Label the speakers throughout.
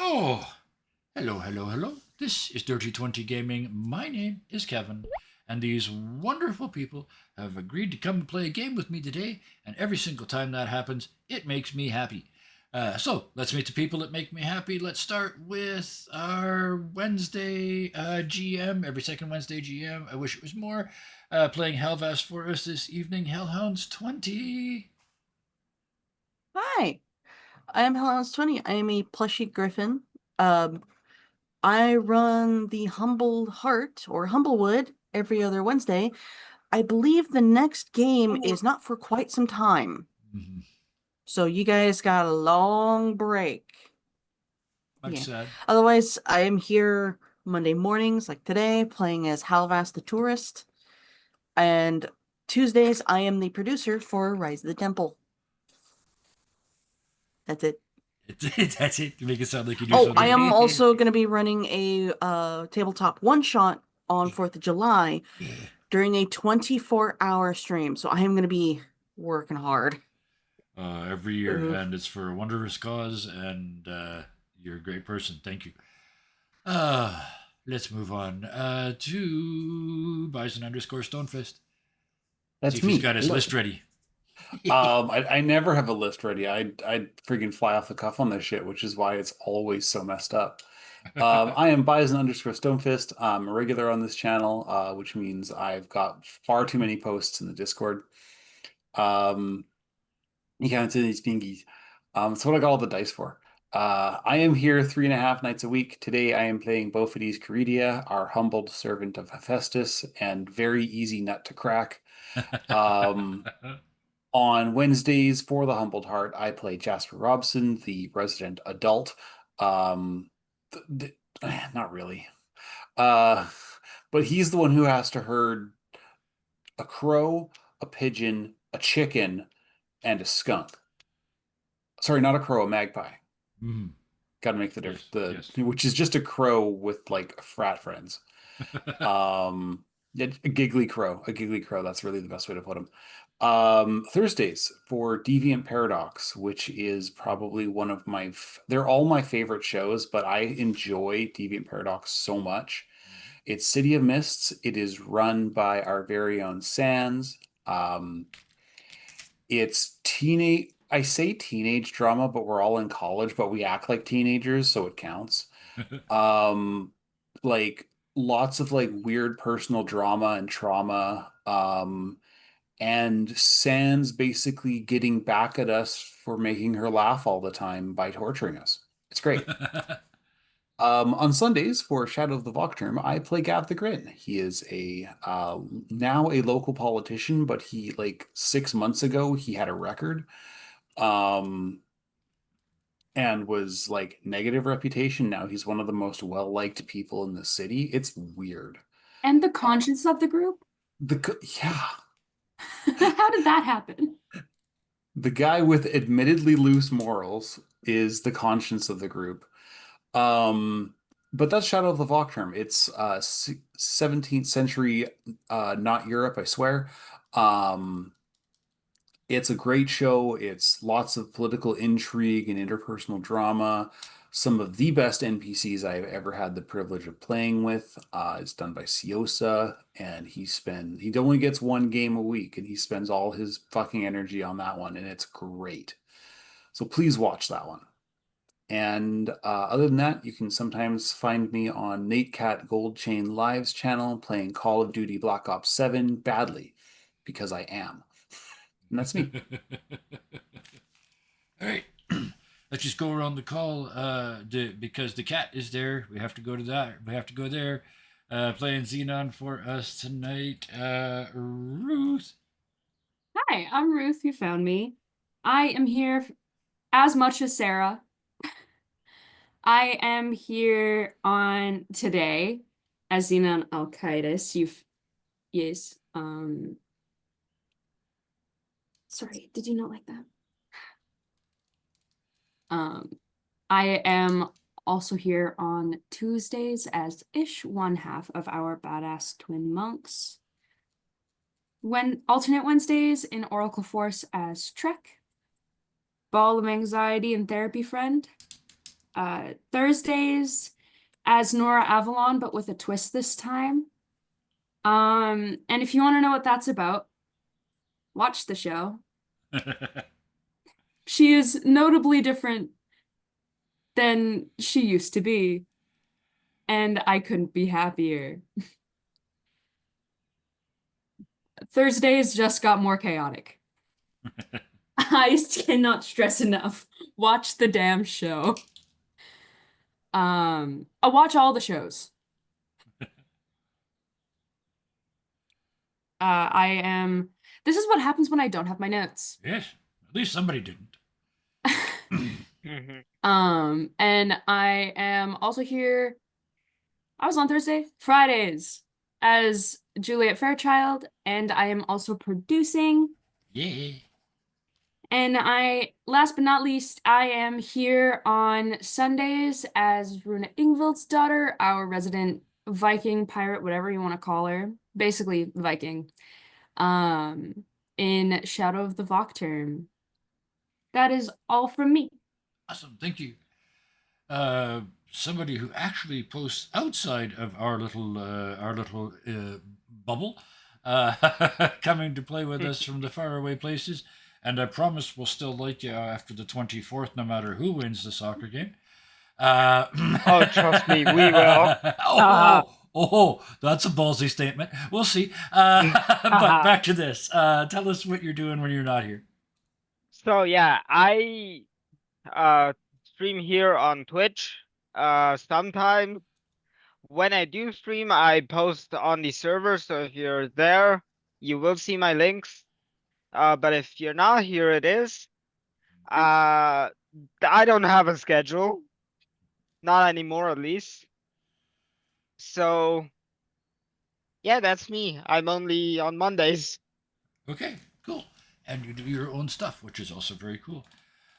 Speaker 1: Oh, hello. This is Dirty 20 Gaming. My name is Kevin, and these wonderful people have agreed to come and play a game with me today, and every single time that happens, it makes me happy. So, let's meet the people that make me happy. Let's start with our Wednesday GM, every second Wednesday GM. I wish it was more. Playing Helvast for us this evening, Hellhounds 20.
Speaker 2: Hi, I am Hellhounds 20. I am a plushy griffin. Um, I run the Humble Heart or Humblewood every other Wednesday. I believe the next game is not for quite some time.
Speaker 1: Mhm.
Speaker 2: So you guys got a long break.
Speaker 1: Much
Speaker 2: Yeah.
Speaker 1: sad.
Speaker 2: Otherwise, I am here Monday mornings, like today, playing as Halvast the Tourist. And Tuesdays, I am the producer for Rise of the Temple. That's it.
Speaker 1: That's it. To make it sound like you do
Speaker 2: Oh, I
Speaker 1: something.
Speaker 2: am also going to be running a tabletop one shot on 4th of July
Speaker 1: Yeah.
Speaker 2: during a 24-hour stream. So I am going to be working hard.
Speaker 1: Every year,
Speaker 2: Ugh.
Speaker 1: and it's for a wondrous cause, and you're a great person. Thank you. Uh, let's move on to Bison underscore Stonefist. See
Speaker 3: That's
Speaker 1: if he's
Speaker 3: me.
Speaker 1: got his
Speaker 3: Hello.
Speaker 1: list ready.
Speaker 3: I never have a list ready. I freaking fly off the cuff on this shit, which is why it's always so messed up. I am Bison underscore Stonefist. I'm a regular on this channel, which means I've got far too many posts in the Discord. Um, you can't see these pingies. It's what I got all the dice for. I am here 3.5 nights a week. Today I am playing Bophades Caridia, our humbled servant of Hephaestus, and very easy nut to crack. Um, On Wednesdays for the Humbled Heart, I play Jasper Robson, the resident adult. Um, Not really. Uh, but he's the one who has to herd a crow, a pigeon, a chicken, and a skunk. Sorry, not a crow, a magpie.
Speaker 1: Mhm.
Speaker 3: Got to make the
Speaker 1: Yes,
Speaker 3: the
Speaker 1: yes.
Speaker 3: which is just a crow with like frat friends. Yeah, a giggly crow. That's really the best way to put him. Thursdays for Deviant Paradox, which is probably one of they're all my favorite shows, but I enjoy Deviant Paradox so much. It's City of Mists. It is run by our very own Sans. It's teenage, I say teenage drama, but we're all in college, but we act like teenagers, so it counts. Um, like lots of like weird personal drama and trauma. And Sans basically getting back at us for making her laugh all the time by torturing us. It's great. On Sundays for Shadow of the Volcturn, I play Gav the Grin. He is a now a local politician, but he like 6 months ago he had a record. Um, and was like negative reputation. Now he's one of the most well-liked people in the city. It's weird.
Speaker 4: And the
Speaker 3: Uh,
Speaker 4: conscience of the group?
Speaker 3: yeah,
Speaker 4: How did that happen?
Speaker 3: the guy with admittedly loose morals is the conscience of the group. Um, but that's Shadow of the Volcturn. It's 17th century, not Europe, I swear. Um, It's a great show. It's lots of political intrigue and interpersonal drama. Some of the best NPCs I've ever had the privilege of playing with. It's done by Siosa, and he only gets one game a week, and he spends all his fucking energy on that one, and it's great. So please watch that one. And other than that, you can sometimes find me on Nate Cat Gold Chain Live's channel playing Call of Duty Black Ops 7 badly because I am. And that's me.
Speaker 1: All right. Let's just go around the call because the cat is there. We have to go to that. We have to go there. Playing Xenon for us tonight. Ruth.
Speaker 4: Hi, I'm Ruth. You found me. I am here as much as Sarah. I am here on today as Xenon Al-Qaeda. Yes. Sorry, did you not like that? Um, I am also here on Tuesdays as Ish, one half of our badass twin monks. When alternate Wednesdays in Oracle Force as Trek, Ball of Anxiety and Therapy Friend. Thursdays as Nora Avalon, but with a twist this time. And if you want to know what that's about, watch the show. She is notably different than she used to be, and I couldn't be happier. Thursdays just got more chaotic. I cannot stress enough. Watch the damn show. I watch all the shows. This is what happens when I don't have my notes.
Speaker 1: Yes, at least somebody didn't.
Speaker 4: And I am also here. I was on Thursday, Fridays as Juliet Fairchild, and I am also producing.
Speaker 1: Yeah.
Speaker 4: And last but not least, I am here on Sundays as Runa Ingvild's daughter, our resident Viking pirate, whatever you want to call her. Basically, Viking. In Shadow of the Vocterm. That is all from me.
Speaker 1: Awesome, thank you. Somebody who actually posts outside of our little bubble, coming to play with us from the faraway places, and I promise we'll still like you after the 24th, no matter who wins the soccer game.
Speaker 5: Oh, trust me, we will.
Speaker 1: That's a ballsy statement. We'll see. But back to this. Tell us what you're doing when you're not here.
Speaker 5: So yeah, I stream here on Twitch. Sometimes when I do stream, I post on the server, so if you're there, you will see my links. But if you're not, here it is. I don't have a schedule. Not anymore, at least. So yeah, that's me. I'm only on Mondays.
Speaker 1: Okay, cool. And you do your own stuff, which is also very cool.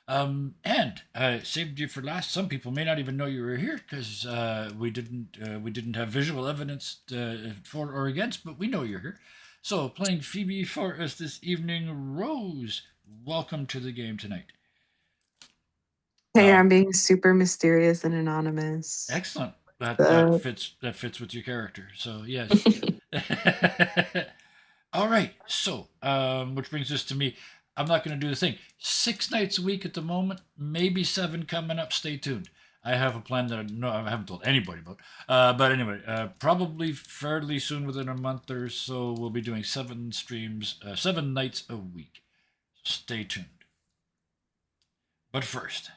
Speaker 1: And I saved you for last. Some people may not even know you were here because we didn't have visual evidence for or against, but we know you're here. So playing Phoebe for us this evening, Rose. Welcome to the game tonight.
Speaker 6: Hey, I'm being super mysterious and anonymous.
Speaker 1: Excellent. That fits with your character. So yes. All right. So which brings us to me. I'm not going to do the thing. 6 nights a week at the moment, maybe 7 coming up. Stay tuned. I have a plan that I haven't told anybody about. But anyway, probably fairly soon, within a month or so, we'll be doing 7 streams, 7 nights a week. Stay tuned. But first,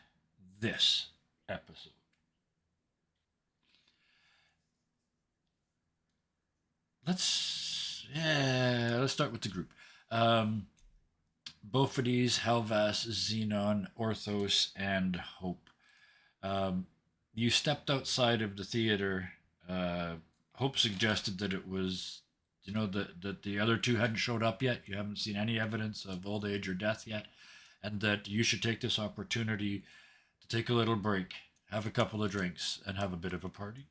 Speaker 1: this episode. Let's start with the group. Bophides, Helvas, Xenon, Orthos, and Hope. You stepped outside of the theater. Hope suggested that it was, that the other 2 hadn't showed up yet. You haven't seen any evidence of old age or death yet, and that you should take this opportunity to take a little break, have a couple of drinks, and have a bit of a party.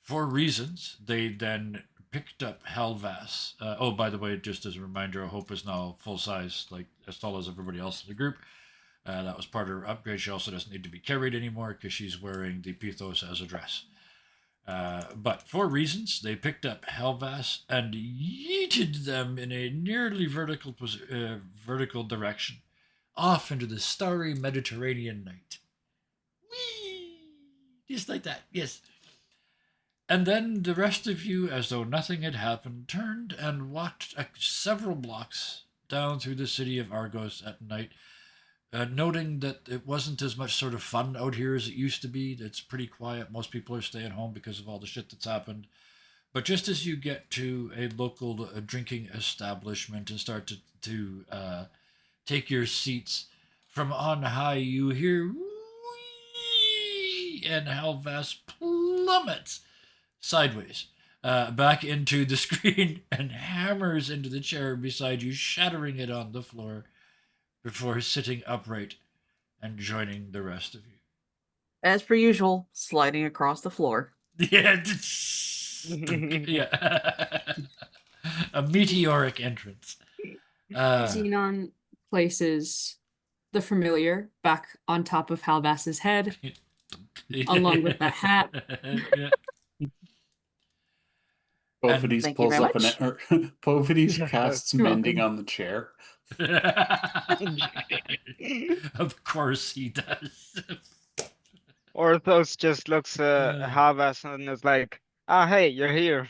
Speaker 1: For reasons, they then picked up Helvas. By the way, just as a reminder, Hope is now full size, like as tall as everybody else in the group. That was part of her upgrade. She also doesn't need to be carried anymore because she's wearing the Pithos as a dress. But for reasons, they picked up Helvas and yeeted them in a nearly vertical direction, off into the starry Mediterranean night. Whee! Just like that, yes. And then the rest of you, as though nothing had happened, turned and walked several blocks down through the city of Argos at night, noting that it wasn't as much sort of fun out here as it used to be. It's pretty quiet. Most people are staying home because of all the shit that's happened. But just as you get to a local drinking establishment and start to take your seats, from on high you hear whee, and Helvas plummets sideways back into the screen and hammers into the chair beside you, shattering it on the floor before sitting upright and joining the rest of you.
Speaker 2: As per usual, sliding across the floor.
Speaker 1: Yeah. Yeah. A meteoric entrance.
Speaker 4: Xenon places the familiar back on top of Halvas's head along with the hat.
Speaker 1: Yeah.
Speaker 3: Pofidis
Speaker 2: Thank you
Speaker 3: pulls
Speaker 2: very
Speaker 3: up an
Speaker 2: much.
Speaker 3: Pofidis casts
Speaker 4: You're
Speaker 3: mending
Speaker 4: welcome.
Speaker 3: on the chair.
Speaker 1: Of course he does.
Speaker 5: Orthos just looks Havas and is like, ah, hey, you're here.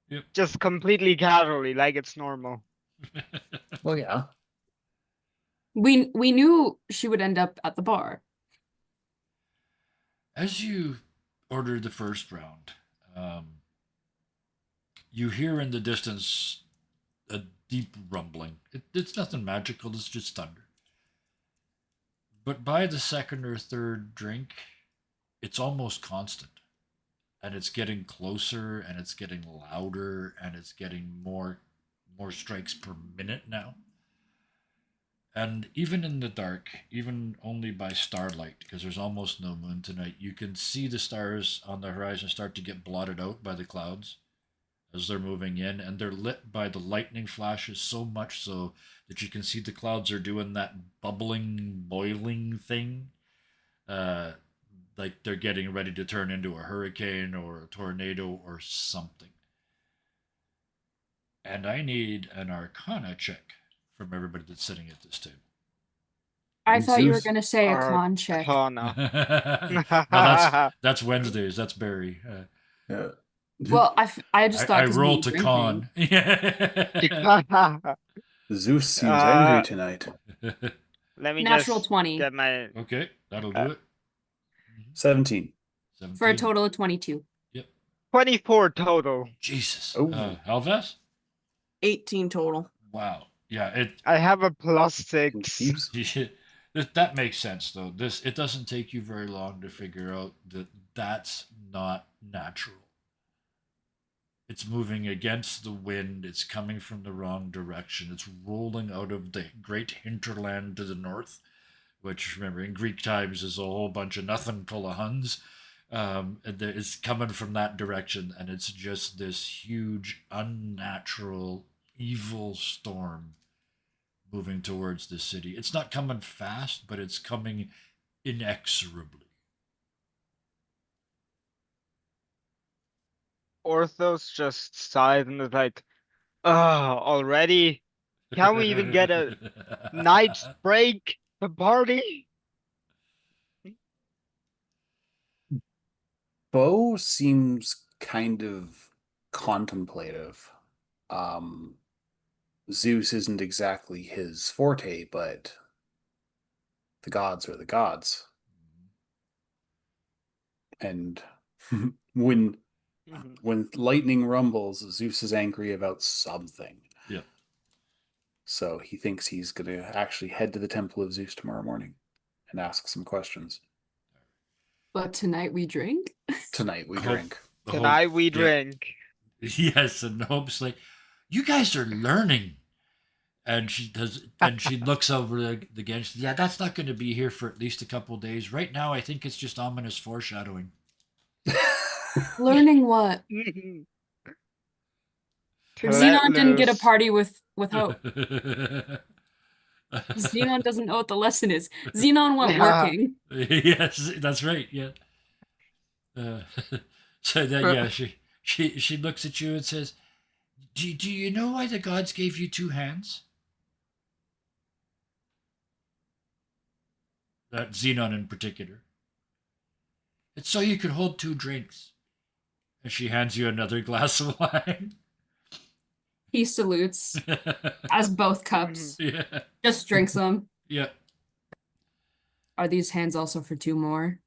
Speaker 1: Yep.
Speaker 5: Just completely casually, like it's normal.
Speaker 3: Well, yeah.
Speaker 4: We knew she would end up at the bar.
Speaker 1: As you order the first round, you hear in the distance a deep rumbling. It's nothing magical, it's just thunder. But by the second or third drink, it's almost constant. And it's getting closer and it's getting louder and it's getting more strikes per minute now. And even in the dark, even only by starlight, because there's almost no moon tonight, you can see the stars on the horizon start to get blotted out by the clouds as they're moving in, and they're lit by the lightning flashes so much so that you can see the clouds are doing that bubbling, boiling thing. Like they're getting ready to turn into a hurricane or a tornado or something. And I need an Arcana check from everybody that's sitting at this table.
Speaker 4: I thought you were
Speaker 3: Zeus.
Speaker 4: gonna say a con check.
Speaker 5: Arcana.
Speaker 1: No, that's Wednesdays. That's Barry.
Speaker 3: Yeah.
Speaker 4: Well, I just thought
Speaker 1: I
Speaker 4: 'cause
Speaker 1: roll
Speaker 4: me
Speaker 1: to
Speaker 4: drinking.
Speaker 1: con.
Speaker 3: Zeus seems angry
Speaker 5: Uh,
Speaker 3: tonight.
Speaker 5: Let me
Speaker 4: Natural
Speaker 5: just
Speaker 4: 20
Speaker 5: get my
Speaker 1: Okay, that'll do it.
Speaker 3: 17.
Speaker 1: 17.
Speaker 4: for a total of 22.
Speaker 5: 24 total.
Speaker 1: Jesus.
Speaker 3: Oh.
Speaker 1: Halves?
Speaker 2: 18 total.
Speaker 1: Wow. Yeah,
Speaker 5: I have a +6.
Speaker 3: Keeps.
Speaker 1: that makes sense though. It doesn't take you very long to figure out that that's not natural. It's moving against the wind. It's coming from the wrong direction. It's rolling out of the great hinterland to the north, which remember in Greek times is a whole bunch of nothing full of Huns. And it's coming from that direction, and it's just this huge, unnatural, evil storm moving towards the city. It's not coming fast, but it's coming inexorably.
Speaker 5: Orthos just sighed and was like, oh, already? Can we even get a night's break to party?
Speaker 3: Bo seems kind of contemplative. Zeus isn't exactly his forte, but the gods are the gods. And when lightning rumbles, Zeus is angry about something.
Speaker 1: Yeah.
Speaker 3: So he thinks he's going to actually head to the Temple of Zeus tomorrow morning and ask some questions.
Speaker 4: But tonight we drink.
Speaker 3: Tonight we
Speaker 1: Hope-
Speaker 3: drink.
Speaker 5: Tonight we
Speaker 1: Yeah.
Speaker 5: drink.
Speaker 1: Yes, and Hope's like, you guys are learning. And she looks over the game. She says, yeah, that's not going to be here for at least a couple of days. Right now, I think it's just ominous foreshadowing.
Speaker 4: Learning what?
Speaker 5: To let
Speaker 4: Xenon didn't get a
Speaker 5: loose.
Speaker 4: party with Hope. Xenon doesn't know what the lesson is. Xenon went working.
Speaker 1: Yes, that's right. Yeah. So that yeah, she looks at you and says, "Do you know why the gods gave you two hands?" That Xenon in particular. It's so you could hold two drinks. And she hands you another glass of wine.
Speaker 4: He salutes as both cups.
Speaker 1: Yeah.
Speaker 4: Just drinks them.
Speaker 1: Yeah.
Speaker 4: Are these hands also for two more?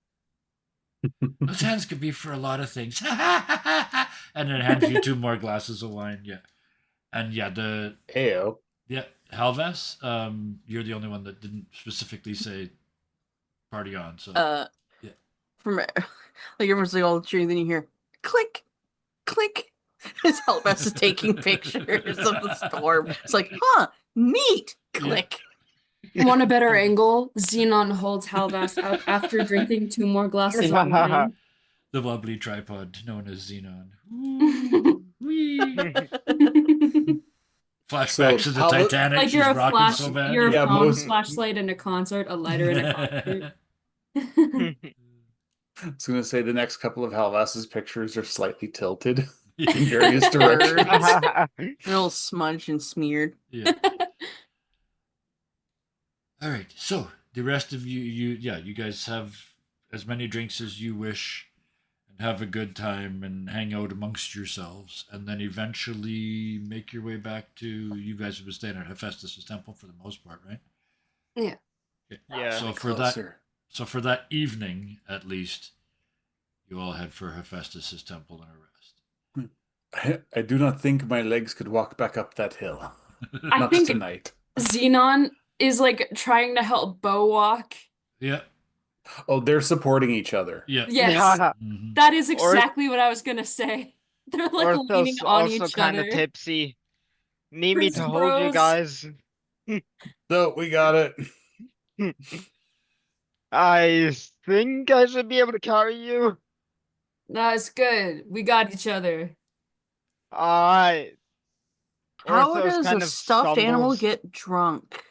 Speaker 1: Those hands could be for a lot of things. And then hands you two more glasses of wine. Yeah. And yeah,
Speaker 3: Ayo.
Speaker 1: yeah, Halvas, you're the only one that didn't specifically say party on. So yeah.
Speaker 2: From like everyone's like all cheering, then you hear click, click. As Helvest is taking pictures of the storm. It's like, huh, neat. Click.
Speaker 4: Want a better angle? Xenon holds Halvas up after drinking two more glasses of wine.
Speaker 1: The wobbly tripod known as Xenon. Flashbacks
Speaker 3: So
Speaker 1: to the
Speaker 3: how-
Speaker 1: Titanic.
Speaker 4: Like
Speaker 1: She's
Speaker 4: you're a
Speaker 1: rocking
Speaker 4: flash,
Speaker 1: so bad.
Speaker 4: you're a
Speaker 3: Yeah,
Speaker 4: phone
Speaker 3: most-
Speaker 4: flashlight in a concert, a lighter in a concert.
Speaker 3: I was going to say the next couple of Halvas's pictures are slightly tilted in various directions.
Speaker 2: They're all smudged and smeared.
Speaker 1: Yeah. All right. So the rest of you guys have as many drinks as you wish, and have a good time and hang out amongst yourselves, and then eventually make your way back to. You guys have been staying at Hephaestus' temple for the most part, right?
Speaker 4: Yeah.
Speaker 1: Okay.
Speaker 5: Yeah.
Speaker 1: So
Speaker 3: Closer.
Speaker 1: for that evening, at least, you all head for Hephaestus' temple and a rest.
Speaker 3: I do not think my legs could walk back up that hill.
Speaker 4: I
Speaker 3: Not
Speaker 4: think
Speaker 3: tonight.
Speaker 4: Xenon is like trying to help Bo walk.
Speaker 1: Yeah.
Speaker 3: Oh, they're supporting each other.
Speaker 1: Yeah.
Speaker 4: Yes,
Speaker 1: Mhm.
Speaker 4: that is
Speaker 5: Or-
Speaker 4: exactly what I was gonna say. They're like leaning
Speaker 5: Orthos
Speaker 4: on
Speaker 5: also
Speaker 4: each
Speaker 5: kind
Speaker 4: other.
Speaker 5: of tipsy. Need me
Speaker 4: Chris
Speaker 5: to hold you
Speaker 4: Bros.
Speaker 5: guys?
Speaker 3: No, we got it.
Speaker 5: I think I should be able to carry you.
Speaker 4: That's good. We got each other.
Speaker 5: Alright.
Speaker 2: How
Speaker 5: Orthos
Speaker 2: does
Speaker 5: kind
Speaker 2: a
Speaker 5: of
Speaker 2: stuffed animal
Speaker 5: stumbles.
Speaker 2: get drunk?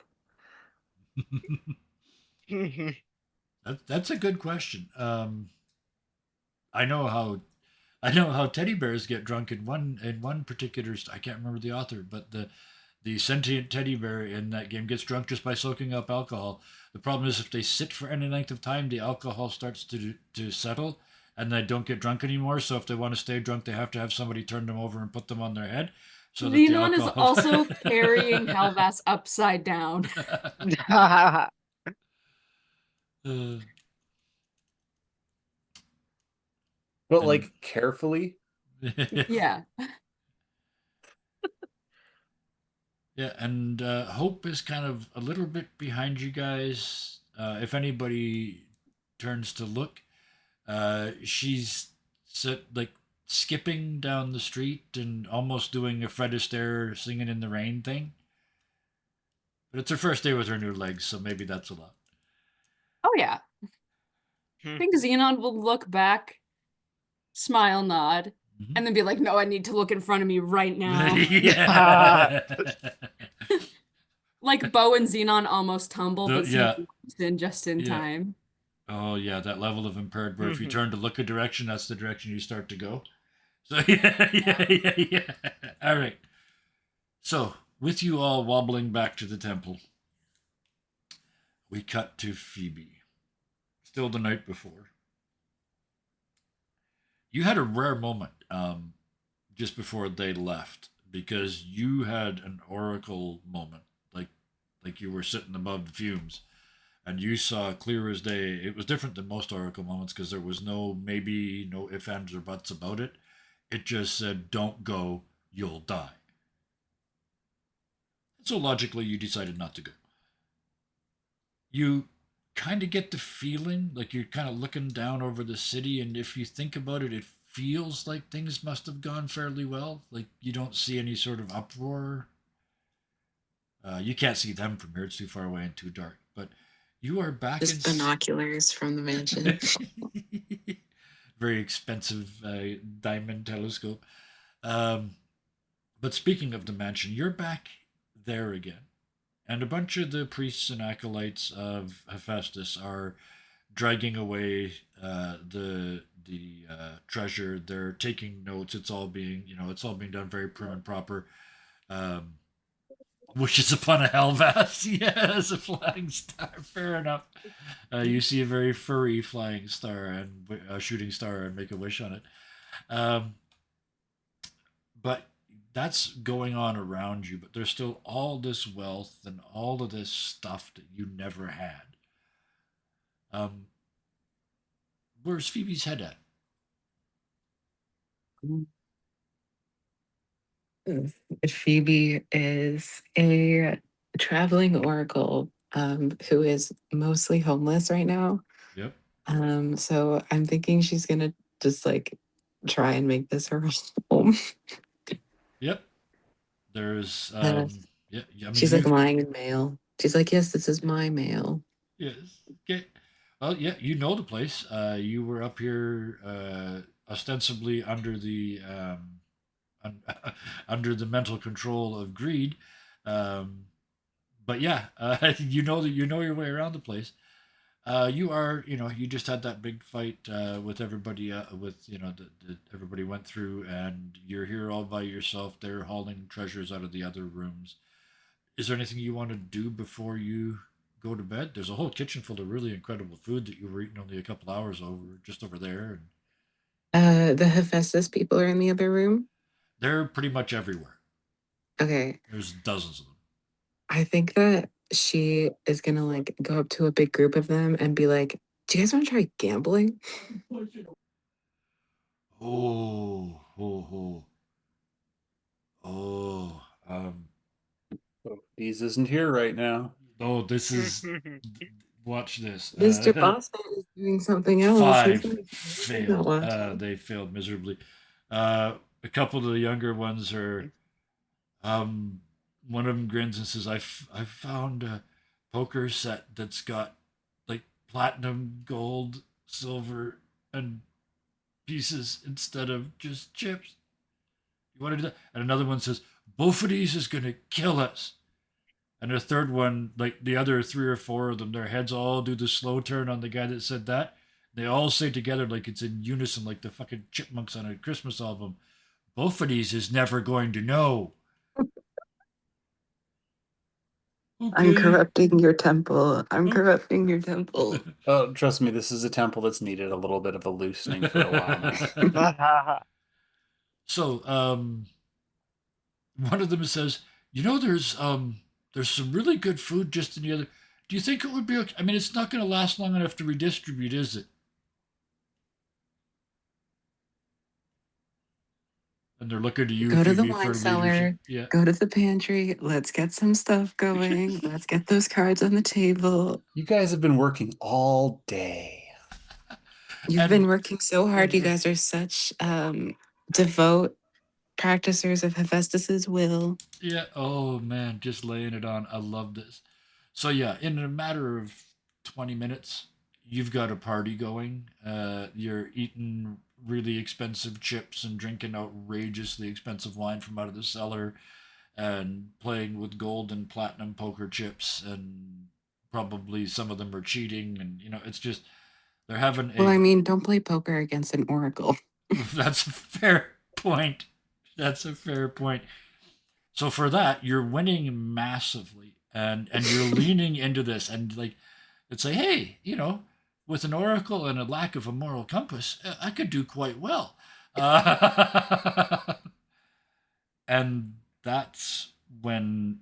Speaker 1: That's a good question. I know how teddy bears get drunk in one particular. I can't remember the author, but the sentient teddy bear in that game gets drunk just by soaking up alcohol. The problem is if they sit for any length of time, the alcohol starts to settle, and they don't get drunk anymore. So if they want to stay drunk, they have to have somebody turn them over and put them on their head. So that the
Speaker 4: Xenon is
Speaker 1: alcohol...
Speaker 4: also carrying Halvas upside down.
Speaker 3: But
Speaker 1: And-
Speaker 3: like carefully.
Speaker 4: Yeah.
Speaker 1: Yeah, and Hope is kind of a little bit behind you guys. If anybody turns to look, she's like skipping down the street and almost doing a Fred Astaire singing in the rain thing. But it's her first day with her new legs, so maybe that's a lot.
Speaker 4: Oh yeah. I think Xenon will look back, smile, nod,
Speaker 1: Mhm.
Speaker 4: and then be like, "No, I need to look in front of me right now."
Speaker 1: Yeah.
Speaker 4: Like Bo and Xenon almost tumble, but
Speaker 1: Yeah.
Speaker 4: Xenon comes in just in
Speaker 1: Yeah.
Speaker 4: time.
Speaker 1: Oh yeah, that level of impaired where if you turn to look a direction, that's the direction you start to go. So yeah. All right. So with you all wobbling back to the temple, we cut to Phoebe. Still the night before. You had a rare moment just before they left because you had an oracle moment, like you were sitting above the fumes, and you saw clear as day. It was different than most oracle moments because there was no maybe, no ifs, ands, or buts about it. It just said, "Don't go, you'll die." So logically, you decided not to go. You kind of get the feeling like you're kind of looking down over the city, and if you think about it, it feels like things must have gone fairly well. Like you don't see any sort of uproar. You can't see them from here; it's too far away and too dark. But you are back
Speaker 6: Just
Speaker 1: in
Speaker 6: binoculars from the mansion.
Speaker 1: very expensive diamond telescope. But speaking of the mansion, you're back there again. And a bunch of the priests and acolytes of Hephaestus are dragging away the treasure. They're taking notes. It's all being done very prim and proper. Wishes upon a Helvas. Yes, a flying star. Fair enough. You see a very furry flying star and a shooting star and make a wish on it. But that's going on around you, but there's still all this wealth and all of this stuff that you never had. Where's Phoebe's head at?
Speaker 6: Phoebe is a traveling oracle who is mostly homeless right now.
Speaker 1: Yep.
Speaker 6: So I'm thinking she's gonna just like try and make this her home.
Speaker 1: Yep. There's yeah. I mean,
Speaker 6: She's like lying in mail. She's like, yes, this is my mail.
Speaker 1: yes. Okay. Well, yeah, you know the place. You were up here ostensibly under the under the mental control of greed. But yeah, you know your way around the place. You are, you just had that big fight with everybody, everybody went through, and you're here all by yourself. They're hauling treasures out of the other rooms. Is there anything you want to do before you go to bed? There's a whole kitchen full of really incredible food that you were eating only a couple hours over, just over there, and
Speaker 6: The Hephaestus people are in the other room.
Speaker 1: they're pretty much everywhere.
Speaker 6: Okay.
Speaker 1: There's dozens of them.
Speaker 6: I think that she is gonna like go up to a big group of them and be like, "Do you guys want to try gambling?"
Speaker 1: Oh, oh, oh, oh.
Speaker 3: Oh, Deez isn't here right now.
Speaker 1: Oh, this is. Watch this.
Speaker 6: Mr. Boss Man is doing something else.
Speaker 1: Five
Speaker 6: He's not
Speaker 1: failed.
Speaker 6: watching.
Speaker 1: They failed miserably. A couple of the younger ones are. Um, One of them grins and says, I found a poker set that's got like platinum, gold, silver, and pieces instead of just chips. You want to do that?" And another one says, "Both of these is gonna kill us." And a third one, like the other three or four of them, their heads all do the slow turn on the guy that said that. They all say together like it's in unison, like the fucking chipmunks on a Christmas album. "Both of these is never going to know."
Speaker 6: I'm
Speaker 1: Okay.
Speaker 6: corrupting your temple. I'm corrupting your temple.
Speaker 3: Oh, trust me, this is a temple that's needed a little bit of a loosening for a while now.
Speaker 1: So, one of them says, there's some really good food just in the other. Do you think it would be okay? I mean, it's not going to last long enough to redistribute, is it?" And they're looking to you,
Speaker 6: Go to the
Speaker 1: Phoebe, for
Speaker 6: wine
Speaker 1: leadership.
Speaker 6: cellar.
Speaker 1: Yeah.
Speaker 6: Go to the pantry. Let's get some stuff going. Let's get those cards on the table.
Speaker 3: You guys have been working all day.
Speaker 6: You've
Speaker 1: And
Speaker 6: been working so hard. You guys are such devout practicers of Hephaestus's will.
Speaker 1: yeah, oh man, just laying it on. I love this. So yeah, in a matter of 20 minutes, you've got a party going. You're eating really expensive chips and drinking outrageously expensive wine from out of the cellar and playing with gold and platinum poker chips, and probably some of them are cheating, and it's just they're having
Speaker 6: Well, I
Speaker 1: a
Speaker 6: mean, don't play poker against an oracle.
Speaker 1: that's a fair point. That's a fair point. So for that, you're winning massively, and you're leaning into this, and like it's like, hey, with an oracle and a lack of a moral compass, I could do quite well. And that's when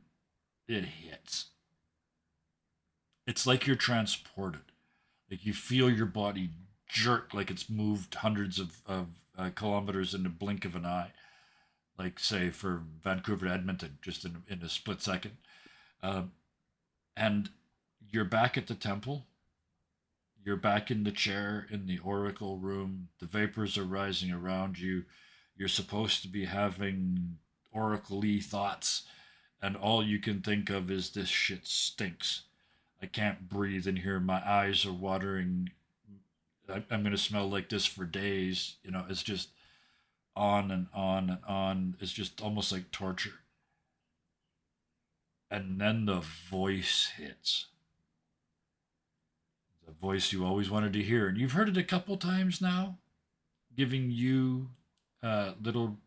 Speaker 1: it hits. It's like you're transported. Like you feel your body jerk, like it's moved hundreds of kilometers in the blink of an eye. Like say for Vancouver to Edmonton, just in a split second. Um, and you're back at the temple. You're back in the chair in the oracle room. The vapors are rising around you. You're supposed to be having oracle-y thoughts, and all you can think of is this shit stinks. I can't breathe in here. My eyes are watering. I'm going to smell like this for days. It's just on and on and on. It's just almost like torture. And then the voice hits. The voice you always wanted to hear. And you've heard it a couple times now, giving you little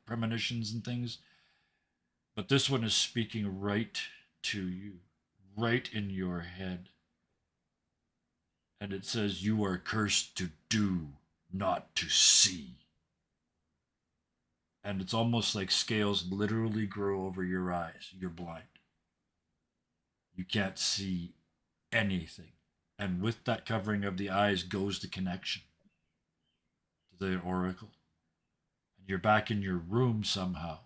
Speaker 1: premonitions and things. But this one is speaking right to you, right in your head. And it says, "You are cursed to do, not to see." And it's almost like scales literally grow over your eyes. You're blind. You can't see anything. And with that covering of the eyes goes the connection to the oracle. And you're back in your room somehow.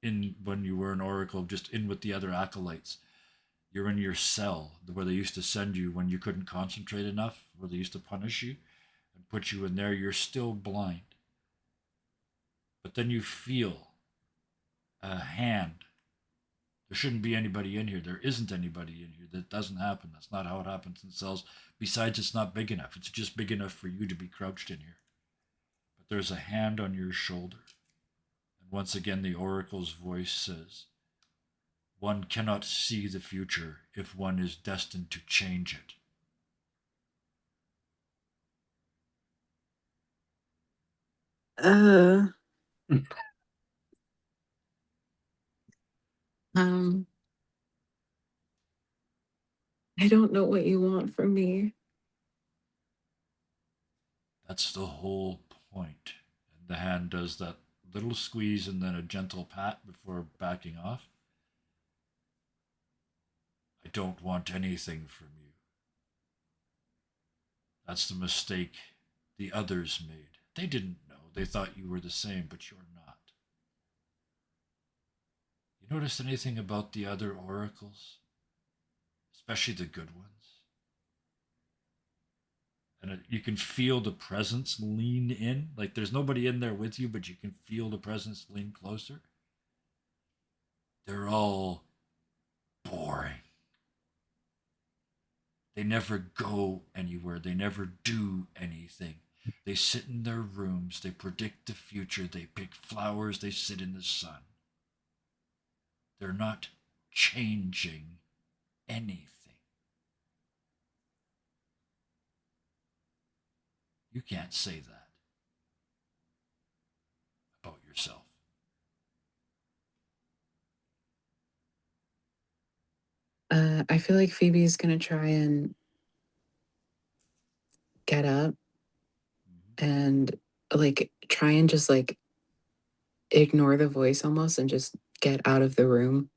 Speaker 1: In when you were an oracle, just in with the other acolytes. You're in your cell where they used to send you when you couldn't concentrate enough, where they used to punish you and put you in there. You're still blind. But then you feel a hand. There shouldn't be anybody in here. There isn't anybody in here. That doesn't happen. That's not how it happens in cells. Besides, it's not big enough. It's just big enough for you to be crouched in here. But there's a hand on your shoulder. And once again, the oracle's voice says, One cannot see the future if one is destined to change it.
Speaker 6: Uh, um, I don't know what you want from me.
Speaker 1: That's the whole point. And the hand does that little squeeze and then a gentle pat before backing off. I don't want anything from you. That's the mistake the others made. They didn't know. They thought you were the same, but you're not. You notice anything about the other oracles? Especially the good ones? And you can feel the presence lean in. Like there's nobody in there with you, but you can feel the presence lean closer. They're all boring. They never go anywhere. They never do anything. They sit in their rooms. They predict the future. They pick flowers. They sit in the sun. They're not changing anything. You can't say that about yourself.
Speaker 6: I feel like Phoebe's gonna try and get up and like try and just like ignore the voice almost and just get out of the room,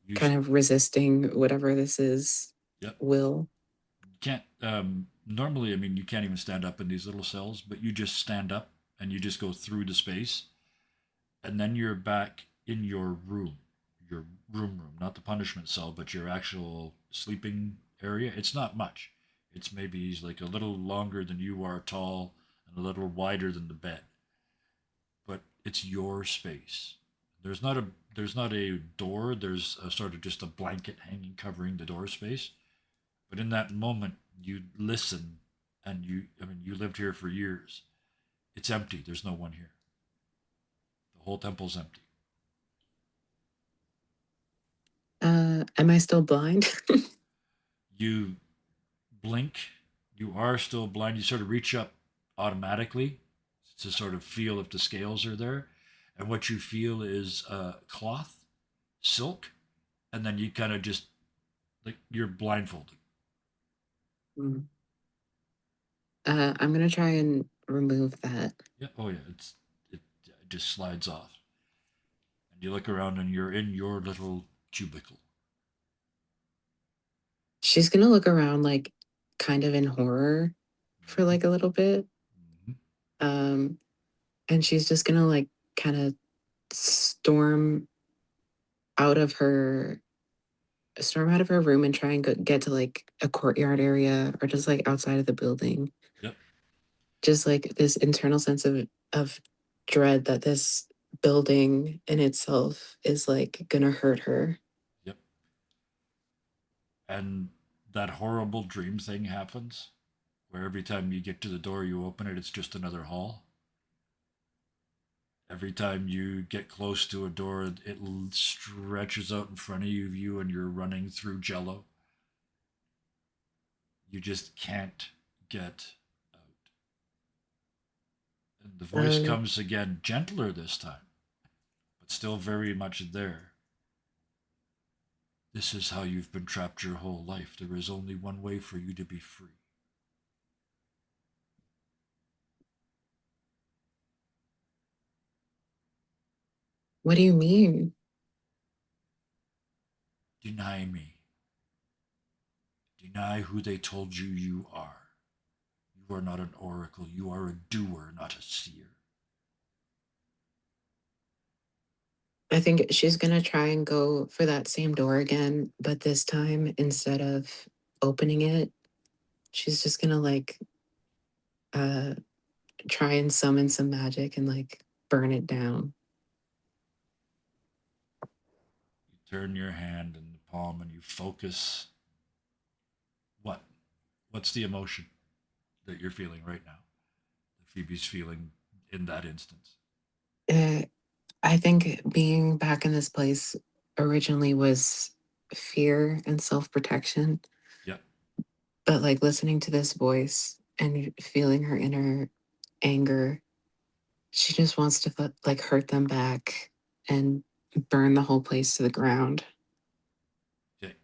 Speaker 1: You
Speaker 6: kind of resisting whatever this is.
Speaker 1: Yep.
Speaker 6: Will.
Speaker 1: Can't normally. I mean, you can't even stand up in these little cells, but you just stand up and you just go through the space, and then you're back in your room, not the punishment cell, but your actual sleeping area. It's not much. It's maybe like a little longer than you are tall and a little wider than the bed, but it's your space. There's not a there's not a door. There's a sort of just a blanket hanging covering the door space. But in that moment, you listen, and I mean, you lived here for years. It's empty. There's no one here. The whole temple's empty.
Speaker 6: Am I still blind?
Speaker 1: You blink. You are still blind. You sort of reach up automatically to sort of feel if the scales are there. And what you feel is cloth, silk, and then you kind of just like you're blindfolded.
Speaker 6: Mm. I'm gonna try and remove that.
Speaker 1: Yeah. Oh yeah. It just slides off. And you look around and you're in your little cubicle.
Speaker 6: She's gonna look around like kind of in horror for like a little bit.
Speaker 1: Mhm.
Speaker 6: Um, and she's just gonna like kind of storm out of her storm out of her room and try and get to like a courtyard area or just like outside of the building.
Speaker 1: Yep.
Speaker 6: Just like this internal sense of dread that this building in itself is like gonna hurt her.
Speaker 1: Yep. And that horrible dream thing happens where every time you get to the door, you open it, it's just another hall. Every time you get close to a door, it stretches out in front of you and you're running through jello. You just can't get out. And the voice
Speaker 6: Um,
Speaker 1: comes again, gentler this time, but still very much there. This is how you've been trapped your whole life. There is only one way for you to be free.
Speaker 6: what do you mean?
Speaker 1: Deny me. Deny who they told you you are. You are not an oracle. You are a doer, not a seer.
Speaker 6: I think she's gonna try and go for that same door again, but this time instead of opening it, she's just gonna like uh try and summon some magic and like burn it down.
Speaker 1: You turn your hand in the palm and you focus. What? What's the emotion that you're feeling right now? That Phoebe's feeling in that instance?
Speaker 6: Uh, I think being back in this place originally was fear and self protection.
Speaker 1: Yep.
Speaker 6: But like listening to this voice and feeling her inner anger, she just wants to like hurt them back and burn the whole place to the ground.
Speaker 1: Okay.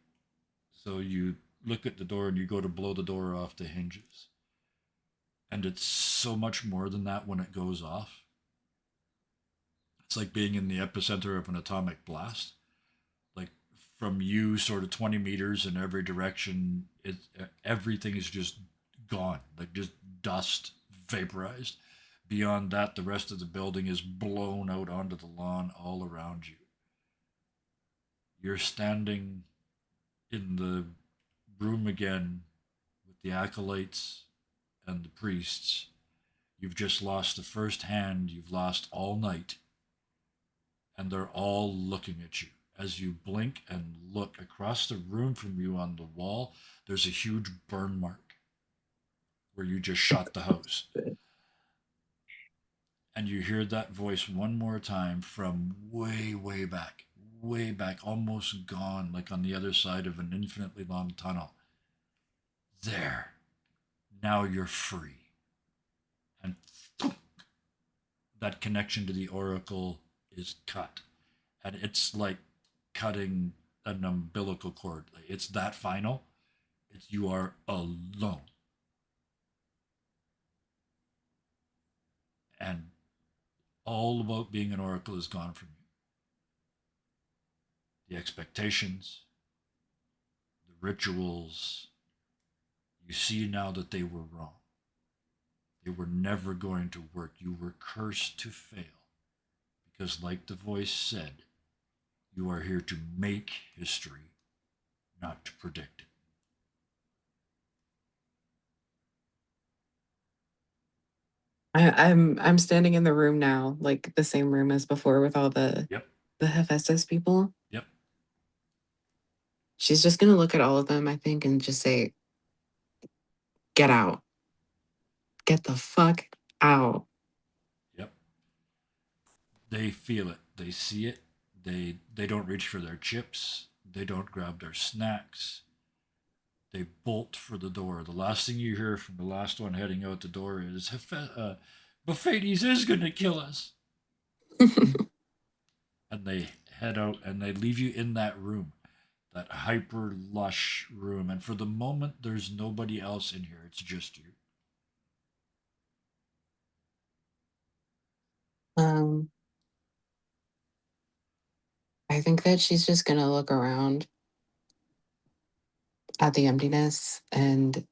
Speaker 1: So you look at the door and you go to blow the door off the hinges. And it's so much more than that when it goes off. It's like being in the epicenter of an atomic blast. Like from you, sort of 20 meters in every direction, everything is just gone. Like just dust, vaporized. Beyond that, the rest of the building is blown out onto the lawn all around you. You're standing in the room again with the acolytes and the priests. You've just lost the first hand you've lost all night, and they're all looking at you. As you blink and look across the room from you on the wall, there's a huge burn mark where you just shot the house. And you hear that voice one more time from way back, almost gone, like on the other side of an infinitely long tunnel. There, now you're free. And that connection to the oracle is cut. And it's like cutting an umbilical cord. It's that final. You are alone. And all about being an oracle is gone from you. The expectations, the rituals, you see now that they were wrong. They were never going to work. You were cursed to fail. Because, like the voice said, you are here to make history, not to predict it.
Speaker 6: I'm standing in the room now, like the same room as before with all the
Speaker 1: Yep.
Speaker 6: the Hephaestus people.
Speaker 1: Yep.
Speaker 6: She's just gonna look at all of them, I think, and just say, "Get out. Get the fuck out."
Speaker 1: Yep. They feel it. They see it. They don't reach for their chips. They don't grab their snacks. They bolt for the door. The last thing you hear from the last one heading out the door is, Buffetes is going to kill us. And they head out and they leave you in that room, that hyper lush room. And for the moment, there's nobody else in here. It's just you.
Speaker 6: um, I think that she's just gonna look around at the emptiness and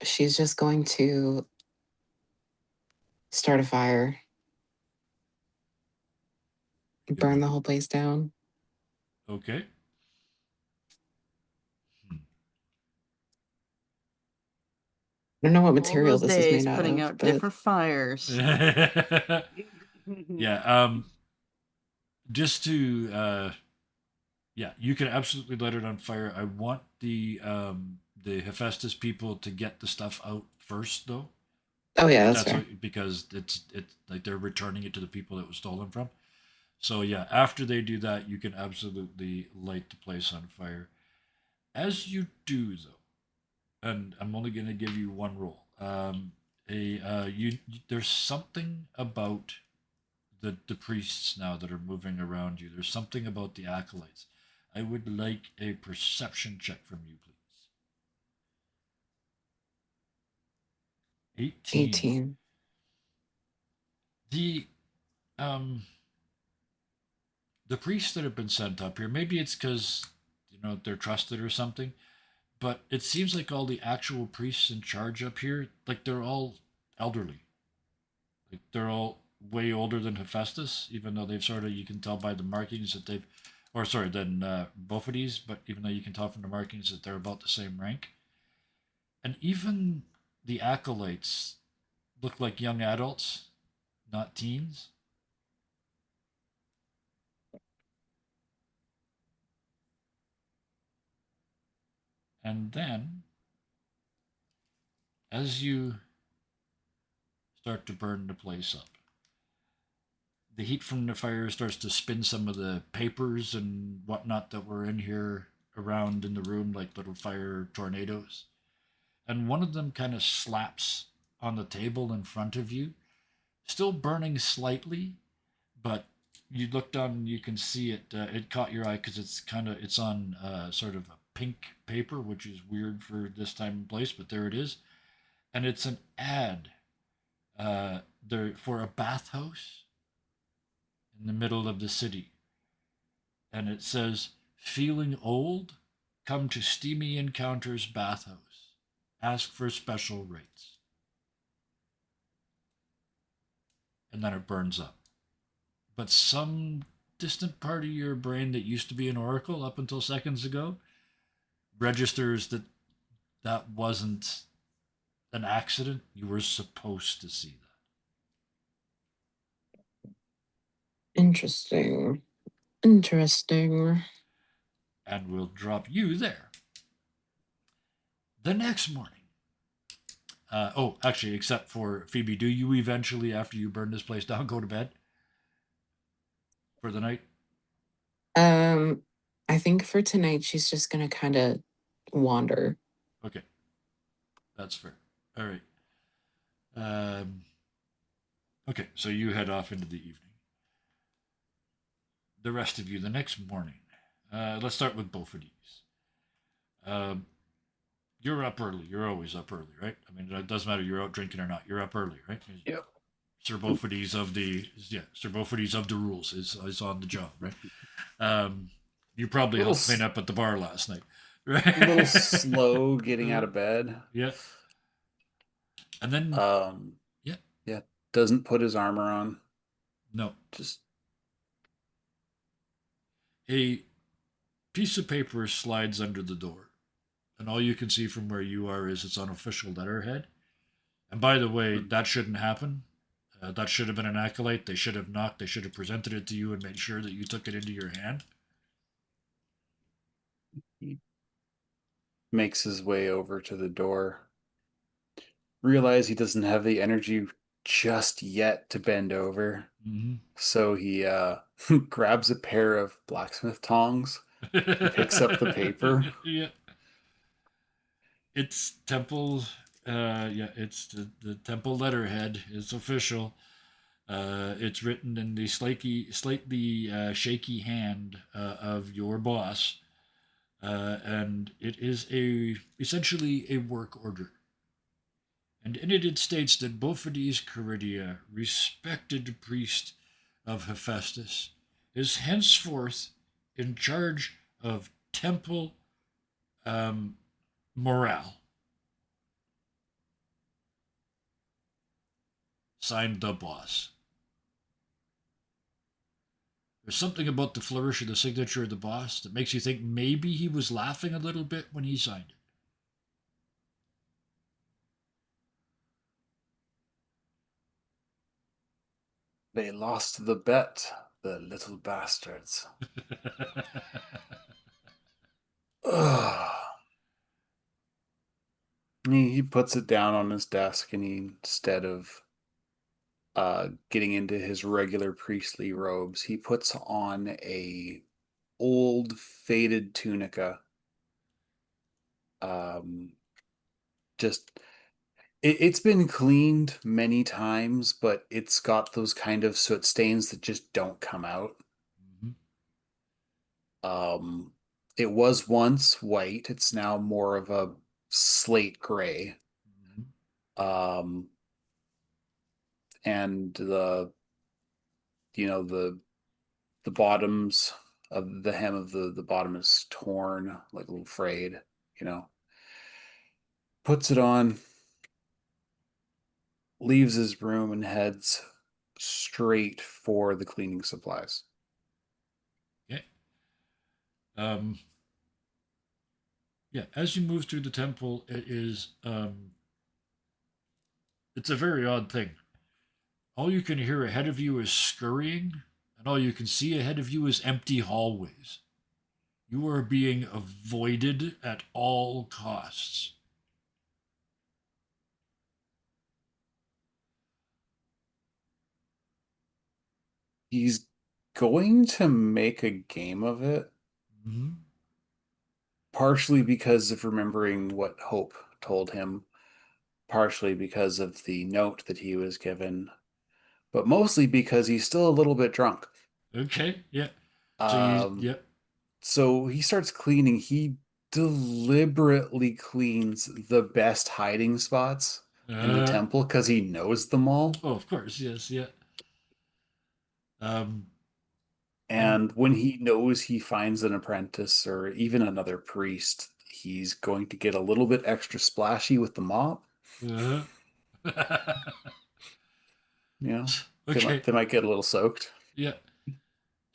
Speaker 6: she's just going to start a fire, burn the whole place down.
Speaker 1: Okay.
Speaker 6: I don't know what
Speaker 2: All
Speaker 6: material
Speaker 2: those
Speaker 6: this is
Speaker 2: days
Speaker 6: made out
Speaker 2: putting
Speaker 6: of,
Speaker 2: out
Speaker 6: but
Speaker 2: different fires.
Speaker 1: Yeah. Just to yeah, you can absolutely let it on fire. I want the Hephaestus people to get the stuff out first, though.
Speaker 6: oh yeah,
Speaker 1: If
Speaker 6: that's fair.
Speaker 1: because it's like they're returning it to the people that was stolen from. So yeah, after they do that, you can absolutely light the place on fire. As you do, though, and I'm only going to give you one roll. There's something about the priests now that are moving around you. There's something about the acolytes. I would like a perception check from you, please. 18.
Speaker 6: 18.
Speaker 1: The um the priests that have been sent up here, maybe it's because they're trusted or something, but it seems like all the actual priests in charge up here, like they're all elderly. Like they're all way older than Hephaestus, even though they've sort of, you can tell by the markings that they've, or sorry, than Bophides, but even though you can tell from the markings that they're about the same rank. And even the acolytes look like young adults, not teens. And then, as you start to burn the place up, the heat from the fire starts to spin some of the papers and whatnot that were in here around in the room like little fire tornadoes. And one of them kind of slaps on the table in front of you, still burning slightly, but you look down and you can see it. It caught your eye because it's on sort of a pink paper, which is weird for this time and place, but there it is, and it's an ad there for a bathhouse in the middle of the city, and it says, "Feeling old? Come to Steamy Encounters Bathhouse. Ask for special rates." And then it burns up. But some distant part of your brain that used to be an oracle up until seconds ago registers that that wasn't an accident. You were supposed to see that.
Speaker 6: Interesting. Interesting.
Speaker 1: And we'll drop you there. The next morning. Actually, except for Phoebe, do you eventually, after you burn this place down, go to bed for the night?
Speaker 6: I think for tonight she's just gonna kind of wander.
Speaker 1: Okay, that's fair. All right. Okay, so you head off into the evening. The rest of you, the next morning. Let's start with both of these. You're up early. You're always up early, right? I mean, it doesn't matter you're out drinking or not. You're up early, right?
Speaker 3: Yep.
Speaker 1: Sir Beauforties of the rules is on the job, right? You probably helped clean up at the bar last night, right?
Speaker 3: A little slow getting out of bed.
Speaker 1: Yeah. And then
Speaker 3: yeah, doesn't put his armor on.
Speaker 1: No.
Speaker 3: Just
Speaker 1: a piece of paper slides under the door, and all you can see from where you are is its unofficial letterhead. And by the way, that shouldn't happen. That should have been an acolyte. They should have knocked. They should have presented it to you and made sure that you took it into your hand.
Speaker 3: He makes his way over to the door. Realize he doesn't have the energy just yet to bend over.
Speaker 1: Mm-hmm.
Speaker 3: So he grabs a pair of blacksmith tongs, picks up the paper.
Speaker 1: Yeah. It's temple. It's the temple letterhead. It's official. It's written in the slightly shaky hand of your boss, and it is essentially a work order. And in it states that Beauforties Caridia, respected priest of Hephaestus, is henceforth in charge of temple morale. Signed, the boss. There's something about the flourish of the signature of the boss that makes you think maybe he was laughing a little bit when he signed it.
Speaker 3: They lost the bet, the little bastards. Ugh. He puts it down on his desk, and instead of getting into his regular priestly robes, he puts on a old faded tunica. Just it's been cleaned many times, but it's got those kind of soot stains that just don't come out.
Speaker 1: Mm-hmm.
Speaker 3: It was once white. It's now more of a slate gray.
Speaker 1: Mm-hmm.
Speaker 3: And the bottoms of the hem of the bottom is torn, like a little frayed, Puts it on, leaves his room, and heads straight for the cleaning supplies.
Speaker 1: Okay. As you move through the temple, it's a very odd thing. All you can hear ahead of you is scurrying, and all you can see ahead of you is empty hallways. You are being avoided at all costs.
Speaker 3: He's going to make a game of it,
Speaker 1: Hmm.
Speaker 3: partially because of remembering what Hope told him, partially because of the note that he was given, but mostly because he's still a little bit drunk.
Speaker 1: Okay, yeah. So you,
Speaker 3: Um,
Speaker 1: yeah.
Speaker 3: so he starts cleaning. He deliberately cleans the best hiding spots in the
Speaker 1: Uh,
Speaker 3: temple because he knows them all.
Speaker 1: oh, of course, yes, yeah. Um, and
Speaker 3: And when he knows he finds an apprentice or even another priest, he's going to get a little bit extra splashy with the mop.
Speaker 1: uh,
Speaker 3: You know,
Speaker 1: okay,
Speaker 3: they might get a little soaked.
Speaker 1: yeah.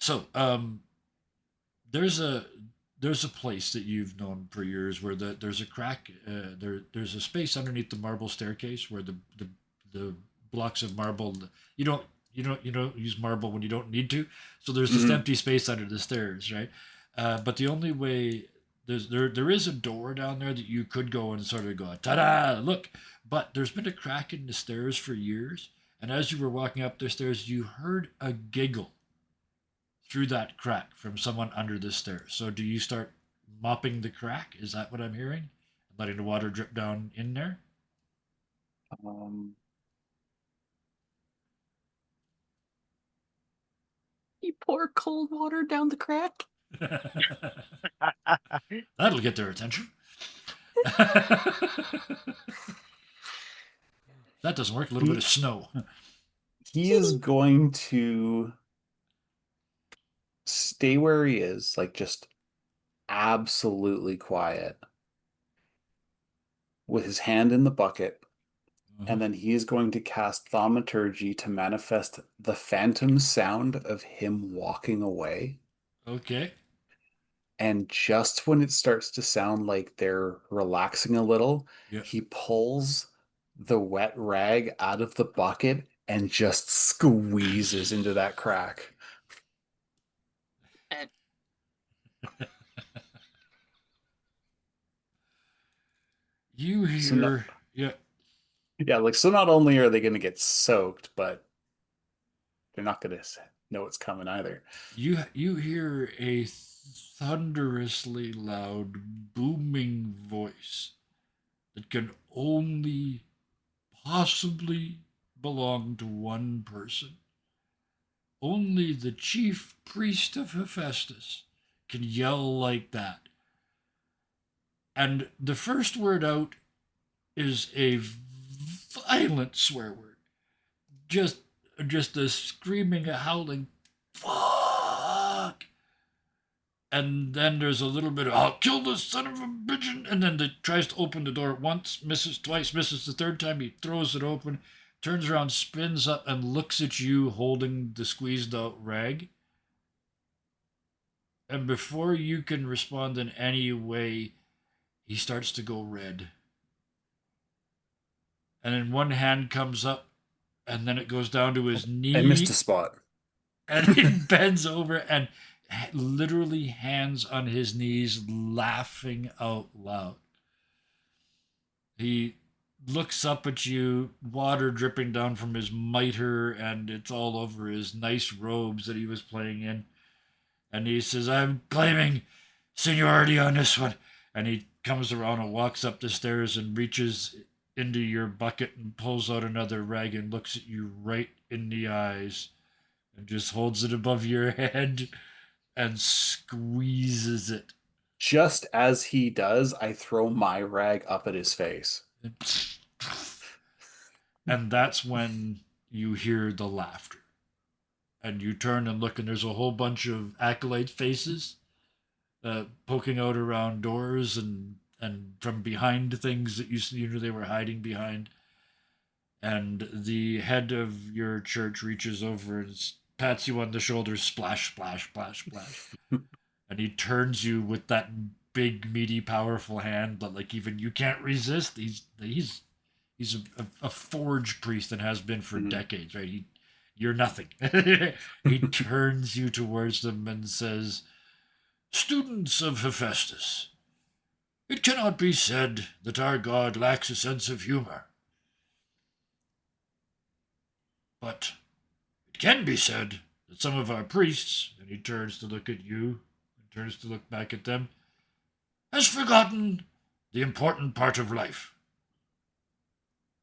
Speaker 1: So, there's a there's a place that you've known for years where there's a crack. There's a space underneath the marble staircase where the blocks of marble. You don't use marble when you don't need to. So there's this
Speaker 3: Hmm.
Speaker 1: empty space under the stairs, right? But the only way there is a door down there that you could go and sort of go ta-da, look. But there's been a crack in the stairs for years, and as you were walking up the stairs, you heard a giggle through that crack from someone under the stairs. So do you start mopping the crack? Is that what I'm hearing? Letting the water drip down in there?
Speaker 3: Um,
Speaker 2: You pour cold water down the crack.
Speaker 1: That'll get their attention. That doesn't work. A little bit of
Speaker 3: he
Speaker 1: snow.
Speaker 3: he is going to stay where he is, like just absolutely quiet, with his hand in the bucket,
Speaker 1: Uh-huh.
Speaker 3: and then he is going to cast thaumaturgy to manifest the phantom sound of him walking away.
Speaker 1: Okay.
Speaker 3: And just when it starts to sound like they're relaxing a little,
Speaker 1: Yeah.
Speaker 3: he pulls the wet rag out of the bucket and just squeezes into that crack.
Speaker 1: You
Speaker 3: So not,
Speaker 1: hear, yeah,
Speaker 3: yeah, like so not only are they going to get soaked, but they're not going to know it's coming either.
Speaker 1: you hear a thunderously loud booming voice that can only possibly belong to one person. Only the chief priest of Hephaestus can yell like that. And the first word out is a violent swear word. Just just a screaming, a howling fuck. And then there's a little bit of I'll kill this son of a bitch, and then he tries to open the door once, misses twice, misses the third time, he throws it open, turns around, spins up, and looks at you holding the squeezed out rag. And before you can respond in any way, he starts to go red. And then one hand comes up, and then it goes down to his
Speaker 3: I missed a
Speaker 1: knee,
Speaker 3: spot.
Speaker 1: and he bends over and literally hands on his knees, laughing out loud. He looks up at you, water dripping down from his mitre, and it's all over his nice robes that he was playing in. And he says, I'm claiming seniority on this one. And he comes around and walks up the stairs and reaches into your bucket and pulls out another rag and looks at you right in the eyes and just holds it above your head and squeezes it.
Speaker 3: Just as he does, I throw my rag up at his face.
Speaker 1: And that's when you hear the laughter. And you turn and look, and there's a whole bunch of acolyte faces poking out around doors and from behind things that you knew they were hiding behind. And the head of your church reaches over and pats you on the shoulder, splash, splash, splash, splash. And he turns you with that big, meaty, powerful hand that like even you can't resist. He's a forge priest and has been for
Speaker 3: Mhm.
Speaker 1: decades, right? You're nothing. He turns you towards them and says, Students of Hephaestus, it cannot be said that our god lacks a sense of humor. But it can be said that some of our priests, and he turns to look at you, and turns to look back at them, has forgotten the important part of life.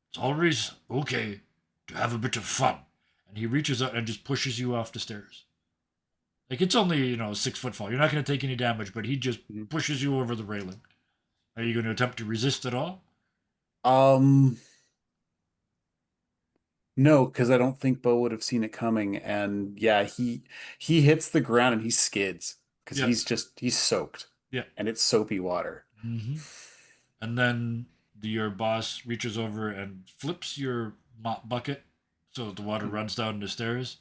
Speaker 1: It's always okay to have a bit of fun. And he reaches out and just pushes you off the stairs. Like, it's only, a 6-foot fall. You're not going to take any damage, but he just pushes you over the railing. Are you going to attempt to resist at all?
Speaker 3: No, because I don't think Bo would have seen it coming. And yeah, he hits the ground and he skids because
Speaker 1: Yeah.
Speaker 3: he's soaked.
Speaker 1: Yeah.
Speaker 3: And it's soapy water.
Speaker 1: Mm-hmm. And then your boss reaches over and flips your mop bucket so that the water runs down the stairs.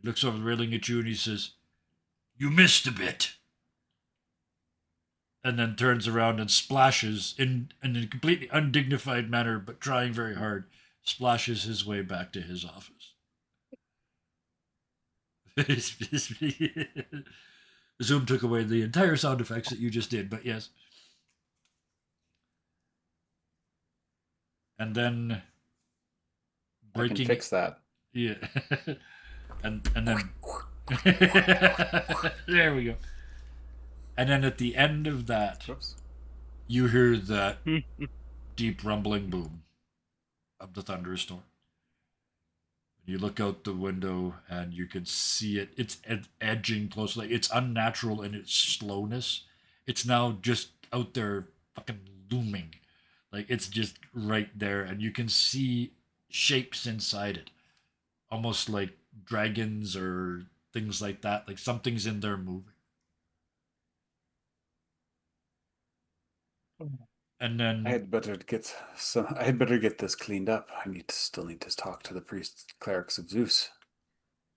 Speaker 1: He looks over the railing at you and he says, "You missed a bit." And then turns around and splashes in a completely undignified manner, but trying very hard, splashes his way back to his office. Zoom took away the entire sound effects that you just did, but yes. And then
Speaker 3: I can fix that.
Speaker 1: Yeah. and then there we go. And then at the end of that,
Speaker 3: Whoops.
Speaker 1: you hear that deep rumbling boom of the thunderstorm. You look out the window and you can see it. It's edging close. Like, it's unnatural in its slowness. It's now just out there fucking looming. Like, it's just right there. And you can see shapes inside it. Almost like dragons or things like that. Like, something's in there moving. And then
Speaker 3: I had better get this cleaned up. Still need to talk to the priests, clerics of Zeus.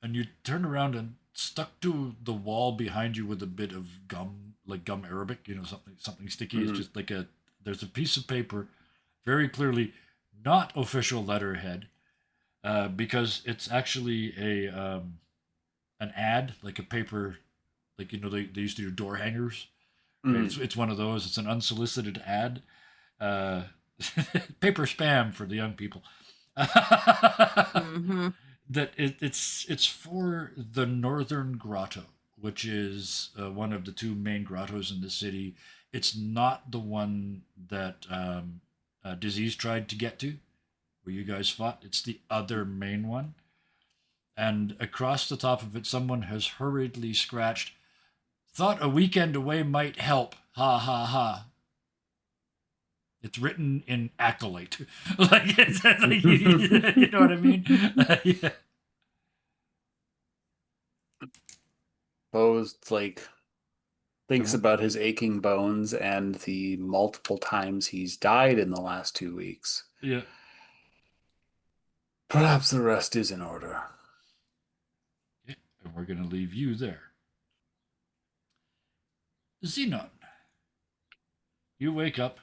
Speaker 1: and you turn around and stuck to the wall behind you with a bit of gum, like gum arabic, something sticky. It's just like there's a piece of paper, very clearly not official letterhead, because it's actually an ad, like a paper, like they used to do door hangers. Right? It's one of those. It's an unsolicited ad. Paper spam for the young people.
Speaker 2: Mm-hmm.
Speaker 1: That it's for the Northern Grotto, which is one of the two main grottos in the city. It's not the one that Disease tried to get to, where you guys fought. It's the other main one. And across the top of it, someone has hurriedly scratched, "Thought a weekend away might help. Ha ha ha." It's written in acolyte. Like, you know what I mean? Yeah.
Speaker 3: Bo's thinks about his aching bones and the multiple times he's died in the last 2 weeks.
Speaker 1: Yeah.
Speaker 3: Perhaps the rest is in order.
Speaker 1: Yeah. And we're going to leave you there. Xenon, you wake up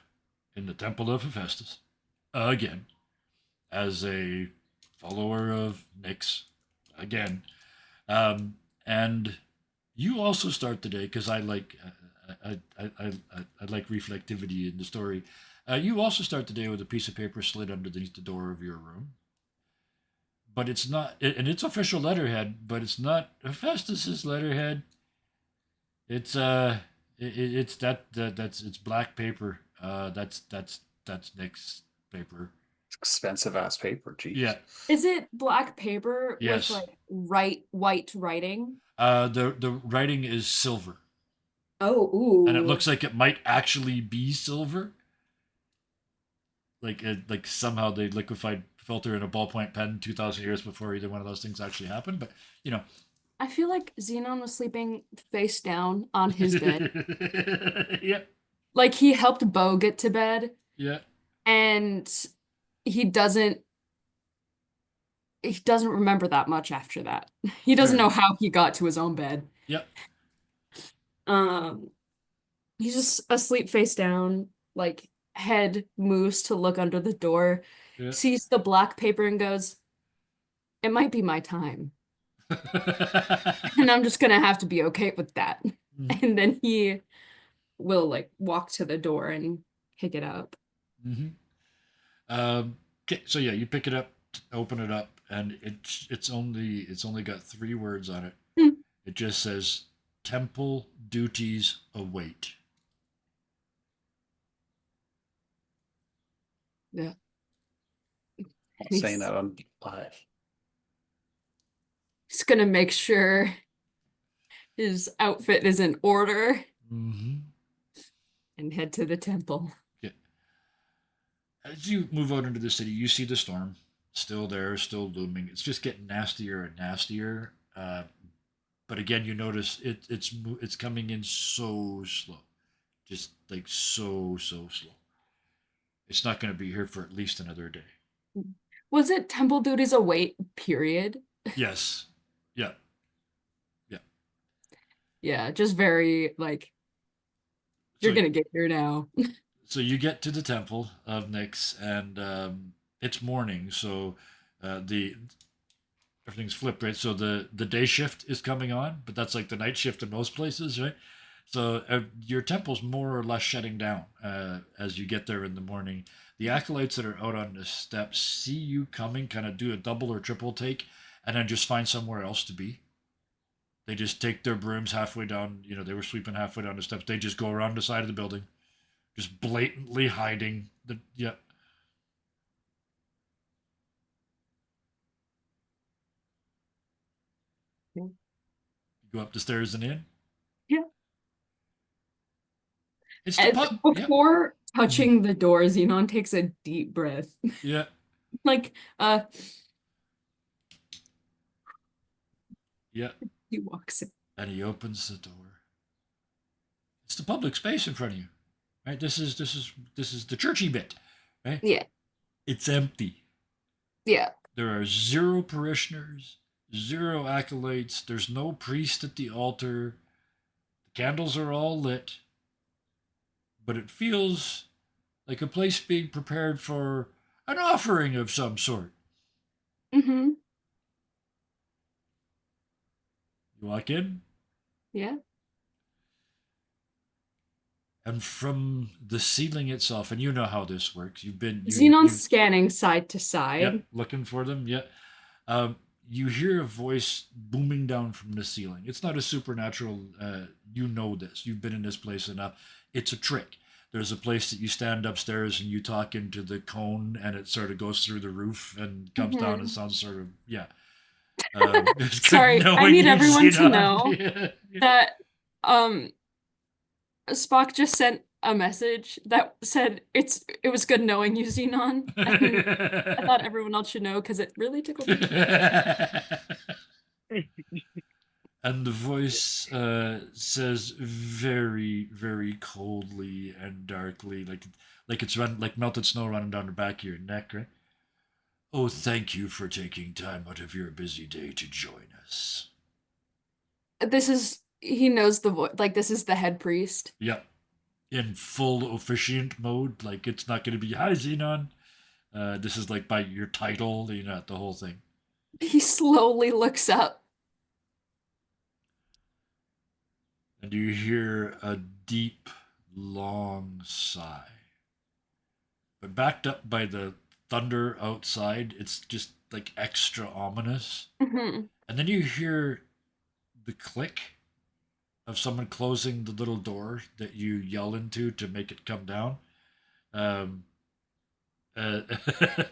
Speaker 1: in the Temple of Hephaestus again as a follower of Nyx again. And you also start the day, because I like reflectivity in the story. You also start the day with a piece of paper slid underneath the door of your room. But it's not, and it's official letterhead, but it's not Hephaestus's letterhead. It's it's it's black paper. That's Nick's paper.
Speaker 3: It's expensive ass paper, geez.
Speaker 1: Yeah.
Speaker 4: Is it black paper
Speaker 1: Yes.
Speaker 4: with white writing?
Speaker 1: The writing is silver.
Speaker 4: Oh, ooh.
Speaker 1: And it looks like it might actually be silver. Like somehow they liquefied filter in a ballpoint pen 2,000 years before either one of those things actually happened. But
Speaker 4: I feel like Xenon was sleeping face down on his bed.
Speaker 1: Yeah.
Speaker 4: Like, he helped Bo get to bed,
Speaker 1: Yeah.
Speaker 4: and he doesn't remember that much after that. He doesn't
Speaker 1: Fair.
Speaker 4: know how he got to his own bed.
Speaker 1: Yep.
Speaker 4: He's just asleep face down, like, head moves to look under the door,
Speaker 1: Yeah.
Speaker 4: sees the black paper and goes, "It might be my time." And I'm just gonna have to be okay with that.
Speaker 1: Mhm.
Speaker 4: And then he will, like, walk to the door and pick it up.
Speaker 1: Mm-hmm. Okay, so yeah, you pick it up, open it up, and it's only got 3 words on it. It just says temple duties await.
Speaker 4: Yeah.
Speaker 3: I'm saying that on live.
Speaker 4: He's gonna make sure his outfit is in order
Speaker 1: Mm-hmm.
Speaker 4: and head to the temple.
Speaker 1: Yeah. As you move out into the city, you see the storm still there, still looming. It's just getting nastier and nastier. But again, you notice it's coming in so slow, just like so slow. It's not going to be here for at least another day.
Speaker 4: Was it temple duties await, period?
Speaker 1: Yes. Yeah. Yeah.
Speaker 4: Yeah, just very like you're
Speaker 1: So
Speaker 4: gonna get here now.
Speaker 1: so you get to the temple of Nyx, and it's morning. So the everything's flipped, right? So the day shift is coming on, but that's like the night shift in most places, right? So your temple's more or less shutting down as you get there in the morning. The acolytes that are out on the steps see you coming, kind of do a double or triple take, and then just find somewhere else to be. They just take their brooms halfway down. You know, they were sweeping halfway down the steps. They just go around the side of the building, just blatantly hiding. Yeah.
Speaker 4: Yeah.
Speaker 1: You go up the stairs and in.
Speaker 4: Yeah.
Speaker 1: It's the pub. Yeah.
Speaker 4: Before touching the door, Xenon takes a deep breath.
Speaker 1: Yeah.
Speaker 4: Like,
Speaker 1: Yeah.
Speaker 4: he walks in.
Speaker 1: And he opens the door. It's the public space in front of you, right? This is the churchy bit, right?
Speaker 4: Yeah.
Speaker 1: It's empty.
Speaker 4: Yeah.
Speaker 1: There are zero parishioners, zero acolytes. There's no priest at the altar. The candles are all lit, but it feels like a place being prepared for an offering of some sort.
Speaker 4: Mm-hmm.
Speaker 1: You walk in,
Speaker 4: Yeah.
Speaker 1: and from the ceiling itself, and you know how this works.
Speaker 4: Xenon's scanning side to side.
Speaker 1: Yep, looking for them. Yeah. You hear a voice booming down from the ceiling. It's not a supernatural. You know this. You've been in this place enough. It's a trick. There's a place that you stand upstairs and you talk into the cone, and it sort of goes through the roof and comes down and sounds sort of yeah. It's good
Speaker 4: Sorry, I
Speaker 1: knowing
Speaker 4: need
Speaker 1: you,
Speaker 4: everyone to
Speaker 1: Xenon.
Speaker 4: know
Speaker 1: Yeah, yeah.
Speaker 4: that Spock just sent a message that said it was good knowing you, Xenon. And I thought everyone else should know because it really tickled me.
Speaker 1: And the voice says very, very coldly and darkly, like it's like melted snow running down the back of your neck, right? Oh, thank you for taking time out of your busy day to join us.
Speaker 4: He knows the voice, like this is the head priest.
Speaker 1: Yep. In full officiant mode, like it's not going to be, hi, Xenon. This is like by your title, the whole thing.
Speaker 4: He slowly looks up.
Speaker 1: And you hear a deep, long sigh. But backed up by the thunder outside, it's just like extra ominous.
Speaker 4: Mhm.
Speaker 1: And then you hear the click of someone closing the little door that you yell into to make it come down. Um, that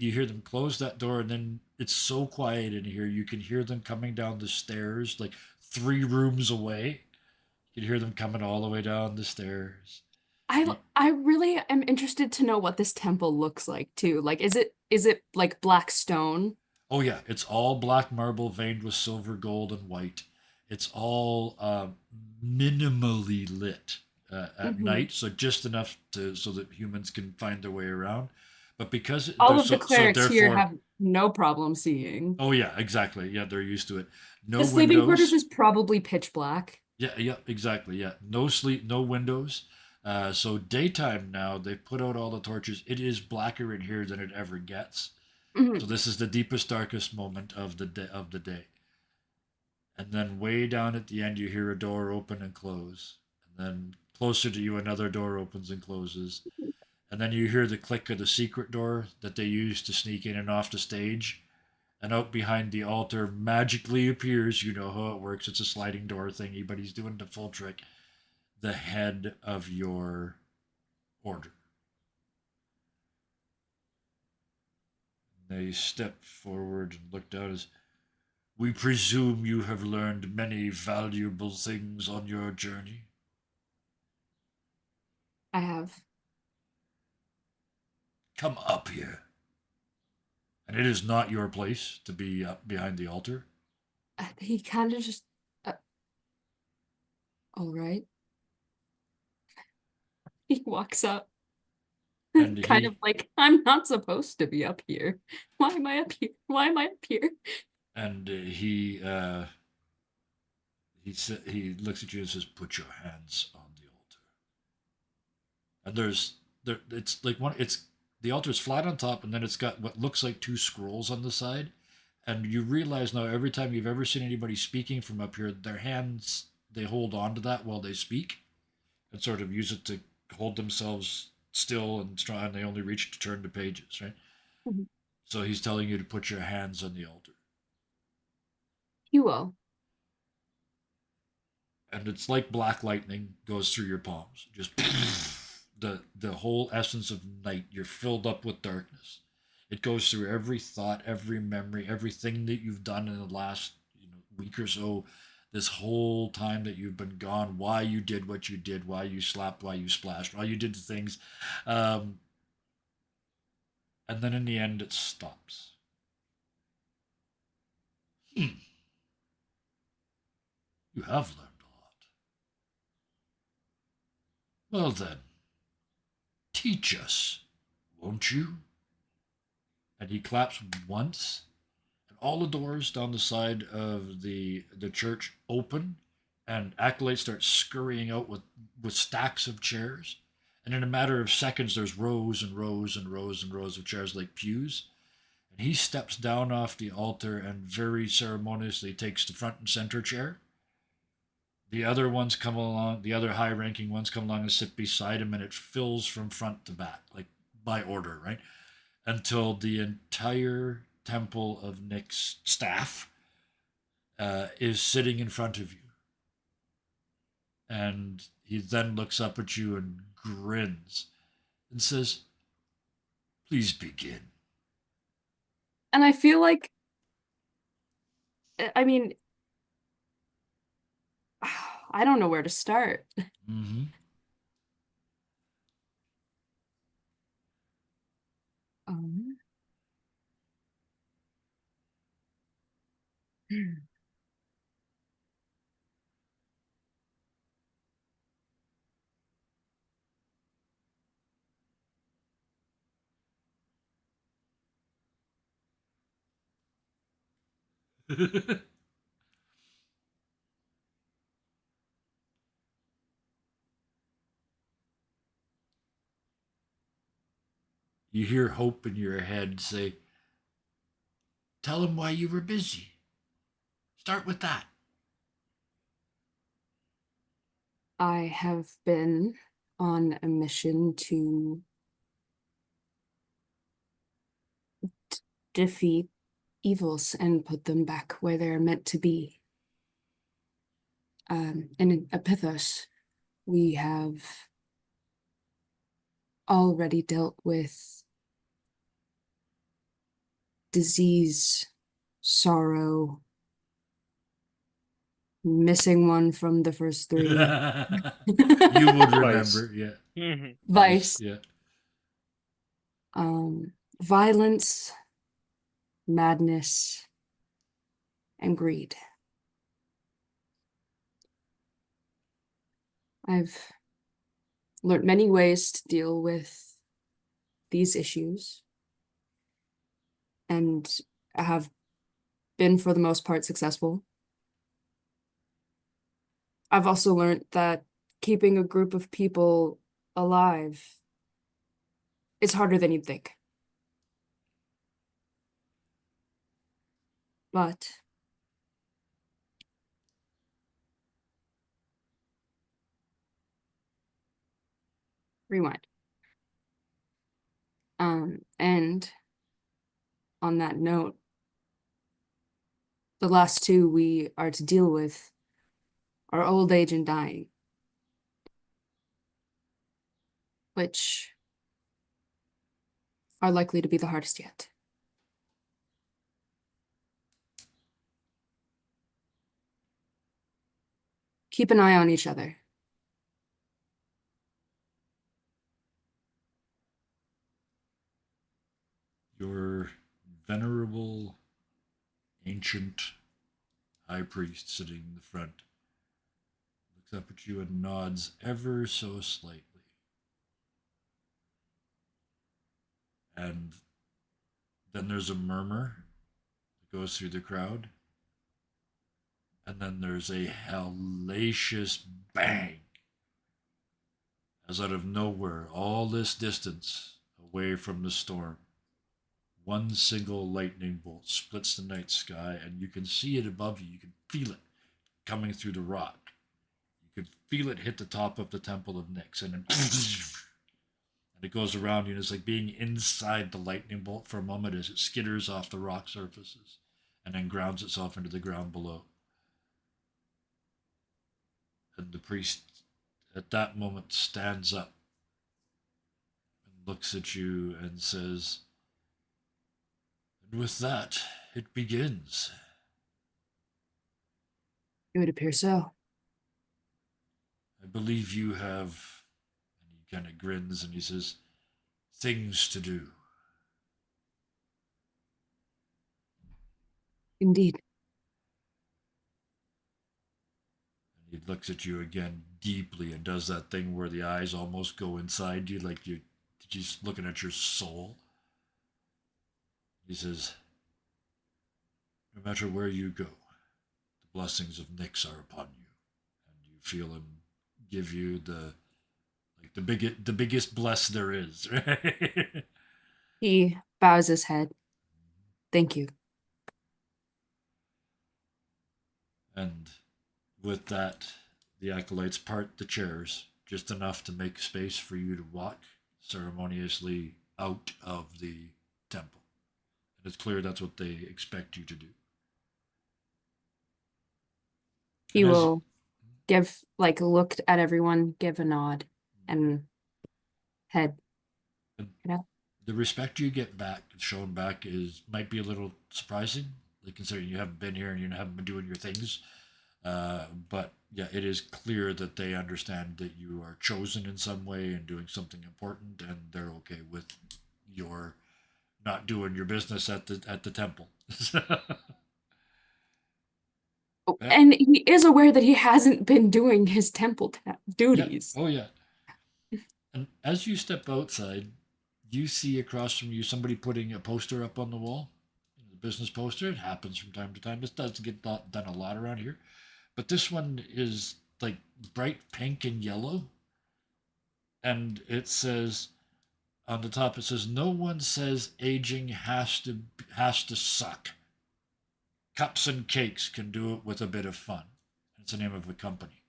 Speaker 1: you hear them close that door, and then it's so quiet in here, you can hear them coming down the stairs, like 3 rooms away. You can hear them coming all the way down the stairs.
Speaker 4: I really am interested to know what this temple looks like too. Like, is it like black stone?
Speaker 1: Oh yeah, it's all black marble veined with silver, gold, and white. It's all minimally lit at night, so just enough so that humans can find their way around. But because
Speaker 4: All of the
Speaker 1: so
Speaker 4: clerics here
Speaker 1: therefore,
Speaker 4: have no problem seeing.
Speaker 1: oh yeah, exactly. Yeah, they're used to it. No
Speaker 4: The sleeping quarters
Speaker 1: windows.
Speaker 4: is probably pitch black.
Speaker 1: Yeah, exactly. Yeah, no sleep, no windows. So daytime now, they've put out all the torches. It is blacker in here than it ever gets.
Speaker 4: Mhm.
Speaker 1: So this is the deepest, darkest moment of the day. And then way down at the end, you hear a door open and close. And then closer to you, another door opens and closes. And then you hear the click of the secret door that they use to sneak in and off the stage. And out behind the altar magically appears, you know how it works, it's a sliding door thingy, but he's doing the full trick, the head of your order. They step forward and look down as, we presume you have learned many valuable things on your journey.
Speaker 4: I have.
Speaker 1: Come up here. And it is not your place to be up behind the altar.
Speaker 4: He kind of just. All right. He walks up.
Speaker 1: And
Speaker 4: Kind
Speaker 1: he
Speaker 4: of like, I'm not supposed to be up here. Why am I up here? Why am I up here?
Speaker 1: and he looks at you and says, "Put your hands on the altar." And it's like one. It's the altar is flat on top, and then it's got what looks like two scrolls on the side. And you realize now, every time you've ever seen anybody speaking from up here, their hands, they hold on to that while they speak, and sort of use it to hold themselves still and strong. And they only reach to turn the pages, right?
Speaker 4: Mhm.
Speaker 1: So he's telling you to put your hands on the altar.
Speaker 4: You will.
Speaker 1: And it's like black lightning goes through your palms. Just the whole essence of night. You're filled up with darkness. It goes through every thought, every memory, everything that you've done in the last week or so. This whole time that you've been gone, why you did what you did, why you slapped, why you splashed, why you did the things, and then in the end, it stops. Hmm. You have learned a lot. Well then, teach us, won't you? And he claps once, and all the doors down the side of the church open, and acolytes start scurrying out with stacks of chairs. And in a matter of seconds, there's rows and rows and rows and rows of chairs like pews. And he steps down off the altar and very ceremoniously takes the front and center chair. The other ones come along, the other high ranking ones come along and sit beside him, and it fills from front to back, like by order, right? Until the entire Temple of Nick's staff is sitting in front of you. And he then looks up at you and grins and says, please begin.
Speaker 4: And I feel like, I mean, I don't know where to start.
Speaker 1: Mm-hmm.
Speaker 4: Um,
Speaker 1: You hear Hope in your head say, tell him why you were busy. Start with that.
Speaker 4: I have been on a mission to defeat evils and put them back where they're meant to be. In Epithos, we have already dealt with disease, sorrow, missing one from the first three,
Speaker 1: You would remember, yeah.
Speaker 5: Mhm.
Speaker 4: vice,
Speaker 1: Yeah.
Speaker 4: violence, madness, and greed. I've learned many ways to deal with these issues and have been, for the most part, successful. I've also learned that keeping a group of people alive is harder than you'd think. But rewind. And on that note, The last two we are to deal with are old age and dying, which are likely to be the hardest yet. Keep an eye on each other.
Speaker 1: Your venerable, ancient high priest sitting in the front looks up at you and nods ever so slightly. And then there's a murmur that goes through the crowd. And then there's a hellacious bang. As out of nowhere, all this distance away from the storm, one single lightning bolt splits the night sky, and you can see it above you. You can feel it coming through the rock. You can feel it hit the top of the Temple of Nyx, and then and it goes around you, and it's like being inside the lightning bolt for a moment as it skitters off the rock surfaces and then grounds itself into the ground below. And the priest at that moment stands up and looks at you and says, "And with that, it begins."
Speaker 4: It would appear so.
Speaker 1: "I believe you have," and he kind of grins and he says, "things to do."
Speaker 4: Indeed.
Speaker 1: And he looks at you again deeply and does that thing where the eyes almost go inside you, like he's looking at your soul. He says, "No matter where you go, the blessings of Nyx are upon you." And you feel him give you the biggest bless there is, right?
Speaker 4: He bows his head. Thank you.
Speaker 1: And with that, the acolytes part the chairs just enough to make space for you to walk ceremoniously out of the temple. And it's clear that's what they expect you to do.
Speaker 4: He
Speaker 1: And as-
Speaker 4: will look at everyone, give a nod, and head.
Speaker 1: The respect you get back, shown back, might be a little surprising, like considering you haven't been here and you haven't been doing your things. But yeah, it is clear that they understand that you are chosen in some way and doing something important, and they're okay with your not doing your business at the temple.
Speaker 4: And he is aware that he hasn't been doing his temple duties.
Speaker 1: Yeah. Oh yeah. And as you step outside, you see across from you somebody putting a poster up on the wall. The business poster. It happens from time to time. This doesn't get done a lot around here, but this one is like bright pink and yellow, and it says on the top. It says, "No one says aging has to suck. Cups and cakes can do it with a bit of fun." It's the name of a company.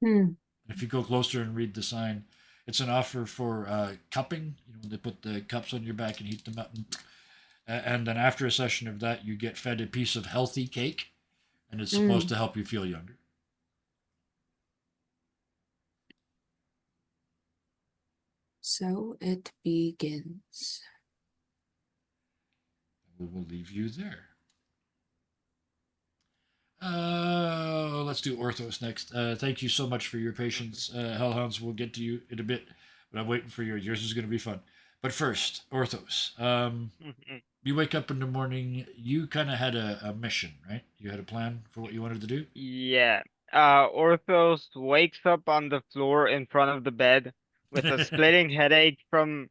Speaker 4: Hmm.
Speaker 1: If you go closer and read the sign, it's an offer for cupping. When they put the cups on your back and heat them up, and then after a session of that, you get fed a piece of healthy cake, and it's supposed to help you feel younger.
Speaker 4: So it begins.
Speaker 1: We will leave you there. Let's do Orthos next. Thank you so much for your patience. Hellhounds, we'll get to you in a bit, but I'm waiting for yours. Yours is going to be fun. But first, Orthos. You wake up in the morning. You kind of had a mission, right? You had a plan for what you wanted to do?
Speaker 5: Yeah. Orthos wakes up on the floor in front of the bed with a splitting headache from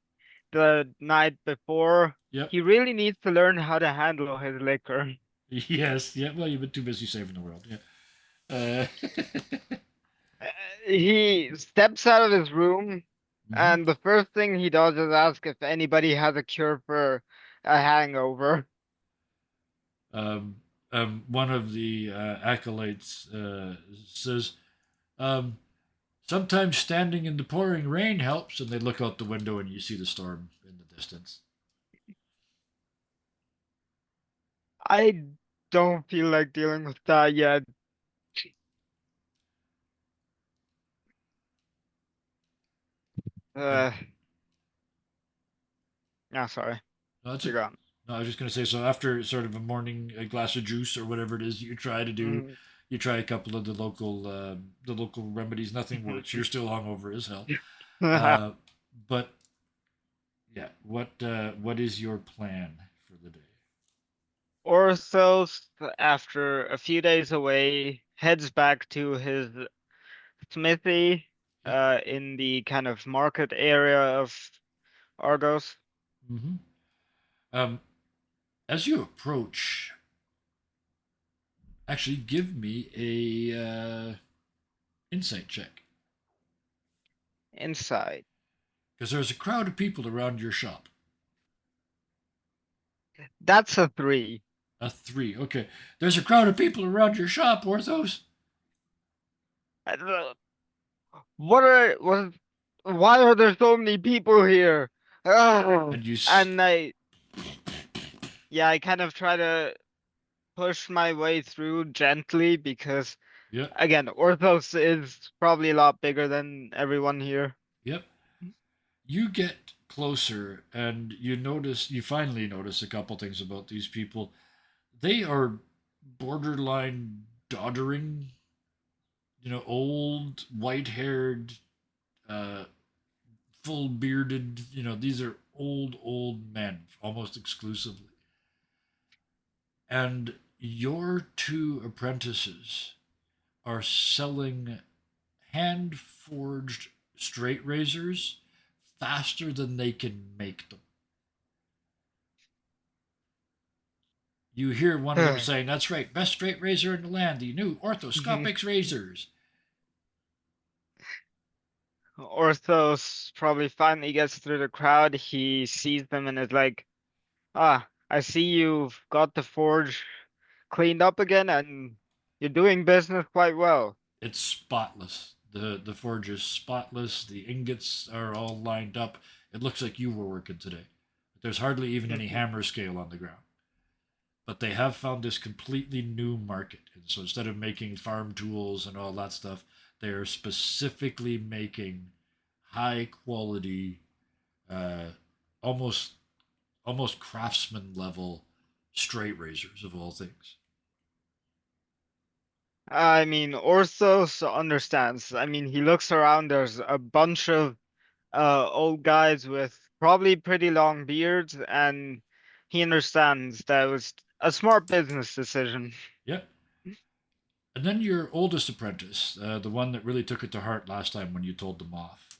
Speaker 5: the night before.
Speaker 1: Yep.
Speaker 5: He really needs to learn how to handle his liquor.
Speaker 1: Yes. Yeah. Well, you've been too busy saving the world. Yeah.
Speaker 5: He steps out of his room,
Speaker 1: Mhm.
Speaker 5: and the first thing he does is ask if anybody has a cure for a hangover.
Speaker 1: One of the acolytes says, "Sometimes standing in the pouring rain helps," and they look out the window and you see the storm in the distance.
Speaker 5: I don't feel like dealing with that yet.
Speaker 1: And
Speaker 5: Uh, yeah, sorry.
Speaker 1: no, that's
Speaker 5: You're
Speaker 1: it.
Speaker 5: gone.
Speaker 1: No, I was just gonna say. So after sort of a morning, a glass of juice or whatever it is you try to do, you try a couple of the local remedies. Nothing works. You're still hungover as hell. Uh, but yeah, what is your plan for the day?
Speaker 5: Orthos, after a few days away, heads back to his smithy
Speaker 1: Yeah.
Speaker 5: in the kind of market area of Argos.
Speaker 1: Mm-hmm. Um, as you approach, actually, give me a insight check
Speaker 5: Inside.
Speaker 1: because there's a crowd of people around your shop.
Speaker 5: That's a 3.
Speaker 1: A 3. Okay. There's a crowd of people around your shop, Orthos.
Speaker 5: Uh, what why are there so many people here?
Speaker 1: And you.
Speaker 5: And I kind of try to push my way through gently because
Speaker 1: Yep.
Speaker 5: again, Orthos is probably a lot bigger than everyone here.
Speaker 1: Yep. You get closer and you finally notice a couple things about these people. They are borderline doddering, old, white haired, uh, full bearded, these are old men almost exclusively. And your two apprentices are selling hand forged straight razors faster than they can make them. You hear one of them saying, "That's right, best straight razor in the land, the new orthoscopics razors."
Speaker 5: Orthos probably finally gets through the crowd. He sees them and is like, "Ah, I see you've got the forge cleaned up again and you're doing business quite well."
Speaker 1: It's spotless. The forge is spotless. The ingots are all lined up. It looks like you were working today. There's hardly even any hammer scale on the ground. But they have found this completely new market. And so instead of making farm tools and all that stuff, they are specifically making high quality, uh, almost almost craftsman level straight razors of all things.
Speaker 5: I mean, Orthos understands. I mean, he looks around, there's a bunch of old guys with probably pretty long beards, and he understands that it was a smart business decision.
Speaker 1: Yep. And then your oldest apprentice, the one that really took it to heart last time when you told them off,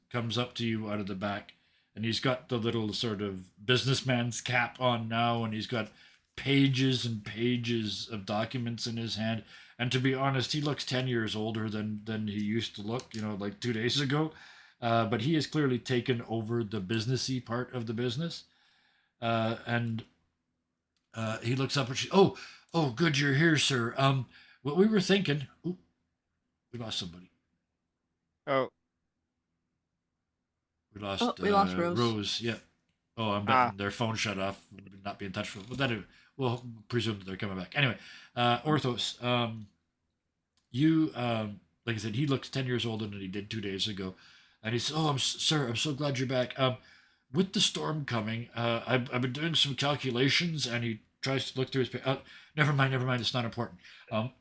Speaker 1: comes up to you out of the back, and he's got the little sort of businessman's cap on now, and he's got pages and pages of documents in his hand. And to be honest, he looks 10 years older than he used to look, like 2 days ago. But he has clearly taken over the businessy part of the business. And he looks up and she, oh, good, you're here, sir. What we were thinking. Ooh, we lost somebody.
Speaker 5: Oh,
Speaker 1: We lost
Speaker 2: Rose.
Speaker 1: Rose. Yeah. Oh, I'm betting their phone shut off. Not be in touch with. But that we'll presume that they're coming back. Anyway, Orthos. You like I said, he looks 10 years older than he did 2 days ago, and he says, "Oh, sir, I'm so glad you're back. With the storm coming, I've been doing some calculations," and he tries to look through his. Never mind. It's not important. Um,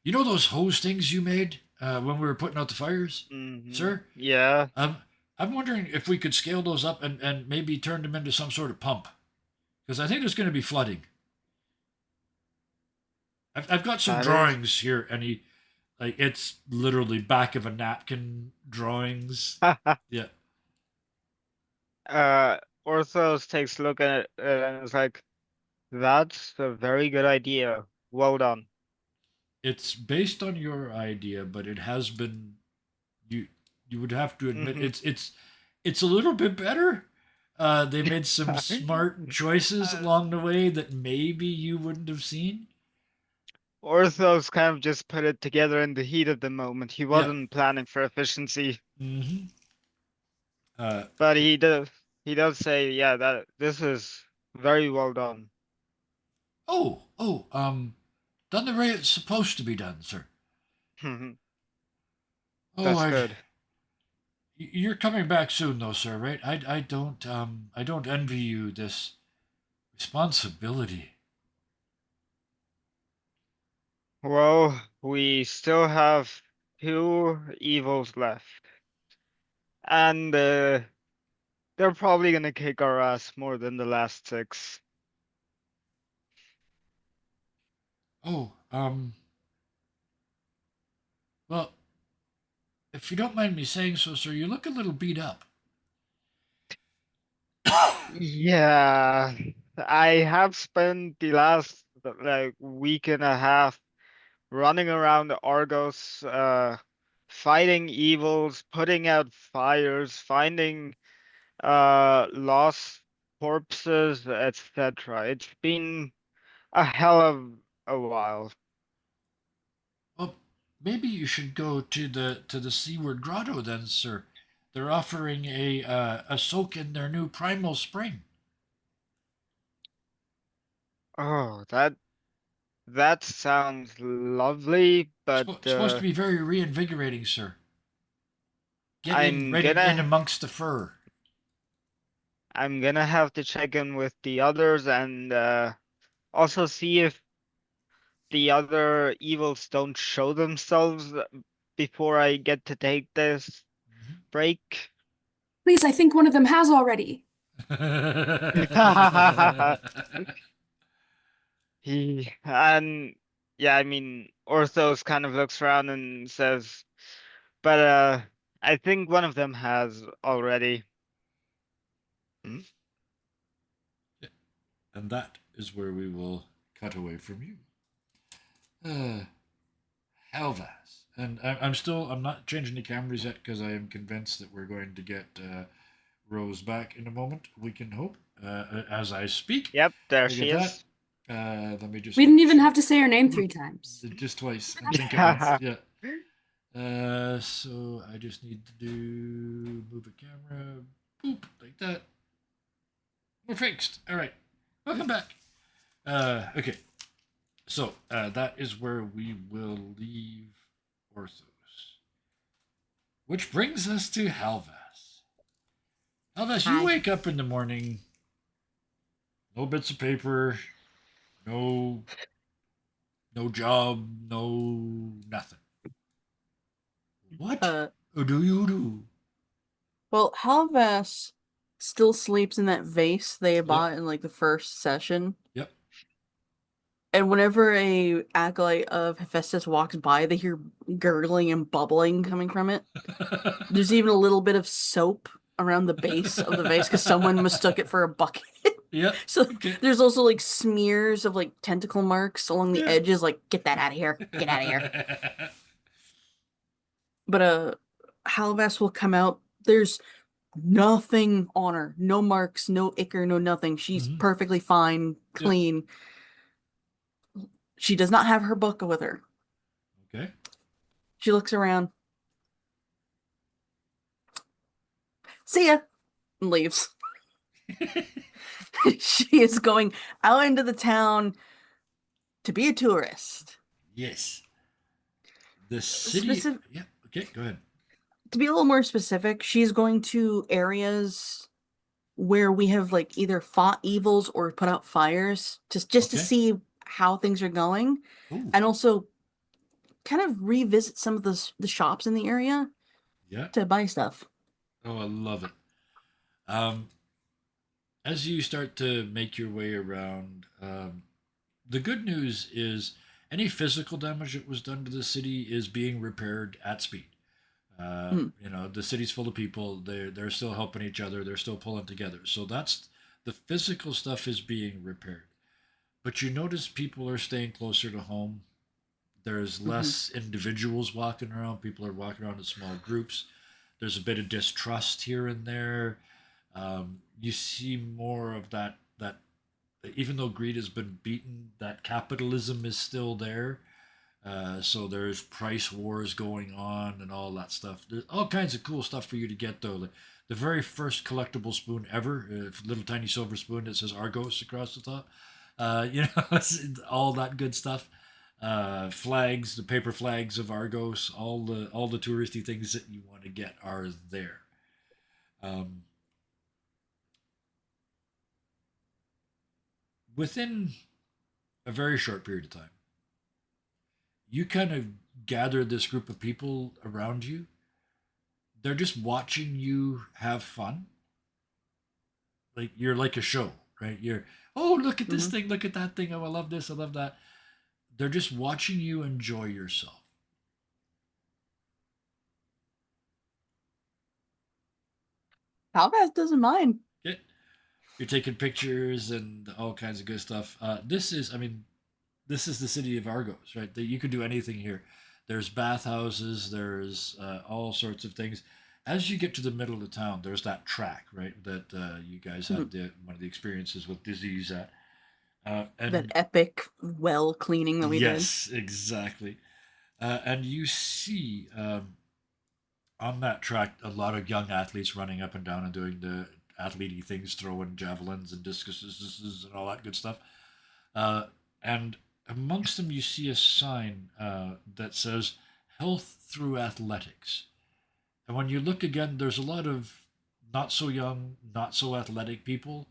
Speaker 1: you know those hose things you made when we were putting out the fires, sir?
Speaker 5: yeah.
Speaker 1: I'm wondering if we could scale those up and maybe turn them into some sort of pump, because I think there's going to be flooding. I've got some drawings here, and it's literally back of a napkin drawings. Yeah.
Speaker 5: Orthos takes a look at it and is like, "That's a very good idea. Well done."
Speaker 1: It's based on your idea, but it has been you would have to admit it's a little bit better. They made some smart choices along the way that maybe you wouldn't have seen.
Speaker 5: Orthos kind of just put it together in the heat of the moment. He wasn't planning for efficiency.
Speaker 1: Mm-hmm.
Speaker 5: But he does say, yeah, that this is Very well done.
Speaker 1: Done the way it's supposed to be done, sir. Oh,
Speaker 5: That's good.
Speaker 1: you're coming back soon, though, sir, right? I don't envy you this responsibility.
Speaker 5: Well, we still have 2 evils left. And they're probably gonna kick our ass more than the last 6.
Speaker 1: Oh, well, if you don't mind me saying so, sir, you look a little beat up.
Speaker 5: Yeah, I have spent the last like week and a half running around Argos, fighting evils, putting out fires, finding lost corpses, etc. It's been a hell of a while.
Speaker 1: Well, maybe you should go to the Seaward Grotto then, sir. They're offering a soak in their new primal spring.
Speaker 5: Oh, that sounds lovely, but
Speaker 1: Supposed to be very reinvigorating, sir. Get in
Speaker 5: I'm
Speaker 1: right in
Speaker 5: gonna
Speaker 1: amongst the fur.
Speaker 5: I'm gonna have to check in with the others and also see if the other evils don't show themselves before I get to take this break.
Speaker 4: Please, I think one of them has already.
Speaker 5: He and yeah, I mean Orthos kind of looks around and says, but I think one of them has already. Hmm?
Speaker 1: And that is where we will cut away from you. Helvas. And I'm not changing the cameras yet because I am convinced that we're going to get Rose back in a moment. We can hope. As I speak.
Speaker 5: Yep, there
Speaker 1: Look
Speaker 5: she
Speaker 1: at
Speaker 5: is.
Speaker 1: that. Let me just.
Speaker 4: We didn't even have to say her name 3 times.
Speaker 1: Just twice and think it once. Yeah. So I just need to move a camera, boop, like that. We're fixed. All right. Welcome back. Okay. So that is where we will leave Orthos. Which brings us to Halvas. Halvas, you
Speaker 2: Hi.
Speaker 1: wake up in the morning, no bits of paper, no job, no nothing. What
Speaker 2: Uh,
Speaker 1: do you do?
Speaker 2: well, Halvas still sleeps in that vase they
Speaker 1: Yep.
Speaker 2: bought in like the first session.
Speaker 1: Yep.
Speaker 2: And whenever a acolyte of Hephaestus walks by, they hear gurgling and bubbling coming from it. There's even a little bit of soap around the base of the vase because someone mistook it for a bucket.
Speaker 1: Yep.
Speaker 2: So
Speaker 1: Okay.
Speaker 2: there's also like smears of like tentacle marks along the
Speaker 1: Yeah.
Speaker 2: edges, like, get that out of here. Get out of here. But Halvas will come out. There's nothing on her. No marks, no ichor, no nothing. She's
Speaker 1: Mhm.
Speaker 2: perfectly fine, clean. She does not have her book with her.
Speaker 1: Okay.
Speaker 2: She looks around. See ya. And leaves. She is going out into the town to be a tourist.
Speaker 1: Yes. The city.
Speaker 2: Specific,
Speaker 1: Yeah. Okay. Go ahead.
Speaker 2: to be a little more specific, she's going to areas where we have like either fought evils or put out fires, just to
Speaker 1: Okay.
Speaker 2: see how things are going,
Speaker 1: Ooh.
Speaker 2: and also kind of revisit some of the shops in the area
Speaker 1: Yeah.
Speaker 2: to buy stuff.
Speaker 1: Oh, I love it. As you start to make your way around, the good news is any physical damage that was done to the city is being repaired at speed.
Speaker 2: Mm.
Speaker 1: You know, the city's full of people. They're still helping each other. They're still pulling together. So that's the physical stuff is being repaired. But you notice people are staying closer to home. There's less individuals walking around. People are walking around in small groups. There's a bit of distrust here and there. You see more of that even though greed has been beaten, that capitalism is still there. So there's price wars going on and all that stuff. There's all kinds of cool stuff for you to get though. the very first collectible spoon ever, a little tiny silver spoon that says Argos across the top. All that good stuff. Flags, the paper flags of Argos, all the touristy things that you want to get are there. Um, Within a very short period of time, you kind of gather this group of people around you. They're just watching you have fun. Like you're like a show, right? You're, oh, look at this thing, look at that thing. Oh, I love this, I love that. They're just watching you enjoy yourself.
Speaker 2: Palvaz doesn't mind.
Speaker 1: Yeah. You're taking pictures and all kinds of good stuff. This is the city of Argos, right? You could do anything here. There's bathhouses, there's all sorts of things. As you get to the middle of the town, there's that track, right? That you guys had one of the experiences with disease at. And
Speaker 2: That epic well cleaning that we did.
Speaker 1: yes, exactly. And you see on that track a lot of young athletes running up and down and doing the athlete things, throwing javelins and discuses and all that good stuff. And amongst them, you see a sign that says "Health through Athletics." And when you look again, there's a lot of not so young, not so athletic people,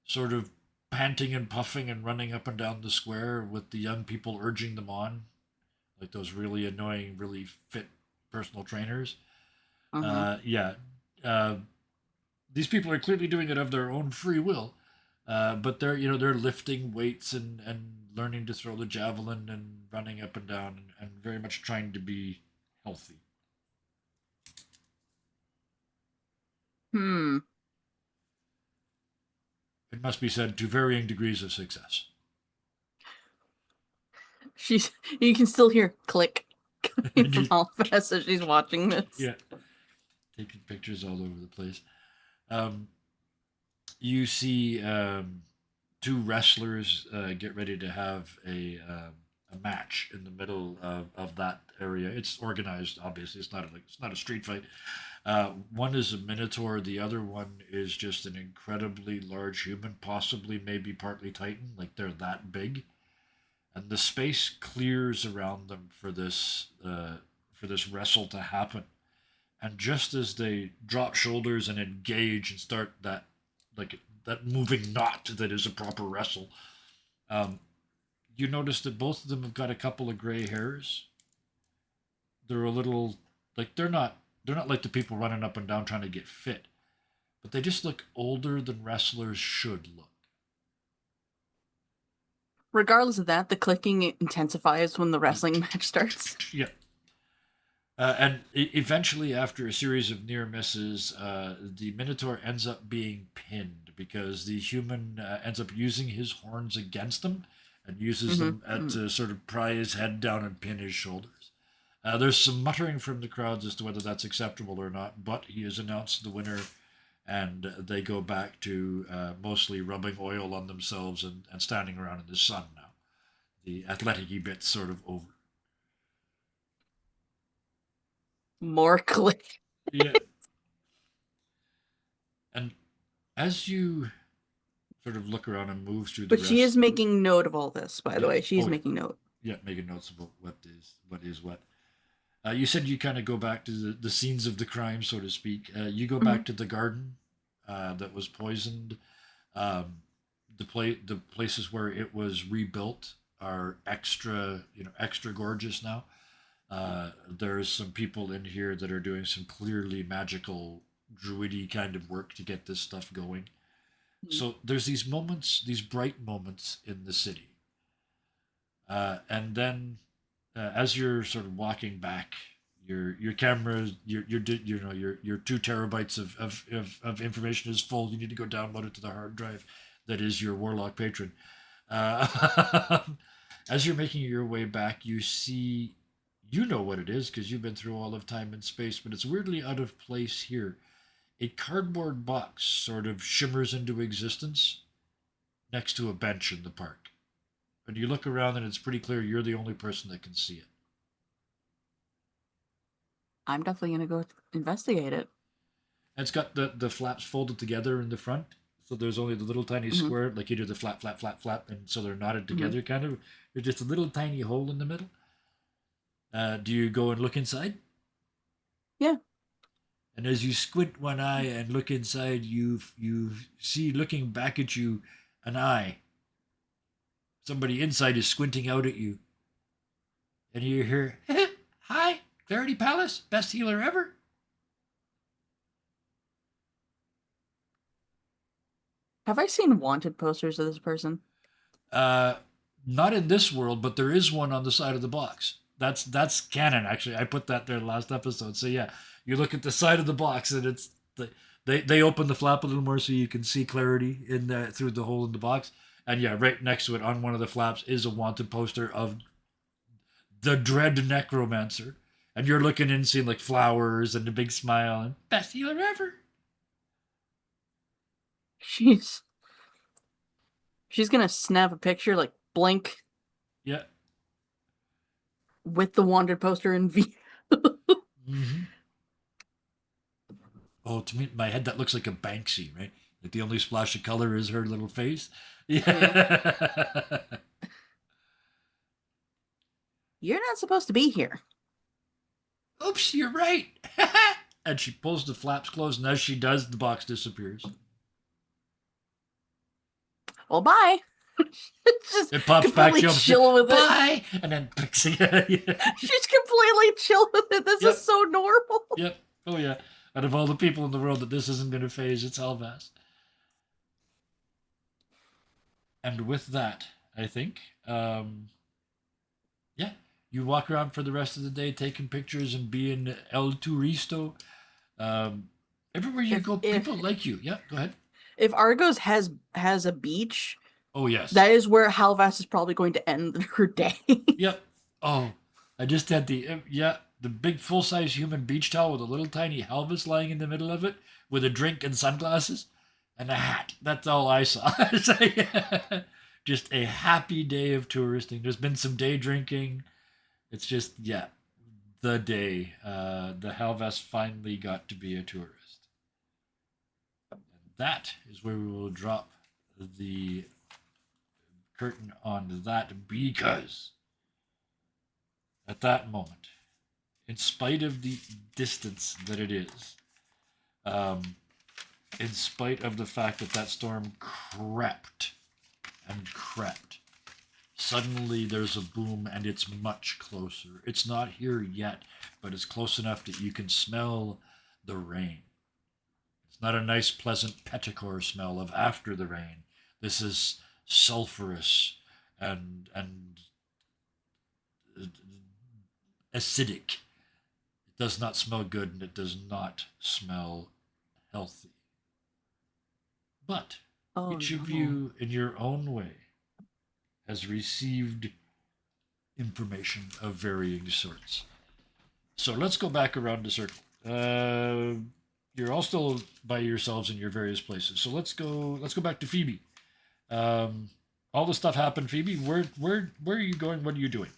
Speaker 1: sort of panting and puffing and running up and down the square with the young people urging them on, like those really annoying, really fit personal trainers. Yeah. These people are clearly doing it of their own free will, but they're lifting weights and learning to throw the javelin and running up and down and very much trying to be healthy. It must be said, to varying degrees of success.
Speaker 2: You can still hear click coming from Palvaz as she's watching this.
Speaker 1: Yeah, taking pictures all over the place. You see two wrestlers get ready to have a match in the middle of that area. It's organized, obviously. It's not a street fight. One is a minotaur. The other one is just an incredibly large human, possibly maybe partly titan. Like they're that big, and the space clears around them for this wrestle to happen. And just as they drop shoulders and engage and start that moving knot that is a proper wrestle, you notice that both of them have got a couple of gray hairs. They're a little they're not like the people running up and down trying to get fit, but they just look older than wrestlers should look.
Speaker 2: Regardless of that, the clicking intensifies when the wrestling match starts.
Speaker 1: Yeah. And eventually, after a series of near misses, the Minotaur ends up being pinned because the human ends up using his horns against him and uses them to sort of pry his head down and pin his shoulders. There's some muttering from the crowds as to whether that's acceptable or not, but he is announced the winner, and they go back to mostly rubbing oil on themselves and standing around in the sun now. The athletic-y bit's sort of over.
Speaker 2: More click.
Speaker 1: Yeah. And as you sort of look around and move through the
Speaker 2: But she is making note of all this, by the way. She's making note.
Speaker 1: Yeah, making notes about what is what. You said you kind of go back to the scenes of the crime, so to speak. You go back to the garden that was poisoned. The places where it was rebuilt are extra gorgeous now. There's some people in here that are doing some clearly magical druidy kind of work to get this stuff going. So there's these moments, these bright moments in the city. And then as you're sort of walking back, your camera, your 2 terabytes of information is full. You need to go download it to the hard drive that is your warlock patron. As you're making your way back, you see, you know what it is because you've been through all of time and space, but it's weirdly out of place here. A cardboard box sort of shimmers into existence next to a bench in the park. And you look around and it's pretty clear you're the only person that can see it.
Speaker 2: I'm definitely going to go investigate it.
Speaker 1: It's got the flaps folded together in the front, so there's only the little tiny
Speaker 2: Mhm.
Speaker 1: square, like you do the flap, flap, flap, flap, and so they're knotted
Speaker 2: Mhm.
Speaker 1: together, kind of. There's just a little tiny hole in the middle. Do you go and look inside?
Speaker 2: Yeah.
Speaker 1: And as you squint one eye and look inside, you see looking back at you an eye. Somebody inside is squinting out at you, and you hear, "Hi, Clarity Palace, best healer ever."
Speaker 2: Have I seen wanted posters of this person?
Speaker 1: Uh, Not in this world, but there is one on the side of the box. That's canon. Actually, I put that there last episode. So yeah, you look at the side of the box, and it's they open the flap a little more so you can see clarity in the through the hole in the box. And yeah, right next to it on one of the flaps is a wanted poster of the Dread Necromancer. And you're looking in, seeing like flowers and a big smile and best healer ever.
Speaker 2: She's gonna snap a picture, like blink,
Speaker 1: Yeah.
Speaker 2: with the wanted poster in view.
Speaker 1: Mm-hmm. Oh, to me, in my head, that looks like a Banksy, right? Like the only splash of color is her little face. Yeah.
Speaker 2: You're not supposed to be here.
Speaker 1: Oops, you're right. And she pulls the flaps closed, and as she does, the box disappears.
Speaker 2: Well, bye. Just
Speaker 1: It pops back.
Speaker 2: completely
Speaker 1: She
Speaker 2: chill with it.
Speaker 1: Bye, and then clicks again. Yeah.
Speaker 2: She's completely chill with it. This
Speaker 1: Yep.
Speaker 2: is so normal.
Speaker 1: Yep. Oh yeah. Out of all the people in the world that this isn't going to phase, it's Helvas. And with that, I think, yeah, you walk around for the rest of the day taking pictures and being El Turisto. Everywhere you go, people like you. Yeah, go ahead.
Speaker 2: If Argos has a beach,
Speaker 1: Oh yes.
Speaker 2: that is where Halvas is probably going to end her day.
Speaker 1: Yep. Oh, I just had the big full size human beach towel with a little tiny Helvis lying in the middle of it with a drink and sunglasses and a hat. That's all I saw. So, yeah, just a happy day of touristing. There's been some day drinking. It's just the day. The Helvas finally got to be a tourist. And that is where we will drop the curtain on that because at that moment, in spite of the distance that it is, in spite of the fact that that storm crept and crept, suddenly there's a boom and it's much closer. It's not here yet, but it's close enough that you can smell the rain. It's not a nice, pleasant petrichor smell of after the rain. This is sulfurous and acidic. It does not smell good and it does not smell healthy. But each of you, in your own way, has received information of varying sorts. So let's go back around the circle. You're all still by yourselves in your various places. So let's go back to Phoebe. All the stuff happened, Phoebe. Where are you going? What are you doing?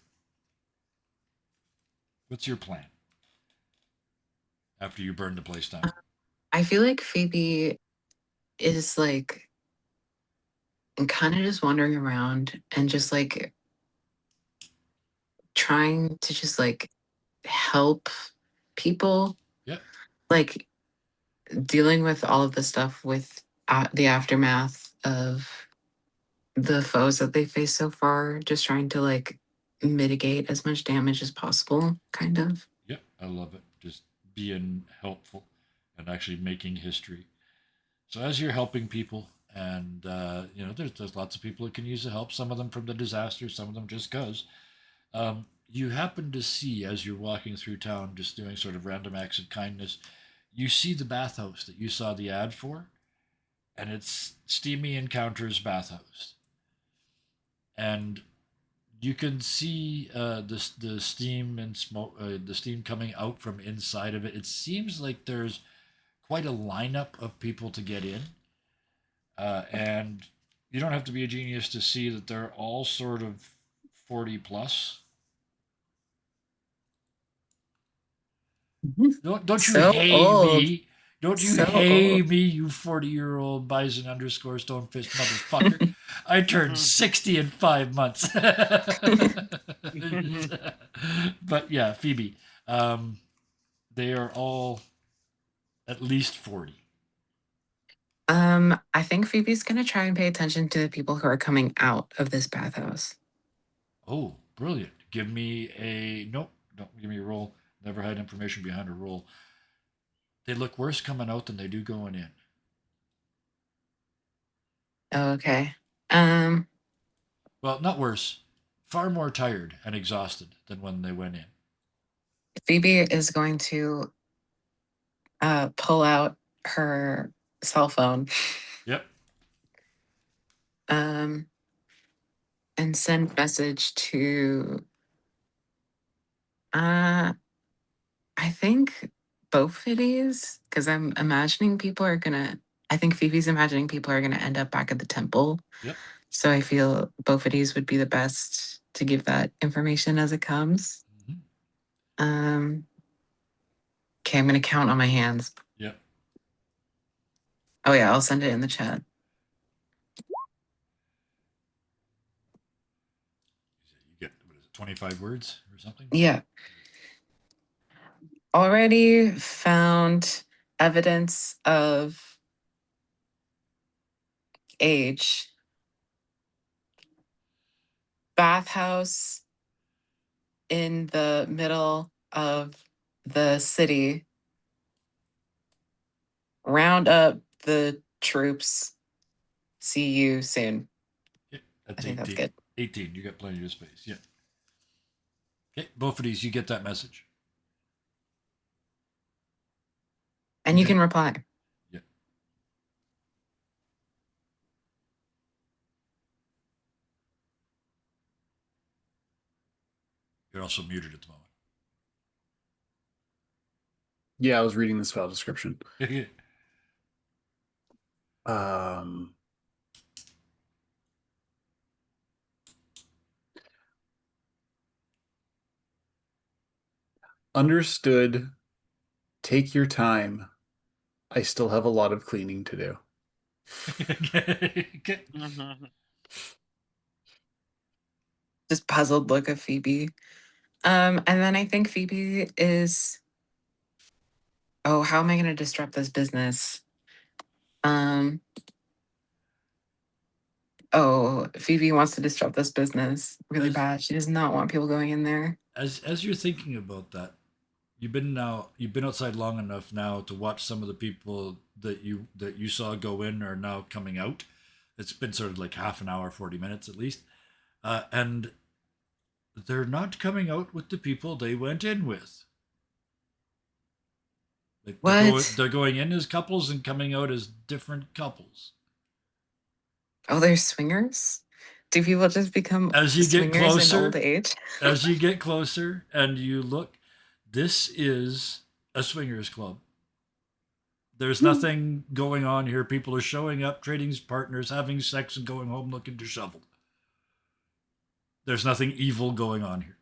Speaker 1: What's your plan after you burn the place down?
Speaker 6: I feel like Phoebe is like kind of just wandering around and just like trying to just like help people.
Speaker 1: Yeah.
Speaker 6: Like dealing with all of the stuff with the aftermath of the foes that they faced so far, just trying to like mitigate as much damage as possible, kind of.
Speaker 1: Yep, I love it. Just being helpful and actually making history. So as you're helping people, and there's lots of people that can use the help. Some of them from the disaster, some of them just cause. You happen to see as you're walking through town, just doing sort of random acts of kindness, you see the bathhouse that you saw the ad for, and it's Steamy Encounters Bathhouse, and you can see the steam and smoke, the steam coming out from inside of it. It seems like there's quite a lineup of people to get in, and you don't have to be a genius to see that they're all sort of 40 plus. Don't you
Speaker 6: So
Speaker 1: hate
Speaker 6: old.
Speaker 1: me? Don't you
Speaker 6: So
Speaker 1: hey
Speaker 6: old.
Speaker 1: me, you 40-year-old bison underscore stonefish motherfucker. I turned 60 in 5 months. But yeah, Phoebe. They are all at least 40.
Speaker 6: I think Phoebe's gonna try and pay attention to the people who are coming out of this bathhouse.
Speaker 1: Oh, brilliant. Give me a. Nope, don't give me a roll. Never had information behind a roll. They look worse coming out than they do going in.
Speaker 6: Okay. Um,
Speaker 1: Well, not worse. Far more tired and exhausted than when they went in.
Speaker 6: Phoebe is going to pull out her cell phone
Speaker 1: Yep.
Speaker 6: um and send message to uh I think both of these, because I'm imagining people are gonna I think Phoebe's imagining people are gonna end up back at the temple.
Speaker 1: Yep.
Speaker 6: So I feel both of these would be the best to give that information as it comes.
Speaker 1: Mhm.
Speaker 6: Um okay, I'm gonna count on my hands.
Speaker 1: Yep.
Speaker 6: Oh yeah, I'll send it in the chat.
Speaker 1: You get, what is it, 25 words or something?
Speaker 6: Yeah. Already found evidence of age. Bathhouse in the middle of the city. Round up the troops. See you soon.
Speaker 1: Yep. That's
Speaker 6: I think that's
Speaker 1: 18.
Speaker 6: good.
Speaker 1: 18. You got plenty of space. Yeah. Okay. Both of these, you get that message.
Speaker 6: And you
Speaker 1: Okay.
Speaker 6: can reply.
Speaker 1: Yeah. You're also muted at the
Speaker 3: Yeah, I was reading the spell description.
Speaker 1: moment.
Speaker 3: Um, understood. Take your time. I still have a lot of cleaning to do.
Speaker 1: Okay.
Speaker 6: Just puzzled look of Phoebe. And then I think Phoebe is, oh, how am I gonna disrupt this business? Um, oh, Phoebe wants to disrupt this business really
Speaker 1: As
Speaker 6: bad. She does not want people going in there.
Speaker 1: as you're thinking about that, you've been outside long enough now to watch some of the people that you saw go in are now coming out. It's been sort of like half an hour, 40 minutes at least, and they're not coming out with the people they went in with. Like
Speaker 6: What?
Speaker 1: they're going in as couples and coming out as different couples.
Speaker 6: Oh, they're swingers? Do people just become
Speaker 1: As you get
Speaker 6: swingers in old
Speaker 1: closer,
Speaker 6: age?
Speaker 1: as you get closer, and you look, this is a swingers club. There's nothing going on here. People are showing up, trading partners, having sex, and going home looking disheveled. There's nothing evil going on here.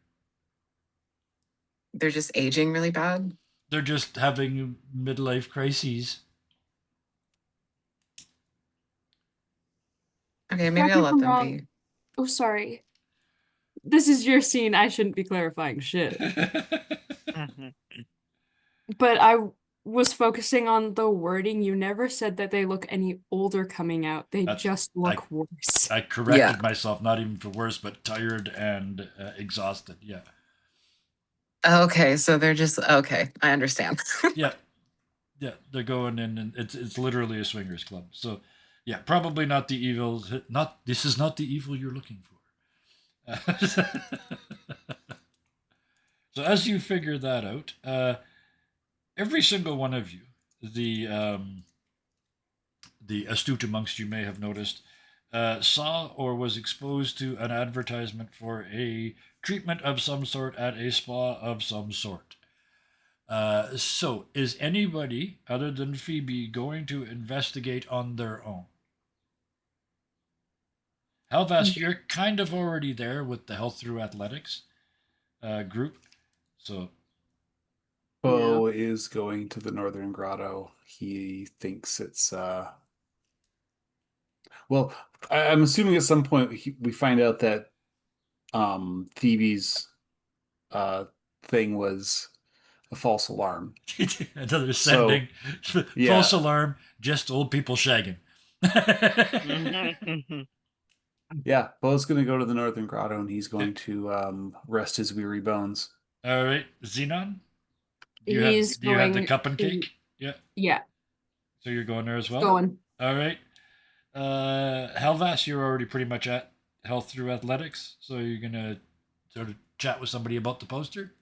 Speaker 6: They're just aging really bad.
Speaker 1: They're just having midlife crises.
Speaker 6: Okay, maybe
Speaker 4: Correct
Speaker 6: I'll
Speaker 4: me if
Speaker 6: let
Speaker 4: I'm
Speaker 6: them
Speaker 4: wrong.
Speaker 6: be.
Speaker 4: Oh, sorry. This is your scene. I shouldn't be clarifying shit. But I was focusing on the wording. You never said that they look any older coming out. They
Speaker 1: That's
Speaker 4: just look worse.
Speaker 1: I corrected myself, not even for worse, but tired and exhausted. Yeah,
Speaker 6: Okay, so they're just okay. I understand.
Speaker 1: yeah, yeah. They're going in, and it's literally a swingers club. So, yeah, probably not the evil. Not this is not the evil you're looking for. So as you figure that out, every single one of you, the astute amongst you may have noticed, saw or was exposed to an advertisement for a treatment of some sort at a spa of some sort. So, is anybody other than Phoebe going to investigate on their own? Helvast, you're kind of already there with the Health Through Athletics group. So,
Speaker 3: Bo is going to the Northern Grotto. He thinks it's well, I'm assuming at some point we find out that Phoebe's thing was a false alarm.
Speaker 1: Another
Speaker 3: So,
Speaker 1: sending.
Speaker 3: yeah.
Speaker 1: False alarm, just old people shagging.
Speaker 3: Yeah, Bo's going to go to the Northern Grotto and he's going to rest his weary bones.
Speaker 1: All right, Xenon, do you
Speaker 4: He's
Speaker 1: have the
Speaker 4: going
Speaker 1: cup and
Speaker 4: to-
Speaker 1: cake? Yeah.
Speaker 4: Yeah,
Speaker 1: So you're going there as well?
Speaker 4: going.
Speaker 1: All right. Helvas, you're already pretty much at health through athletics, so you're gonna sort of chat with somebody about the poster.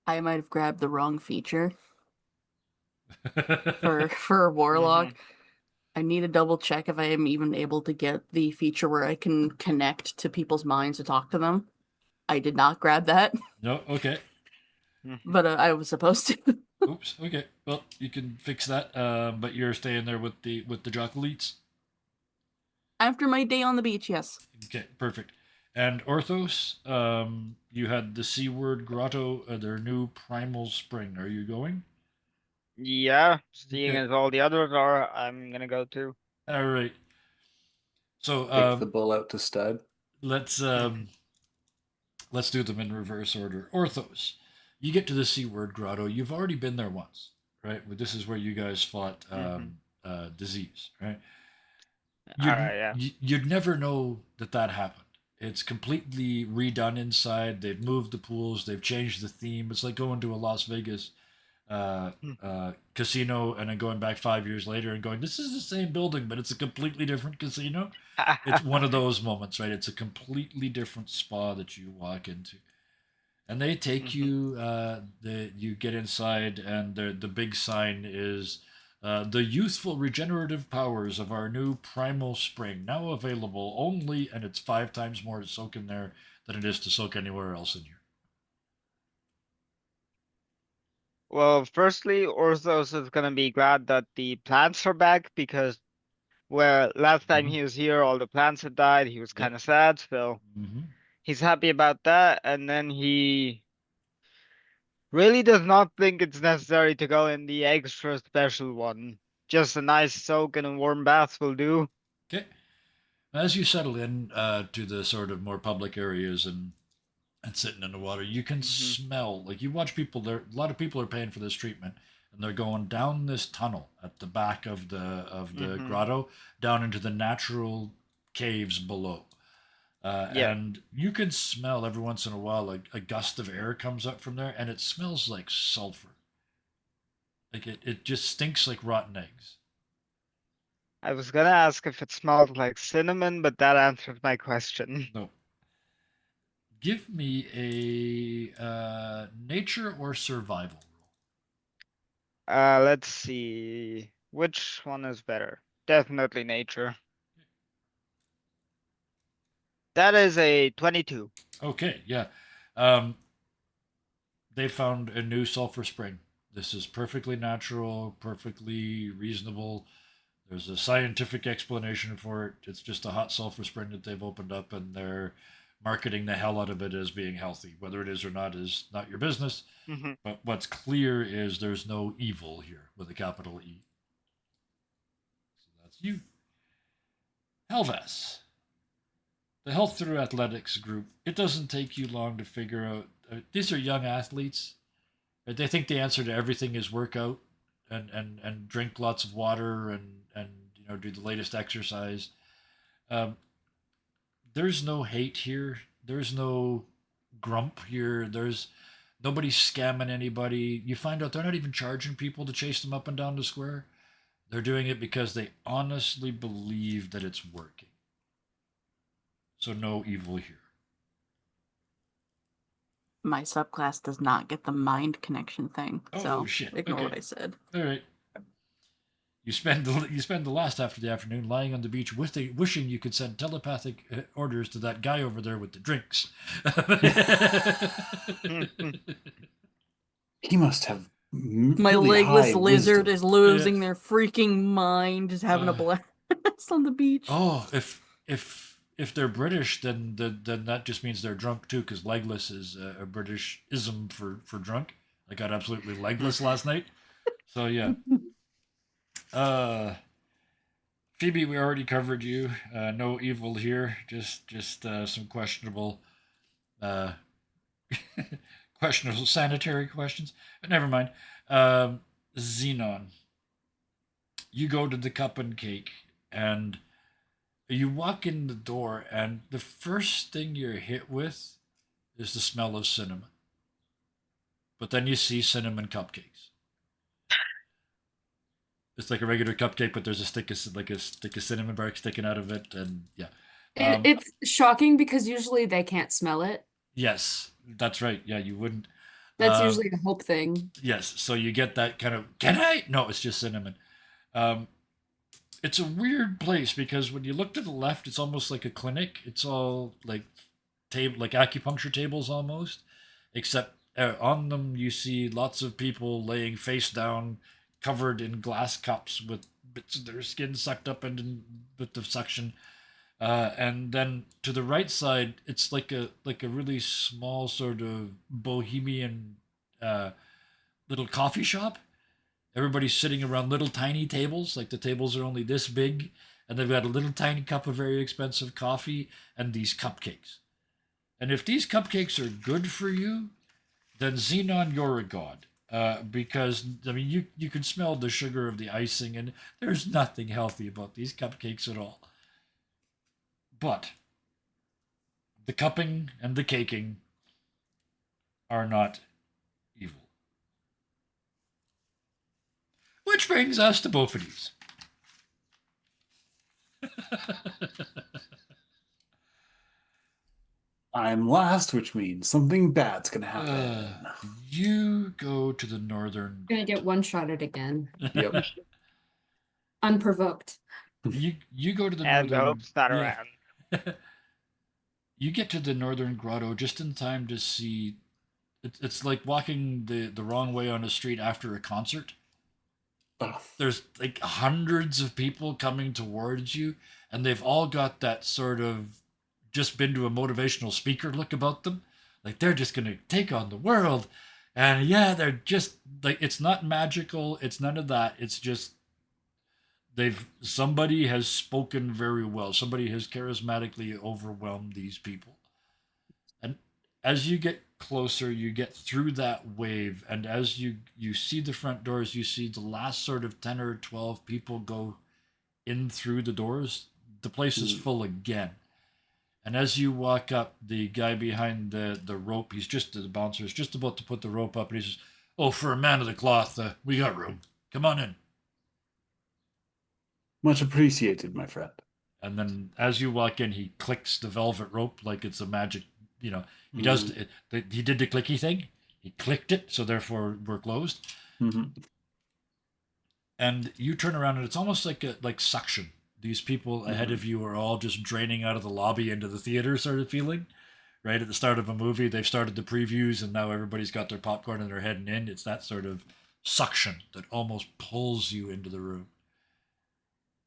Speaker 2: I might have grabbed the wrong feature for a warlock. I need to double check if I am even able to get the feature where I can connect to people's minds to talk to them. I did not grab that,
Speaker 1: No, okay.
Speaker 2: but I was supposed to.
Speaker 1: Oops. Okay. Well, you can fix that. But you're staying there with the Jocolites.
Speaker 2: After my day on the beach, yes.
Speaker 1: Okay, perfect. And Orthos, you had the C Word Grotto, their new primal spring. Are you going?
Speaker 5: Yeah, seeing
Speaker 1: Okay.
Speaker 5: as all the others are, I'm gonna go too.
Speaker 1: All right. So
Speaker 3: Take the bull out to stud.
Speaker 1: let's do them in reverse order. Orthos, you get to the C Word Grotto. You've already been there once, right? This is where you guys fought disease, right?
Speaker 5: Alright, yeah.
Speaker 1: You'd never know that happened. It's completely redone inside. They've moved the pools. They've changed the theme. It's like going to a Las Vegas casino and then going back 5 years later and going, this is the same building, but it's a completely different casino. It's one of those moments, right? It's a completely different spa that you walk into. And they take you, you get inside, and the big sign is the youthful regenerative powers of our new primal spring, now available only, and it's 5 times more to soak in there than it is to soak anywhere else in here.
Speaker 5: Well, firstly, Orthos is gonna be glad that the plants are back because where last time he was here, all the plants had died. He was kind of sad, so he's happy about that. And then he really does not think it's necessary to go in the extra special one. Just a nice soak and a warm bath will do.
Speaker 1: Okay. As you settle in to the sort of more public areas and sitting in the water, you can smell, like you watch people there. A lot of people are paying for this treatment, and they're going down this tunnel at the back of the grotto down into the natural caves below. And you can smell every once in a while like a gust of air comes up from there, and it smells like sulfur. Like it just stinks like rotten eggs.
Speaker 5: I was gonna ask if it smelled like cinnamon, but that answered my question.
Speaker 1: No. Give me a nature or survival roll.
Speaker 5: Let's see. Which one is better? Definitely nature. That is a 22.
Speaker 1: Okay, yeah. They found a new sulfur spring. This is perfectly natural, perfectly reasonable. There's a scientific explanation for it. It's just a hot sulfur spring that they've opened up, and they're marketing the hell out of it as being healthy. Whether it is or not is not your business. But what's clear is there's no evil here with a capital E. So that's you. Helvas. The Health Through Athletics group, it doesn't take you long to figure out. These are young athletes. They think the answer to everything is workout and drink lots of water and do the latest exercise. There's no hate here. There's no grump here. There's nobody scamming anybody. You find out they're not even charging people to chase them up and down the square. They're doing it because they honestly believe that it's working. So no evil here.
Speaker 2: My subclass does not get the mind connection thing, so
Speaker 1: shit.
Speaker 2: ignore
Speaker 1: Okay.
Speaker 2: what I said.
Speaker 1: All right. You spend the last half of the afternoon lying on the beach wishing you could send telepathic orders to that guy over there with the drinks.
Speaker 3: He must have
Speaker 2: My
Speaker 3: really
Speaker 2: legless
Speaker 3: high
Speaker 2: lizard
Speaker 3: wisdom.
Speaker 2: is losing their freaking mind, just having a blast on the beach.
Speaker 1: Oh, if if they're British, then that just means they're drunk too, because legless is a British ism for drunk. I got absolutely legless last night. So yeah. Uh, Phoebe, we already covered you. No evil here. Just some questionable, uh, questionable sanitary questions. But never mind. Xenon, you go to the cup and cake, and you walk in the door, and the first thing you're hit with is the smell of cinnamon. But then you see cinnamon cupcakes. It's like a regular cupcake, but there's a stick of cinnamon bark sticking out of it, and yeah.
Speaker 4: It's shocking because usually they can't smell it.
Speaker 1: Yes, that's right. Yeah, you wouldn't.
Speaker 4: That's
Speaker 1: Um,
Speaker 4: usually the hope thing.
Speaker 1: yes, so you get that kind of. Can I? No, it's just cinnamon. Um, it's a weird place because when you look to the left, it's almost like a clinic. It's all like table, like acupuncture tables almost, except on them you see lots of people laying face down, covered in glass cups with bits of their skin sucked up and with the suction. And then to the right side, it's like a really small sort of bohemian uh, little coffee shop. Everybody's sitting around little tiny tables, like the tables are only this big, and they've got a little tiny cup of very expensive coffee and these cupcakes. And if these cupcakes are good for you, then Xenon, you're a god. Because I mean, you can smell the sugar of the icing, and there's nothing healthy about these cupcakes at all. But the cupping and the caking are not evil. Which brings us to Bophides.
Speaker 3: I'm last, which means something bad's gonna happen.
Speaker 1: You go to the northern.
Speaker 4: Gonna get one-shotted again.
Speaker 3: Yep.
Speaker 4: Unprovoked.
Speaker 1: You go to the
Speaker 5: And the
Speaker 1: northern.
Speaker 5: hope start
Speaker 1: Yeah.
Speaker 5: around.
Speaker 1: You get to the northern grotto just in time to see. It's like walking the wrong way on a street after a concert.
Speaker 3: Oh,
Speaker 1: There's like hundreds of people coming towards you, and they've all got that sort of just been to a motivational speaker look about them. Like they're just going to take on the world. And yeah, they're just like, it's not magical. It's none of that. It's just somebody has spoken very well. Somebody has charismatically overwhelmed these people. And as you get closer, you get through that wave, and as you see the front doors, you see the last sort of 10 or 12 people go in through the doors. The place is full again. And as you walk up, the guy behind the rope, the bouncer, is just about to put the rope up, and he says, "Oh, for a man of the cloth, we got room. Come on in."
Speaker 3: much appreciated, my friend.
Speaker 1: And then as you walk in, he clicks the velvet rope like it's a magic. He does. He did the clicky thing. He clicked it, so therefore we're closed.
Speaker 3: Mm-hmm.
Speaker 1: And you turn around, and it's almost like suction. These people ahead of you are all just draining out of the lobby into the theater, sort of feeling. Right at the start of a movie, they've started the previews, and now everybody's got their popcorn and they're heading in. It's that sort of suction that almost pulls you into the room.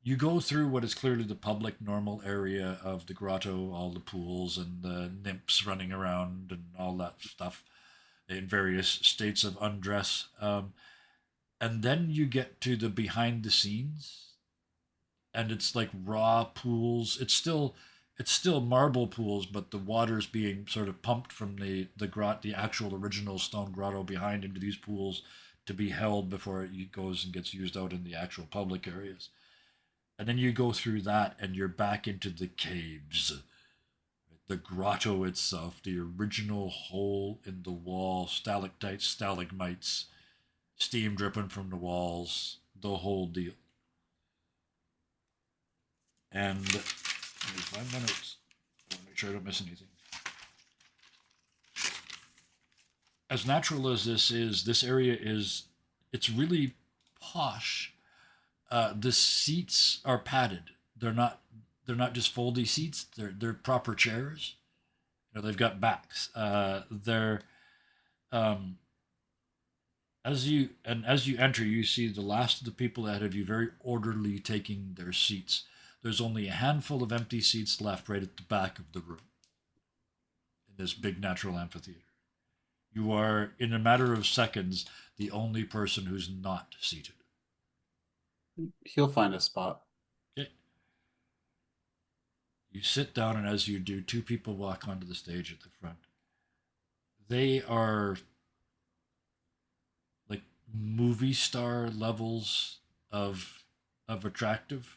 Speaker 1: You go through what is clearly the public normal area of the grotto, all the pools and the nymphs running around and all that stuff in various states of undress. And then you get to the behind the scenes, and it's like raw pools. It's still marble pools, but the water's being sort of pumped from the actual original stone grotto behind into these pools to be held before it goes and gets used out in the actual public areas. And then you go through that, and you're back into the caves, the grotto itself, the original hole in the wall, stalactites, stalagmites, steam dripping from the walls, the whole deal. And let me find my notes. I want to make sure I don't miss anything. As natural as this area it's really posh. The seats are padded. They're not just foldy seats. They're proper chairs. They've got backs. They're as you enter, you see the last of the people ahead of you very orderly taking their seats. there's only a handful of empty seats left right at the back of the room in this big natural amphitheater. You are, in a matter of seconds, the only person who's not seated.
Speaker 3: He'll find a spot.
Speaker 1: Okay. You sit down, and as you do, two people walk onto the stage at the front. They are like movie star levels of attractive.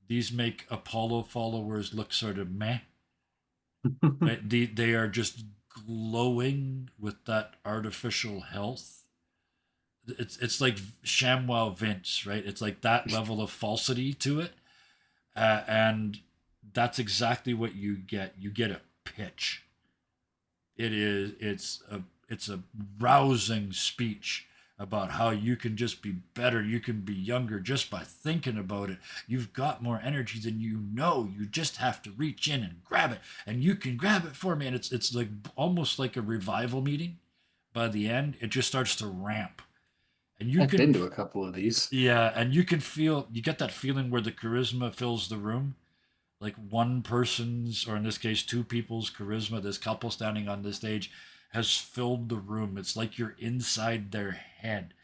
Speaker 1: These make Apollo followers look sort of meh. Right? They are just glowing with that artificial health. It's like ShamWow Vince, right? It's like that level of falsity to it, and that's exactly what you get. You get a pitch. It's a rousing speech about how you can just be better, you can be younger just by thinking about it. You've got more energy than you know. You just have to reach in and grab it, and you can grab it for me. And it's like almost like a revival meeting. By the end, it just starts to ramp, and you
Speaker 3: I've been
Speaker 1: can
Speaker 3: to a couple of these.
Speaker 1: yeah, and you can feel you get that feeling where the charisma fills the room, like one person's, or in this case two people's charisma, this couple standing on the stage, has filled the room. It's like you're inside their head.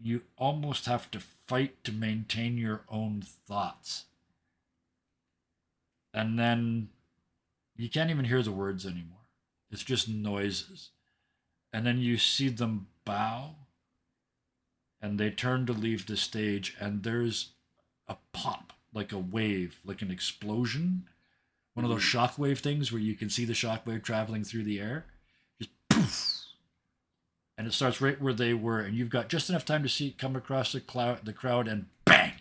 Speaker 1: You almost have to fight to maintain your own thoughts, and then you can't even hear the words anymore. It's just noises. And then you see them bow, and they turn to leave the stage, and there's a pop, like a wave, like an explosion, one of those shockwave things where you can see the shockwave traveling through the air, just poof, and it starts right where they were, and you've got just enough time to see it come across the crowd, and bang!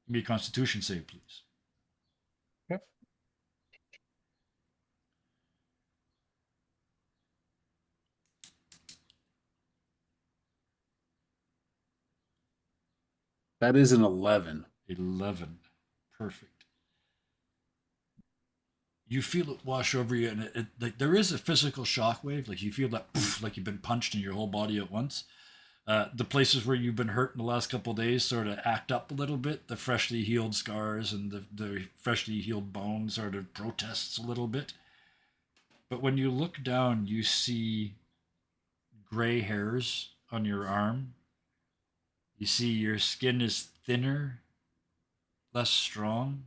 Speaker 1: Give me a Constitution save, please.
Speaker 3: Okay. That is an 11.
Speaker 1: 11, perfect. You feel it wash over you, and it like there is a physical shockwave, like you feel that poof, like you've been punched in your whole body at once. The places where you've been hurt in the last couple of days sort of act up a little bit. The freshly healed scars and the freshly healed bones sort of protests a little bit. But when you look down, you see gray hairs on your arm. You see your skin is thinner, less strong.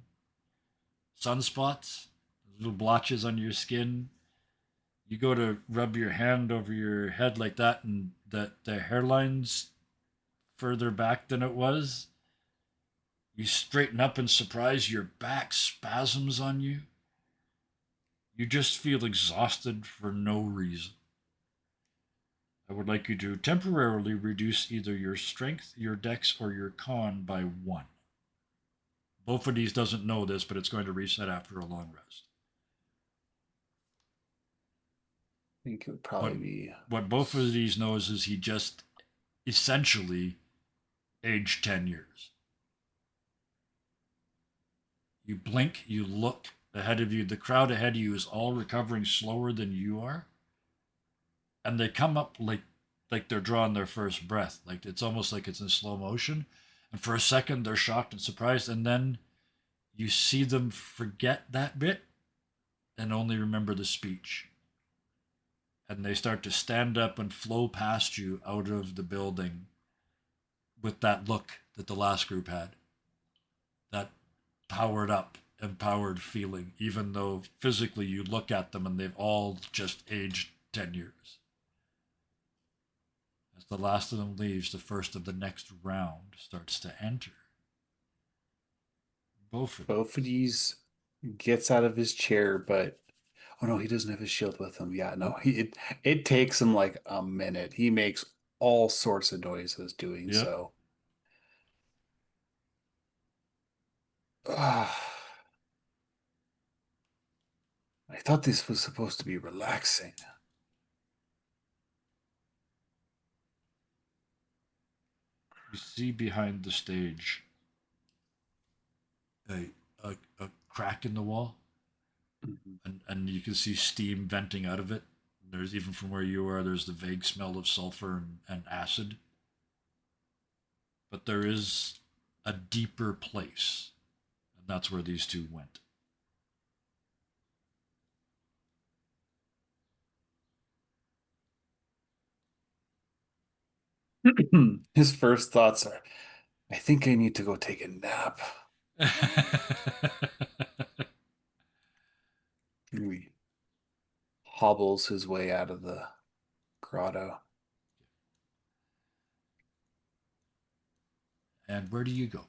Speaker 1: Sunspots, little blotches on your skin. You go to rub your hand over your head like that, and the hairline's further back than it was. You straighten up in surprise, your back spasms on you. You just feel exhausted for no reason. I would like you to temporarily reduce either your strength, your dex, or your con by 1. Both of these doesn't know this, but it's going to reset after a long rest.
Speaker 3: I think it would probably be.
Speaker 1: What both of these knows is he just essentially aged 10 years. You blink, you look ahead of you. The crowd ahead of you is all recovering slower than you are. And they come up like they're drawing their first breath. Like it's almost like it's in slow motion. And for a second, they're shocked and surprised. And then you see them forget that bit and only remember the speech. And they start to stand up and flow past you out of the building with that look that the last group had. That powered up, empowered feeling, even though physically you look at them and they've all just aged 10 years. As the last of them leaves, the first of the next round starts to enter.
Speaker 3: Both gets out of his chair, but oh no, he doesn't have his shield with him. Yeah, no, it takes him like a minute. He makes all sorts of noises doing so. I thought this was supposed to be relaxing.
Speaker 1: You see behind the stage a crack in the wall, and you can see steam venting out of it. There's even from where you are, there's the vague smell of sulfur and acid. But there is a deeper place, That's where these two went.
Speaker 3: His first thoughts are, I think I need to go take a nap. He hobbles his way out of the grotto.
Speaker 1: And where do you go?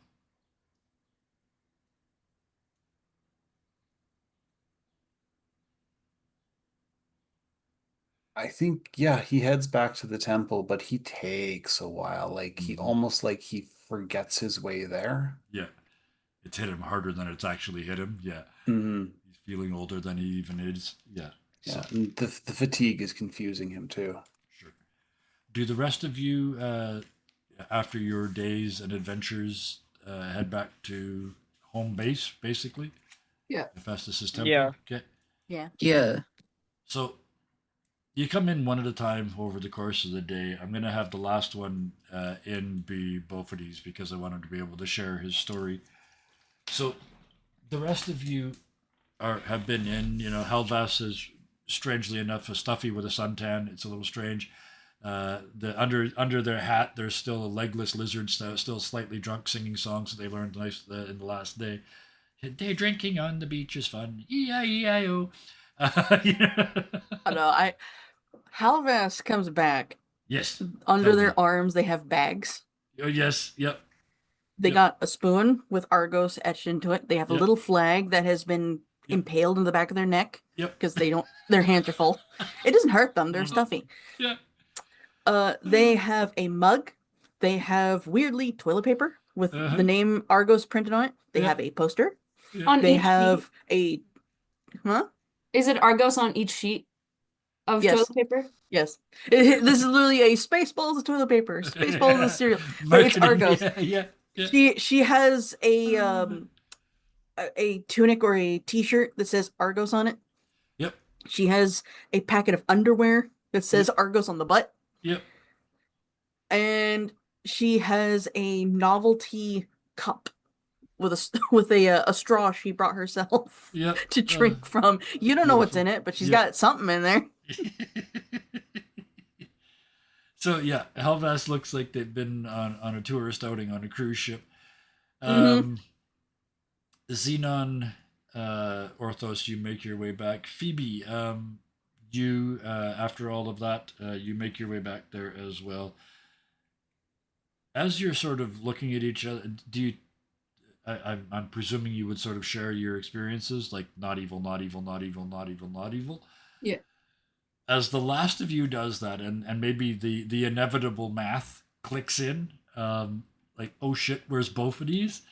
Speaker 3: I think, yeah, he heads back to the temple, but he takes a while. Like he
Speaker 1: Mhm.
Speaker 3: almost like he forgets his way there.
Speaker 1: Yeah. It's hit him harder than it's actually hit him. Yeah.
Speaker 3: Hmm.
Speaker 1: He's feeling older than he even is. Yeah.
Speaker 3: Yeah,
Speaker 1: So,
Speaker 3: and the fatigue is confusing him too.
Speaker 1: sure. Do the rest of you, after your days and adventures, head back to home base, basically?
Speaker 4: Yeah.
Speaker 1: Hephaestus' temple?
Speaker 5: Yeah.
Speaker 1: Okay.
Speaker 2: Yeah.
Speaker 6: Yeah.
Speaker 1: So you come in one at a time over the course of the day. I'm going to have the last one in be Bophides because I want him to be able to share his story. So the rest of you have been in. Helvas is strangely enough a stuffy with a suntan. It's a little strange. The under their hat, there's still a legless lizard still slightly drunk, singing songs that they learned in the last day. Day drinking on the beach is fun. E-I-E-I-O.
Speaker 2: I know. Halvas comes back.
Speaker 1: Yes.
Speaker 2: Under
Speaker 1: Tell
Speaker 2: their
Speaker 1: me.
Speaker 2: arms, they have bags.
Speaker 1: Oh, yes. Yep.
Speaker 2: They
Speaker 1: Yep.
Speaker 2: got a spoon with Argos etched into it. They have a
Speaker 1: Yep.
Speaker 2: little flag that has been
Speaker 1: Yep.
Speaker 2: impaled in the back of their neck
Speaker 1: Yep.
Speaker 2: because their hands are full. It doesn't hurt them. They're
Speaker 1: Mhm.
Speaker 2: stuffy.
Speaker 1: Yeah.
Speaker 2: They have a mug. They have weirdly toilet paper with
Speaker 1: Uh-huh.
Speaker 2: the name Argos printed on it. They
Speaker 1: Yeah.
Speaker 2: have a poster.
Speaker 1: Yeah.
Speaker 4: On
Speaker 2: They
Speaker 4: each sheet?
Speaker 2: have a huh?
Speaker 4: Is it Argos on each sheet of
Speaker 2: Yes.
Speaker 4: toilet paper?
Speaker 2: Yes. This is literally a Spaceballs of toilet paper, Spaceballs of cereal, but it's
Speaker 1: Marketing.
Speaker 2: Argos.
Speaker 1: Yeah. Yeah.
Speaker 2: She has a tunic or a t-shirt that says Argos on it.
Speaker 1: Yep.
Speaker 2: She has a packet of underwear that says
Speaker 1: Yep.
Speaker 2: Argos on the butt.
Speaker 1: Yep.
Speaker 2: And she has a novelty cup with a straw she brought herself
Speaker 1: Yep.
Speaker 2: to drink from. You don't know what's
Speaker 1: beautiful.
Speaker 2: in it, but she's
Speaker 1: Yeah.
Speaker 2: got something in there.
Speaker 1: So yeah, Helvas looks like they've been on a tourist outing on a cruise ship.
Speaker 2: Mhm.
Speaker 1: Xenon, Orthos, you make your way back. Phoebe, you after all of that, you make your way back there as well. As you're sort of looking at each other, do you? I'm presuming you would sort of share your experiences, like not evil, not evil, not evil, not evil, not evil.
Speaker 4: Yeah.
Speaker 1: As the last of you does that, and maybe the inevitable math clicks in, like oh shit, where's both of these?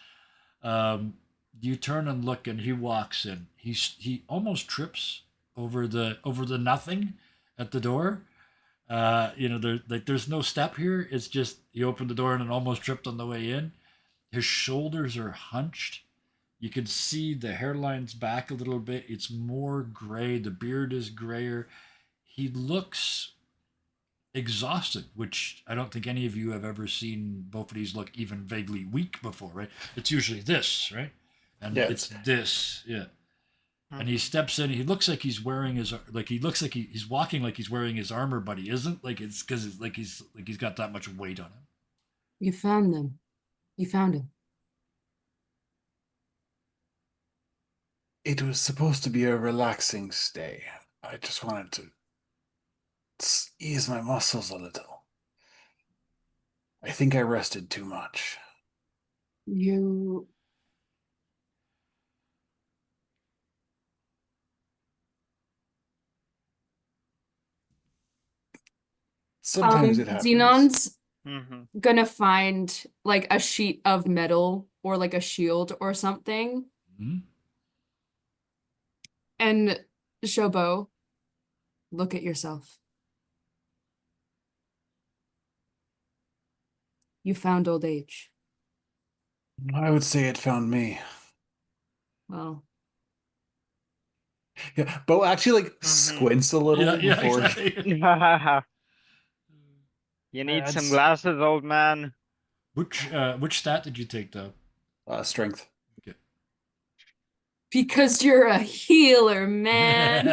Speaker 1: Um, you turn and look, and he walks in. He almost trips over the nothing at the door. There's no step here. It's just he opened the door and it almost tripped on the way in. His shoulders are hunched. You can see the hairline's back a little bit. It's more gray. The beard is grayer. He looks exhausted, which I don't think any of you have ever seen both of these look even vaguely weak before, right? It's usually this, right? And
Speaker 3: Yeah,
Speaker 1: it's this, yeah. And he steps in. He looks like he's wearing his he looks like he's walking like he's wearing his armor, but he isn't. Like it's because it's like he's got that much weight on him.
Speaker 4: You found them. You found him.
Speaker 3: It was supposed to be a relaxing stay. I just wanted to ease my muscles a little. I think I rested too much.
Speaker 4: You
Speaker 3: Sometimes it happens.
Speaker 4: Xenon's
Speaker 5: Mm-hmm.
Speaker 4: gonna find like a sheet of metal or like a shield or something.
Speaker 1: Mhm.
Speaker 4: And Shobo, look at yourself. You found old age.
Speaker 3: I would say it found me.
Speaker 4: Well,
Speaker 3: Yeah, Bo actually like squints a little
Speaker 1: Yeah, yeah,
Speaker 3: before.
Speaker 1: exactly.
Speaker 5: You need some
Speaker 3: That's
Speaker 5: glasses, old man.
Speaker 1: Which stat did you take though?
Speaker 3: strength.
Speaker 1: Okay.
Speaker 4: Because you're a healer, man.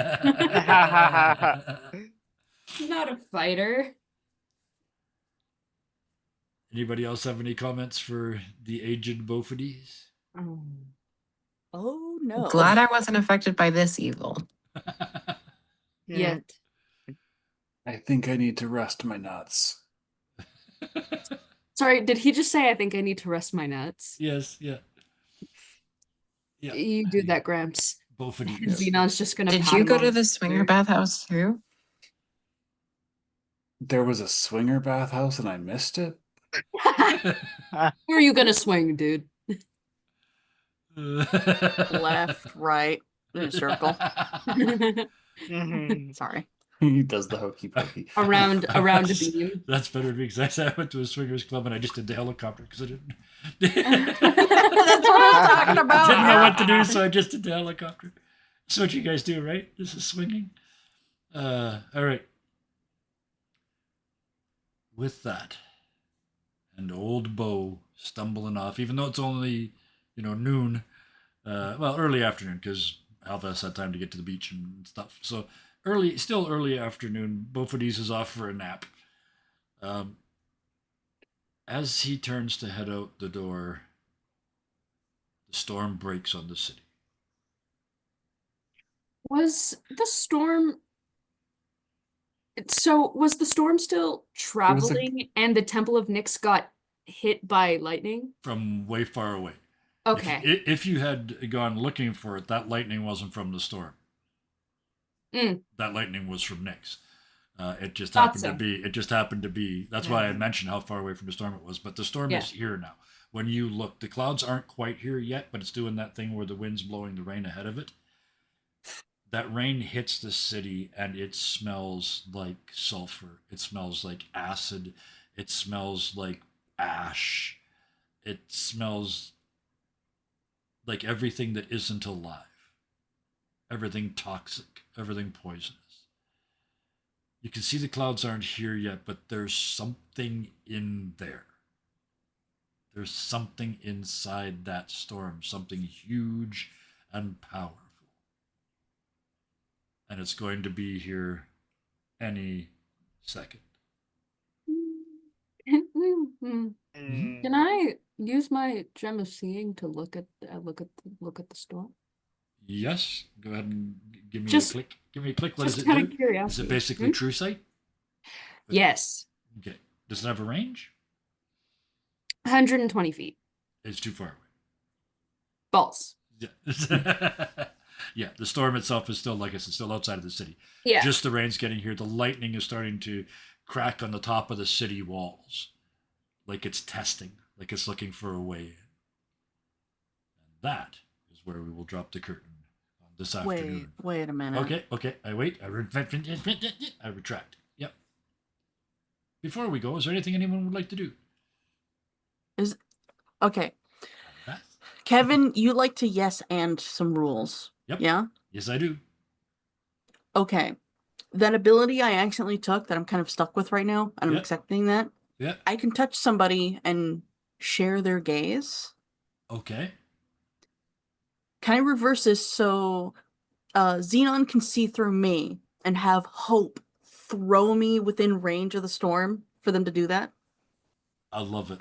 Speaker 4: Not a fighter.
Speaker 1: Anybody else have any comments for the aged Bophades?
Speaker 2: Oh no.
Speaker 6: Glad I wasn't affected by this evil.
Speaker 4: Yet.
Speaker 3: I think I need to rest my nuts.
Speaker 4: Sorry, did he just say I think I need to rest my nuts?
Speaker 1: Yes, yeah. Yeah.
Speaker 4: You do that, Gramps.
Speaker 1: Bophades.
Speaker 4: Xenon's just gonna
Speaker 6: Did
Speaker 4: pat
Speaker 6: you
Speaker 4: him
Speaker 6: go
Speaker 4: on
Speaker 6: to the swinger
Speaker 4: shoulder.
Speaker 6: bathhouse too?
Speaker 3: There was a swinger bathhouse and I missed it.
Speaker 4: Where are you gonna swing, dude?
Speaker 2: Left, right, in a circle.
Speaker 5: Mhm.
Speaker 2: Sorry.
Speaker 3: He does the hokey pokey.
Speaker 4: around a beam.
Speaker 1: That's better because I went to a swingers club and I just did the helicopter because I didn't.
Speaker 2: That's what I was talking about.
Speaker 1: Didn't know what to do, so I just did the helicopter. That's what you guys do, right? This is swinging. All right. With that, and old Bo stumbling off, even though it's only, noon. Well, early afternoon because Alphas had time to get to the beach and stuff. So still early afternoon. Bophades is off for a nap. As he turns to head out the door, the storm breaks on the city.
Speaker 4: Was the storm still traveling and the Temple of Nyx got hit by lightning?
Speaker 1: From way far away.
Speaker 4: Okay.
Speaker 1: If you had gone looking for it, that lightning wasn't from the storm. That lightning was from Nyx. It just happened to be. It just happened to be. That's why I mentioned how far away from the storm it was. But the storm is here now. When you look, the clouds aren't quite here yet, but it's doing that thing where the wind's blowing the rain ahead of it. That rain hits the city and it smells like sulfur. It smells like acid. It smells like ash. It smells like everything that isn't alive. Everything toxic. Everything poisonous. You can see the clouds aren't here yet, but there's something in there. There's something inside that storm. Something huge and powerful. And it's going to be here any second.
Speaker 4: Can
Speaker 5: Mm.
Speaker 4: I use my gem of seeing to look at the storm?
Speaker 1: Yes. Go ahead and give me
Speaker 4: Just-
Speaker 1: a click. Give me a click. What does
Speaker 4: Just
Speaker 1: it
Speaker 4: out
Speaker 1: do?
Speaker 4: of curiosity.
Speaker 1: Is it basically true sight?
Speaker 4: Yes.
Speaker 1: Okay. Does it have a range?
Speaker 4: 120 feet.
Speaker 1: It's too far away.
Speaker 4: Balls.
Speaker 1: Yeah. Yeah, the storm itself is still, like I said, still outside of the city.
Speaker 4: Yeah.
Speaker 1: Just the rain's getting here. The lightning is starting to crack on the top of the city walls. Like it's testing, like it's looking for a way in. And that is where we will drop the curtain on this afternoon.
Speaker 2: Wait a minute.
Speaker 1: Okay. I retract. Yep. Before we go, is there anything anyone would like to do?
Speaker 2: Okay.
Speaker 1: Beth?
Speaker 2: Kevin, you like to yes and some rules.
Speaker 1: Yep.
Speaker 2: Yeah?
Speaker 1: Yes, I do.
Speaker 2: Okay. That ability I accidentally took that I'm kind of stuck with right now, and I'm
Speaker 1: Yeah.
Speaker 2: accepting that.
Speaker 1: Yeah.
Speaker 2: I can touch somebody and share their gaze.
Speaker 1: Okay.
Speaker 2: Can I reverse this so Xenon can see through me and have Hope throw me within range of the storm for them to do that?
Speaker 1: I love it.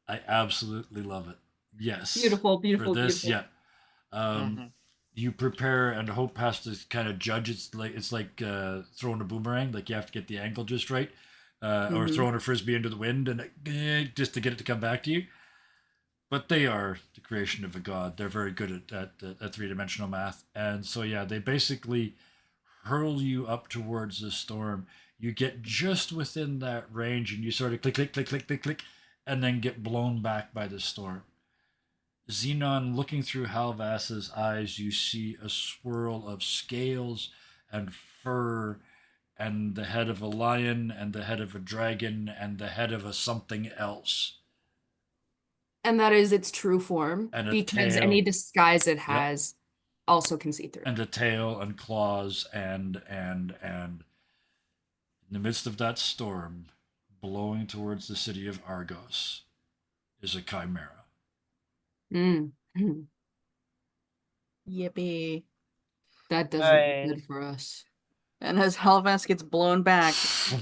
Speaker 1: I absolutely love it. Yes.
Speaker 4: Beautiful, beautiful,
Speaker 1: For this,
Speaker 4: beautiful.
Speaker 1: yeah.
Speaker 5: Mhm.
Speaker 1: You prepare, and Hope has to kind of judge. It's like throwing a boomerang. Like you have to get the angle just right, or throwing a frisbee into the wind, and just to get it to come back to you. But they are the creation of a god. They're very good at three-dimensional math, and so yeah, they basically hurl you up towards the storm. You get just within that range, and you sort of click, click, click, click, click, click, and then get blown back by the storm. Xenon, looking through Halvas's eyes, you see a swirl of scales and fur and the head of a lion and the head of a dragon and the head of a something else.
Speaker 4: And that is its true form.
Speaker 1: And a
Speaker 4: Because
Speaker 1: tail.
Speaker 4: any disguise it has also can see through.
Speaker 1: And a tail and claws and in the midst of that storm, blowing towards the city of Argos, is a chimera.
Speaker 4: Mm.
Speaker 2: Yippee.
Speaker 4: That doesn't look
Speaker 5: I
Speaker 4: good for us.
Speaker 2: And as Helvas gets blown back,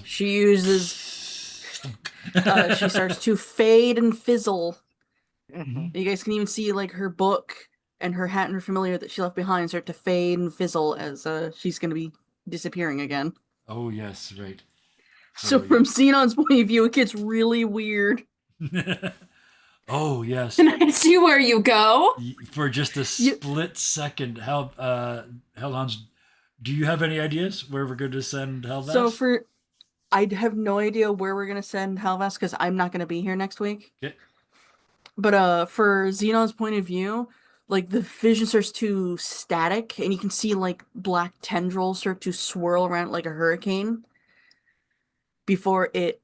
Speaker 2: she uses she starts to fade and fizzle.
Speaker 5: Mhm.
Speaker 2: You guys can even see like her book and her hat and her familiar that she left behind start to fade and fizzle as she's gonna be disappearing again.
Speaker 1: Oh yes, right.
Speaker 2: So from Xenon's point of view, it gets really weird.
Speaker 1: Oh yes.
Speaker 4: Can I see where you go?
Speaker 1: For just a split second, Hellhounds, do you have any ideas where we're going to send Helvas?
Speaker 2: So I have no idea where we're gonna send Helvas because I'm not gonna be here next week.
Speaker 1: Okay.
Speaker 2: But for Xenon's point of view, like the vision starts to static, and you can see like black tendrils start to swirl around like a hurricane before it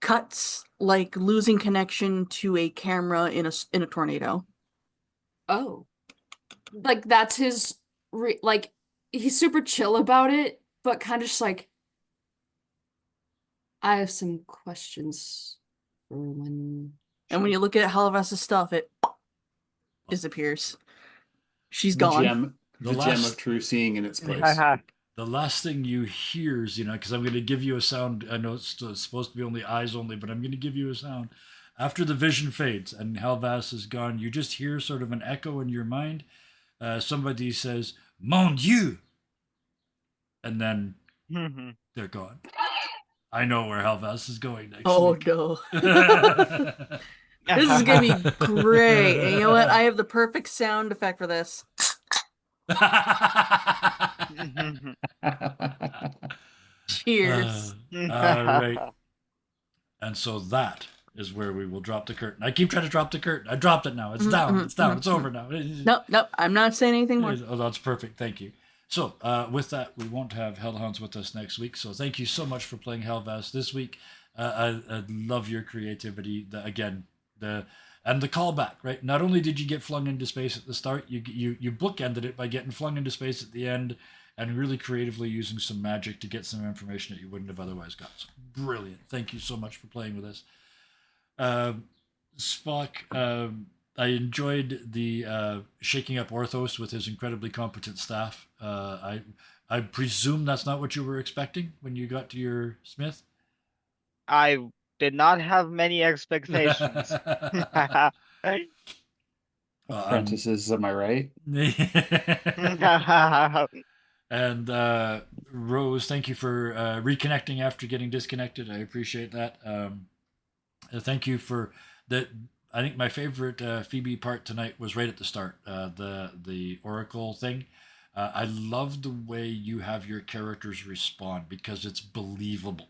Speaker 2: cuts, like losing connection to a camera in a tornado.
Speaker 4: Oh. Like that's his like he's super chill about it, but kind of just like I have some questions for when
Speaker 2: And when you look at Helvas's stuff, it disappears. She's
Speaker 3: The
Speaker 2: gone.
Speaker 3: gem,
Speaker 1: The
Speaker 3: the gem
Speaker 1: last-
Speaker 3: of true seeing in its place.
Speaker 1: The last thing you hear is, because I'm going to give you a sound. I know it's supposed to be only eyes only, but I'm going to give you a sound. After the vision fades and Helvas is gone, you just hear sort of an echo in your mind. Somebody says, "Mon Dieu," and then
Speaker 5: Mhm.
Speaker 1: they're gone. I know where Helvas is going next
Speaker 2: Oh
Speaker 1: week.
Speaker 2: no. This is gonna be great. And you know what? I have the perfect sound effect for this.
Speaker 5: Mhm.
Speaker 2: Cheers.
Speaker 1: All right. And so that is where we will drop the curtain. I keep trying to drop the curtain. I dropped it now. It's down. It's down. It's over now.
Speaker 2: Nope. I'm not saying anything more.
Speaker 1: Oh, that's perfect. Thank you. So, with that, we won't have Hellhounds with us next week. So, thank you so much for playing Hellvast this week. I love your creativity. And the callback, right? Not only did you get flung into space at the start, you bookended it by getting flung into space at the end, and really creatively using some magic to get some information that you wouldn't have otherwise got. So, brilliant! Thank you so much for playing with us. Spock, I enjoyed the shaking up Orthos with his incredibly competent staff. I presume that's not what you were expecting when you got to your Smith.
Speaker 5: I did not have many expectations.
Speaker 3: Apprentices, am I right?
Speaker 1: And Rose, thank you for reconnecting after getting disconnected. I appreciate that. Thank you for that. I think my favorite Phoebe part tonight was right at the start, the Oracle thing. I love the way you have your characters respond because it's believable.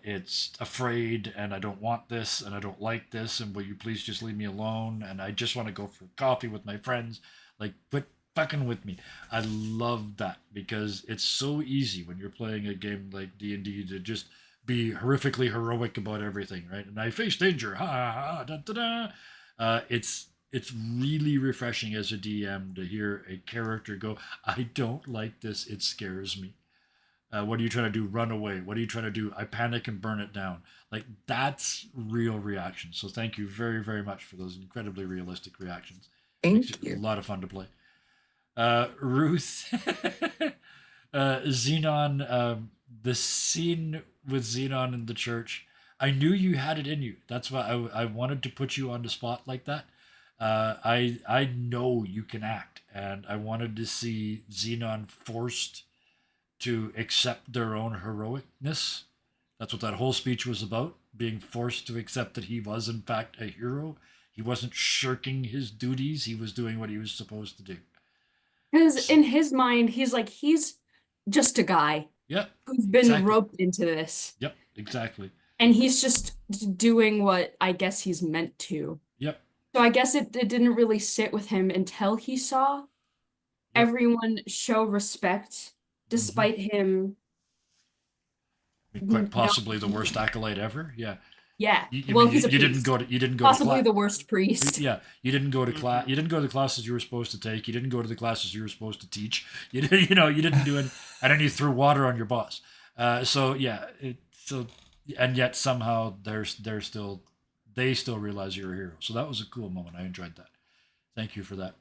Speaker 1: It's afraid, and I don't want this, and I don't like this, and will you please just leave me alone? And I just want to go for coffee with my friends. Like, quit fucking with me. I love that because it's so easy when you're playing a game like D&D to just be horrifically heroic about everything, right? And I face danger, ha ha ha, da da da. It's really refreshing as a DM to hear a character go, I don't like this, it scares me. What are you trying to do? Run away. What are you trying to do? I panic and burn it down. Like, that's real reaction. So thank you very, very much for those incredibly realistic reactions. Makes
Speaker 6: Thank
Speaker 1: it a
Speaker 6: you.
Speaker 1: lot of fun to play. Ruth, Xenon, the scene with Xenon in the church. I knew you had it in you. That's why I wanted to put you on the spot like that. I know you can act, and I wanted to see Xenon forced to accept their own heroicness. That's what that whole speech was about, being forced to accept that he was, in fact, a hero. He wasn't shirking his duties, he was doing what he was supposed to do.
Speaker 4: Because in his mind, he's just a guy
Speaker 1: Yep.
Speaker 4: who's been
Speaker 1: Exactly.
Speaker 4: roped into this.
Speaker 1: Yep, exactly.
Speaker 4: And he's just doing what I guess he's meant to.
Speaker 1: Yep.
Speaker 4: So I guess it didn't really sit with him until he saw
Speaker 1: Yep.
Speaker 4: everyone show respect despite him.
Speaker 1: Quite possibly the worst acolyte ever. Yeah.
Speaker 4: Yeah.
Speaker 1: Well,
Speaker 4: he's a
Speaker 1: you
Speaker 4: priest.
Speaker 1: you didn't go
Speaker 4: Possibly
Speaker 1: to
Speaker 4: the worst priest.
Speaker 1: Yeah, you didn't go to class. You didn't go to the classes you were supposed to take. You didn't go to the classes you were supposed to teach. You didn't do it, and then you threw water on your boss. So yeah, and yet somehow they still realize you're a hero. So that was a cool moment. I enjoyed that. Thank you for that.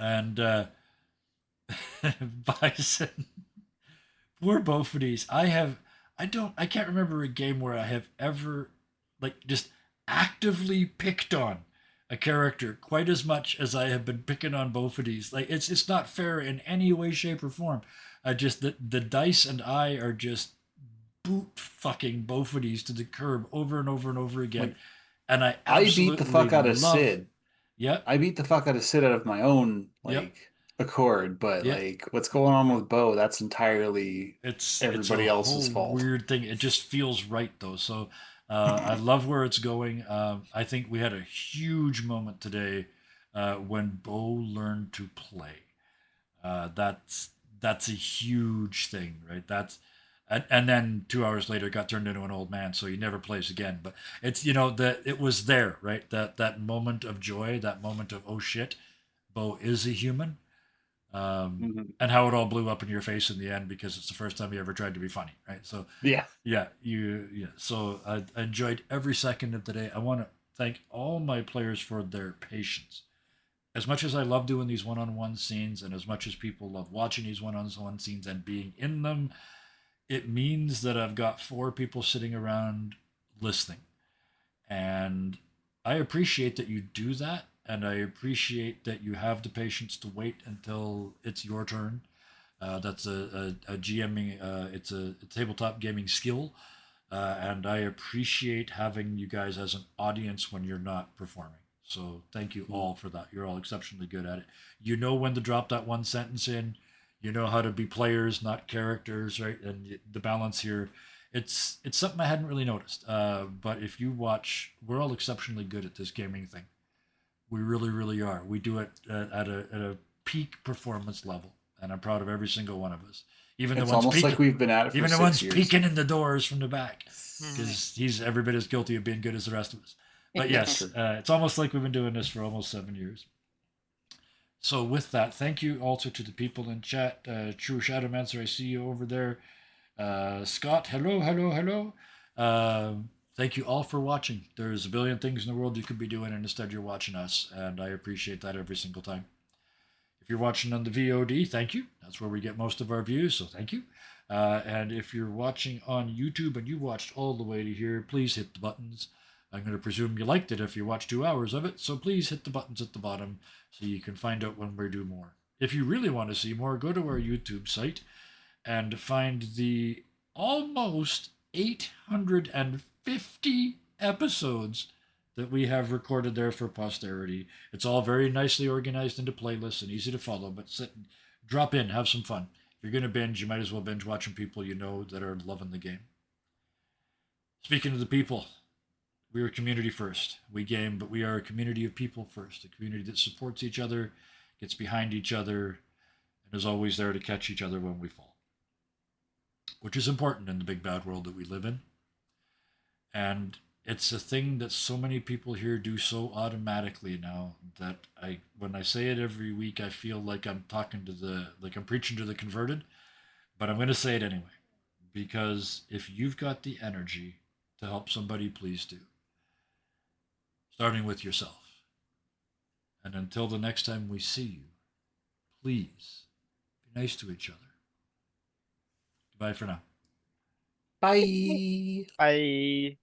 Speaker 1: And Bison, poor both of these. I can't remember a game where I have ever like just actively picked on a character quite as much as I have been picking on both of these. Like it's not fair in any way, shape, or form. I just the dice and I are just boot fucking both of these to the curb over and over and over again.
Speaker 3: Like,
Speaker 1: And I
Speaker 3: I beat the
Speaker 1: absolutely
Speaker 3: fuck out of
Speaker 1: love.
Speaker 3: Sid.
Speaker 1: Yeah,
Speaker 3: I beat the fuck out of Sid out of my own
Speaker 1: Yep.
Speaker 3: accord, but
Speaker 1: Yeah.
Speaker 3: like what's going on with Bo, that's entirely
Speaker 1: it's
Speaker 3: everybody
Speaker 1: a
Speaker 3: else's
Speaker 1: whole
Speaker 3: fault.
Speaker 1: weird thing. It just feels right though. So I love where it's going. I think we had a huge moment today when Bo learned to play. That's a huge thing, right? And then 2 hours later got turned into an old man, so he never plays again. But it's that it was there, right? That moment of joy, that moment of oh shit, Bo is a human,
Speaker 3: Mhm.
Speaker 1: and how it all blew up in your face in the end because it's the first time you ever tried to be funny, right? So
Speaker 3: Yeah.
Speaker 1: yeah. So I enjoyed every second of the day. I want to thank all my players for their patience. As much as I love doing these one-on-one scenes, and as much as people love watching these one-on-one scenes and being in them, it means that I've got 4 people sitting around listening. And I appreciate that you do that. And I appreciate that you have the patience to wait until it's your turn. That's a GMing, it's a tabletop gaming skill. And I appreciate having you guys as an audience when you're not performing. So thank you all for that. You're all exceptionally good at it. You know when to drop that one sentence in. You know how to be players, not characters, right? And the balance here, it's something I hadn't really noticed. But if you watch, we're all exceptionally good at this gaming thing. We really, really are. We do it at a peak performance level, and I'm proud of every single one of us. Even the
Speaker 3: It's
Speaker 1: ones
Speaker 3: almost
Speaker 1: peeking,
Speaker 3: like we've been at it for
Speaker 1: even the
Speaker 3: 6
Speaker 1: ones
Speaker 3: years.
Speaker 1: peeking in the doors from the back,
Speaker 5: Mhm.
Speaker 1: because he's every bit as guilty of being good as the rest of us. But
Speaker 3: That's
Speaker 1: yes,
Speaker 3: true.
Speaker 1: it's almost like we've been doing this for almost 7 years. So with that, thank you also to the people in chat. True Shadowmancer, I see you over there. Scott, hello, hello, hello. Thank you all for watching. There's a billion things in the world you could be doing, and instead you're watching us, and I appreciate that every single time. If you're watching on the VOD, thank you. That's where we get most of our views, so thank you. And if you're watching on YouTube and you watched all the way to here, please hit the buttons. I'm going to presume you liked it if you watched 2 hours of it, so please hit the buttons at the bottom so you can find out when we do more. If you really want to see more, go to our YouTube site and find the almost 850 episodes that we have recorded there for posterity. It's all very nicely organized into playlists and easy to follow, but sit and drop in, have some fun. If you're going to binge, you might as well binge watching people you know that are loving the game. Speaking of the people, we are community first. We game, but we are a community of people first, a community that supports each other, gets behind each other, and is always there to catch each other when we fall, which is important in the big bad world that we live in. And it's a thing that so many people here do so automatically now that when I say it every week, I feel like I'm I'm preaching to the converted, but I'm going to say it anyway. Because if you've got the energy to help somebody, please do. Starting with yourself. And until the next time we see you, please be nice to each other. Goodbye for now.
Speaker 3: Bye.
Speaker 5: I